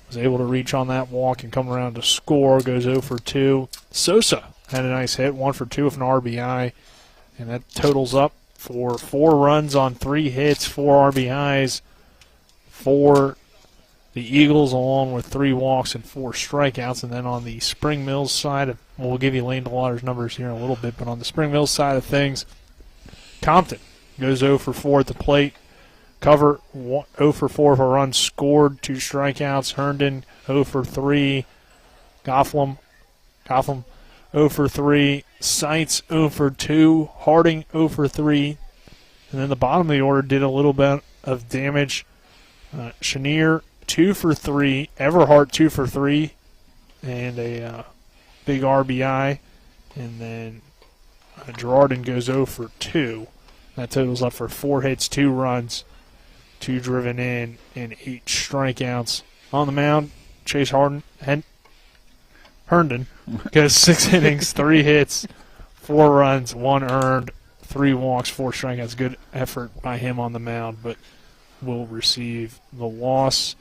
was able to reach on that walk and come around to score. Goes 0 for 2. Sosa had a nice hit, 1 for 2 with an RBI, and that totals up for 4 runs on 3 hits, 4 RBIs for the Eagles, along with 3 walks and 4 strikeouts. And then on the Spring Mills side, we'll give you Lane DeLauder's numbers here in a little bit, but on the Spring Mills side of things, Compton goes 0 for 4 at the plate. Cover 0 for 4 for runs scored, 2 strikeouts. Herndon 0 for 3. Gofflam 0 for 3. Seitz 0 for 2. Harding 0 for 3. And then the bottom of the order did a little bit of damage. Chenier 2 for 3. Everhart 2 for 3. And a big RBI. And then Girardin goes 0 for 2. That totals up for 4 hits, 2 runs, 2 driven in, and 8 strikeouts. On the mound, Chase Herndon goes 6 innings, 3 hits, 4 runs, 1 earned, 3 walks, 4 strikeouts. Good effort by him on the mound, but will receive the loss.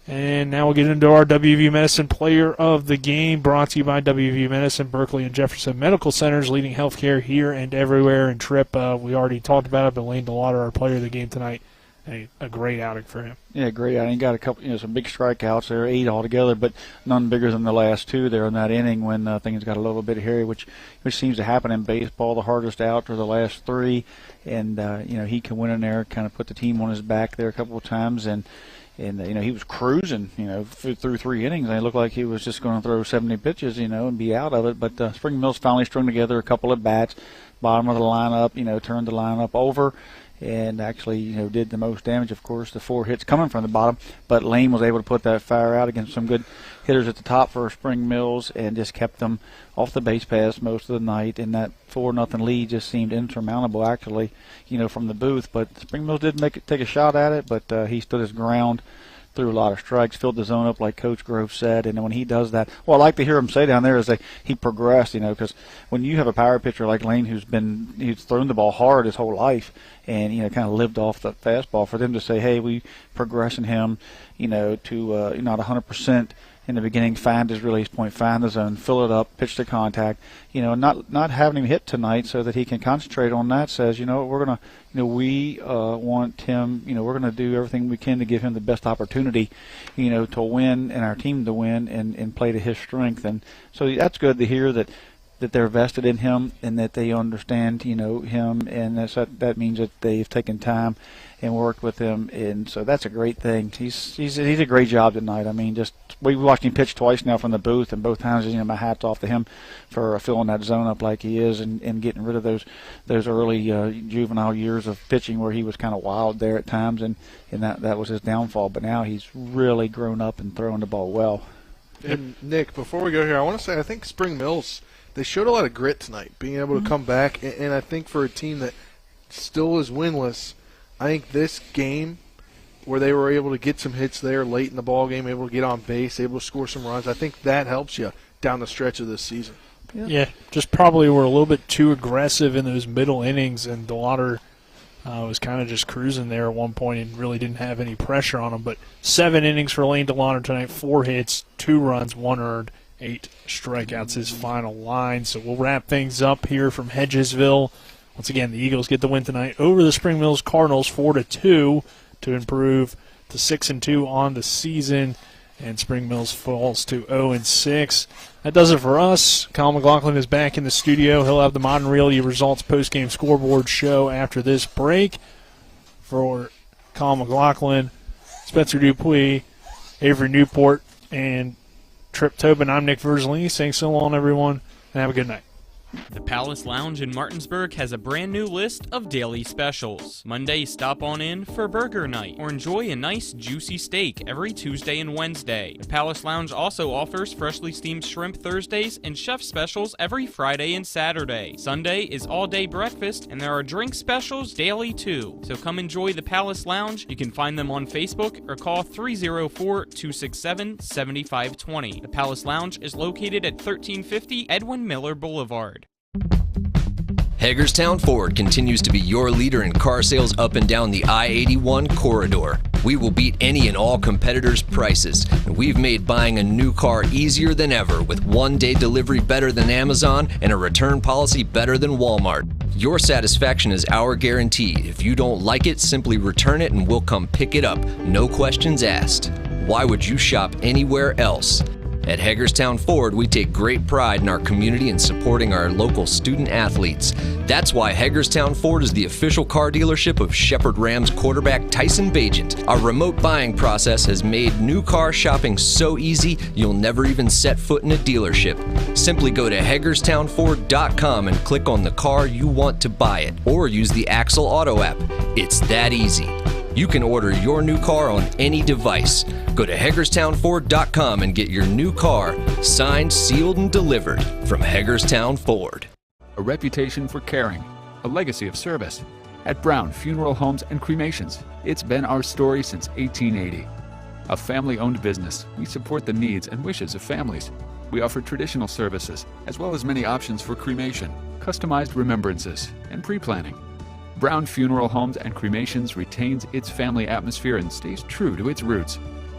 And now we'll get into our WVU Medicine Player of the Game, brought to you by WVU Medicine, Berkeley and Jefferson Medical Centers, leading healthcare here and everywhere. And Tripp, we already talked about it, but Lane DeLauder, our Player of the Game tonight, a great outing for him. Yeah, great outing. Got a couple, some big strikeouts there, 8 altogether, but none bigger than the last 2 there in that inning when things got a little bit hairy, which seems to happen in baseball. The hardest out are the last 3, and he can win in there, kind of put the team on his back there a couple of times, and he was cruising, through 3 innings. It looked like he was just going to throw 70 pitches, and be out of it. But Spring Mills finally strung together a couple of bats, bottom of the lineup, turned the lineup over, and actually, did the most damage, of course, the 4 hits coming from the bottom. But Lane was able to put that fire out against some good hitters at the top for Spring Mills and just kept them off the base paths most of the night. And that 4-0 lead just seemed insurmountable, actually, from the booth. But Spring Mills did take a shot at it, but he stood his ground, threw a lot of strikes, filled the zone up like Coach Grove said. And when he does that, I like to hear him say down there is that he progressed, because when you have a power pitcher like Lane who's thrown the ball hard his whole life and, kind of lived off the fastball, for them to say, hey, we progressing him, to not 100% in the beginning, find his release point, find the zone, fill it up, pitch to contact, not having him hit tonight so that he can concentrate on that says, we're going to, we want him, we're going to do everything we can to give him the best opportunity, to win and our team to win and play to his strength. And so that's good to hear that they're vested in him and that they understand, him, and that means that they've taken time and worked with him, and so that's a great thing. He's a great job tonight. I mean, we watched him pitch twice now from the booth, and both times, my hat's off to him for filling that zone up like he is and getting rid of those early juvenile years of pitching where he was kind of wild there at times, and that was his downfall. But now he's really grown up and throwing the ball well. And Nick, before we go here, I want to say I think Spring Mills, they showed a lot of grit tonight, being able to come back, and I think for a team that still is winless, I think this game where they were able to get some hits there late in the ball game, able to get on base, able to score some runs, I think that helps you down the stretch of this season. Yeah, just probably were a little bit too aggressive in those middle innings, and DeLauder was kind of just cruising there at one point and really didn't have any pressure on him. But 7 innings for Lane DeLauder tonight, 4 hits, 2 runs, 1 earned, 8 strikeouts, his final line. So we'll wrap things up here from Hedgesville. Once again, the Eagles get the win tonight over the Spring Mills Cardinals 4-2 to improve to 6-2 on the season, and Spring Mills falls to 0-6. That does it for us. Colin McLaughlin is back in the studio. He'll have the Modern Realty Results post-game scoreboard show after this break. For Colin McLaughlin, Spencer Dupuis, Avery Newport, and Tripp Tobin, I'm Nick Verzolini saying so long, everyone, and have a good night. The Palace Lounge in Martinsburg has a brand new list of daily specials. Monday, stop on in for burger night or enjoy a nice juicy steak every Tuesday and Wednesday. The Palace Lounge also offers freshly steamed shrimp Thursdays and chef specials every Friday and Saturday. Sunday is all-day breakfast, and there are drink specials daily too. So come enjoy the Palace Lounge. You can find them on Facebook or call 304-267-7520. The Palace Lounge is located at 1350 Edwin Miller Boulevard. Hagerstown Ford continues to be your leader in car sales up and down the I-81 corridor. We will beat any and all competitors' prices, and we've made buying a new car easier than ever with one-day delivery better than Amazon and a return policy better than Walmart. Your satisfaction is our guarantee. If you don't like it, simply return it and we'll come pick it up. No questions asked. Why would you shop anywhere else? At Hagerstown Ford, we take great pride in our community and supporting our local student athletes. That's why Hagerstown Ford is the official car dealership of Shepherd Rams quarterback Tyson Bagent. Our remote buying process has made new car shopping so easy, you'll never even set foot in a dealership. Simply go to HagerstownFord.com and click on the car you want to buy it, or use the Axle Auto app. It's that easy. You can order your new car on any device. Go to HagerstownFord.com and get your new car signed, sealed, and delivered from Hagerstown Ford. A reputation for caring, a legacy of service. At Brown Funeral Homes and Cremations, it's been our story since 1880. A family-owned business, we support the needs and wishes of families. We offer traditional services, as well as many options for cremation, customized remembrances, and pre-planning. Brown Funeral Homes and Cremations retains its family atmosphere and stays true to its roots.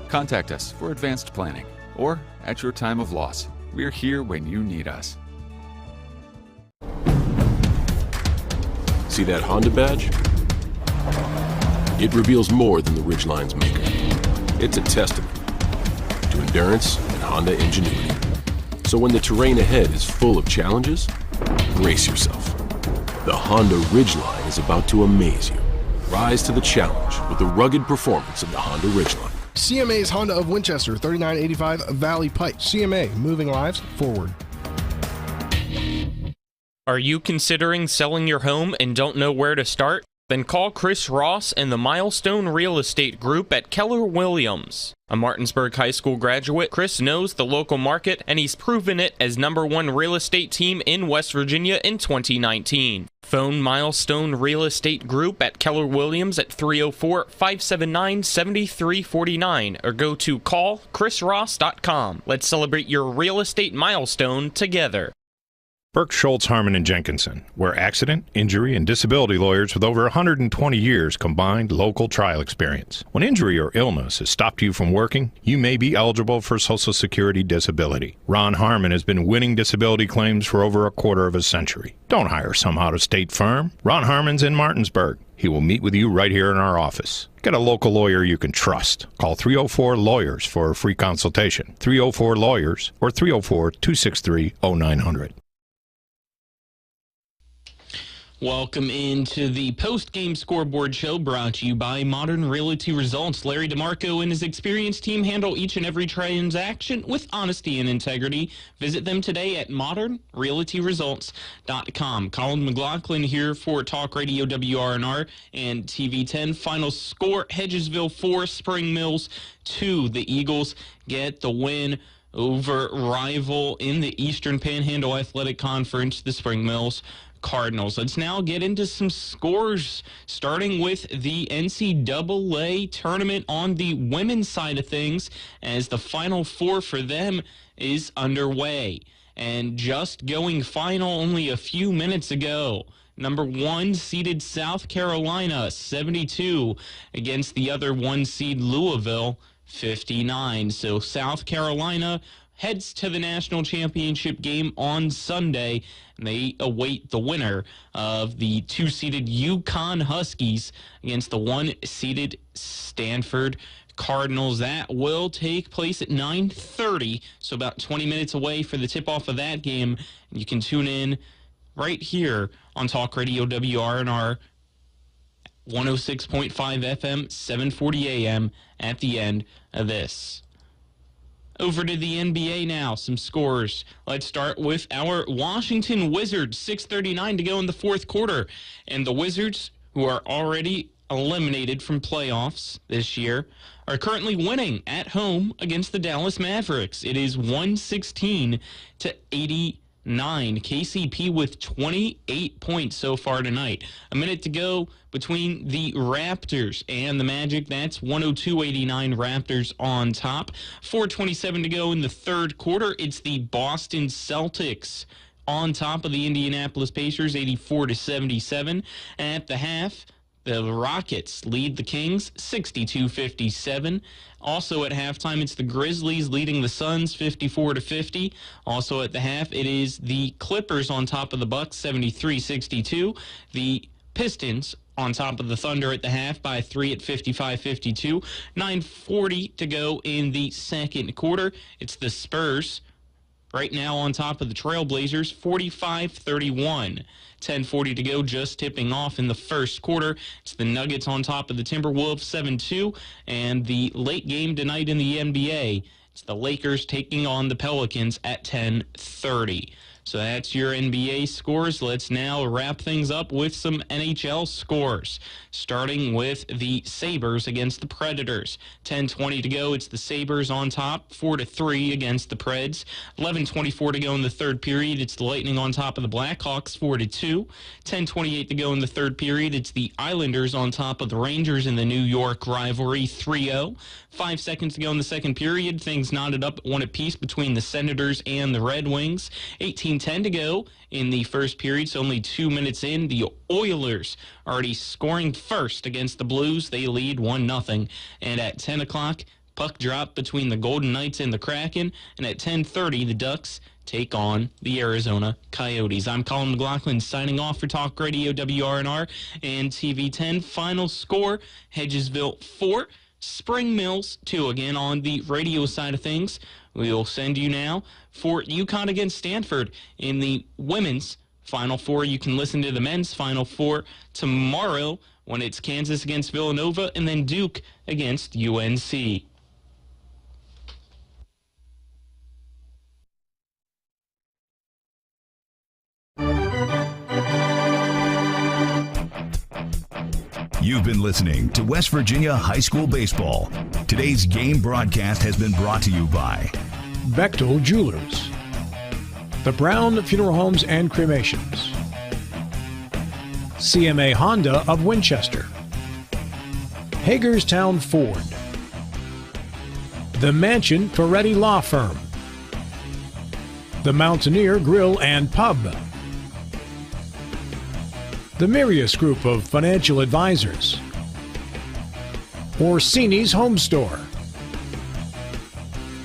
Contact us for advanced planning or at your time of loss. We're here when you need us. See that Honda badge? It reveals more than the Ridgeline's maker. It's a testament to endurance and Honda ingenuity. So when the terrain ahead is full of challenges, brace yourself. The Honda Ridgeline is about to amaze you. Rise to the challenge with the rugged performance of the Honda Ridgeline. CMA's Honda of Winchester, 3985 Valley Pike. CMA, moving lives forward. Are you considering selling your home and don't know where to start? Then call Chris Ross and the Milestone Real Estate Group at Keller Williams. A Martinsburg High School graduate, Chris knows the local market, and he's proven it as #1 real estate team in West Virginia in 2019. Phone Milestone Real Estate Group at Keller Williams at 304-579-7349 or go to callchrisross.com. Let's celebrate your real estate milestone together. Burke, Schultz, Harmon, and Jenkinson. We're accident, injury, and disability lawyers with over 120 years combined local trial experience. When injury or illness has stopped you from working, you may be eligible for Social Security disability. Ron Harmon has been winning disability claims for over a quarter of a century. Don't hire some out-of-state firm. Ron Harmon's in Martinsburg. He will meet with you right here in our office. Get a local lawyer you can trust. Call 304-LAWYERS for a free consultation. 304-LAWYERS or 304-263-0900. Welcome into the post-game scoreboard show brought to you by Modern Realty Results. Larry DeMarco and his experienced team handle each and every transaction with honesty and integrity. Visit them today at modernrealtyresults.com. Colin McLaughlin here for Talk Radio WRNR and TV10. Final score, Hedgesville 4, Spring Mills 2. The Eagles get the win over rival in the Eastern Panhandle Athletic Conference, the Spring Mills Cardinals. Let's now get into some scores, starting with the NCAA tournament on the women's side of things, as the Final Four for them is underway. And just going final only a few minutes ago, #1 seeded South Carolina, 72, against the other 1 seed Louisville, 59. So South Carolina heads to the national championship game on Sunday, and they await the winner of the 2-seeded UConn Huskies against the 1-seeded Stanford Cardinals. That will take place at 9:30, so about 20 minutes away for the tip-off of that game. You can tune in right here on Talk Radio WRNR, 106.5 FM, 740 AM at the end of this. Over to the NBA now, some scores. Let's start with our Washington Wizards, 6:39 to go in the fourth quarter. And the Wizards, who are already eliminated from playoffs this year, are currently winning at home against the Dallas Mavericks. It is 116 to 89. KCP with 28 points so far tonight. A minute to go between the Raptors and the Magic. That's 102-89 Raptors on top. 4:27 to go in the third quarter. It's the Boston Celtics on top of the Indianapolis Pacers, 84 to 77. At the half, The Rockets lead the Kings 62-57. Also at halftime, it's the Grizzlies leading the Suns 54-50. Also at the half, it is the Clippers on top of the Bucks 73-62. The Pistons on top of the Thunder at the half by 3 at 55-52. 9:40 to go in the second quarter. It's the Spurs right now on top of the Trailblazers 45-31. 10:40 to go, just tipping off in the first quarter. It's the Nuggets on top of the Timberwolves 7-2. And the late game tonight in the NBA, it's the Lakers taking on the Pelicans at 10:30. So that's your NBA scores. Let's now wrap things up with some NHL scores, starting with the Sabres against the Predators. 10:20 to go. It's the Sabres on top, 4-3 against the Preds. 11:24 to go in the third period. It's the Lightning on top of the Blackhawks, 4-2. 10:28 to go in the third period. It's the Islanders on top of the Rangers in the New York rivalry, 3-0. 5 seconds to go in the second period. Things knotted up at 1 apiece between the Senators and the Red Wings. 18:10 to go in the first period, so only 2 minutes in. The Oilers already scoring first against the Blues. They lead 1-0. And at 10 o'clock, puck drop between the Golden Knights and the Kraken. And at 10:30, the Ducks take on the Arizona Coyotes. I'm Colin McLaughlin signing off for Talk Radio WRNR and TV10. Final score, Hedgesville 4, Spring Mills 2. Again, on the radio side of things, we will send you now for UConn against Stanford in the women's Final Four. You can listen to the men's Final Four tomorrow when it's Kansas against Villanova and then Duke against UNC. You've been listening to West Virginia High School Baseball. Today's game broadcast has been brought to you by Bechtel Jewelers, the Brown Funeral Homes and Cremations, CMA Honda of Winchester, Hagerstown Ford, the Mansion Ferretti Law Firm, the Mountaineer Grill and Pub, the Mirius Group of Financial Advisors, Orsini's Home Store,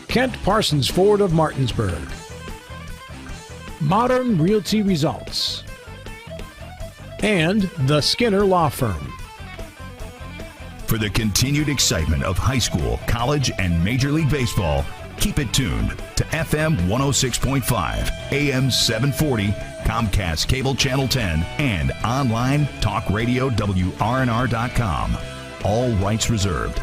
Kent Parsons Ford of Martinsburg, Modern Realty Results, and the Skinner Law Firm. For the continued excitement of high school, college, and Major League Baseball, keep it tuned to FM 106.5, AM 740, Comcast Cable Channel 10, and online talkradiowrnr.com. All rights reserved.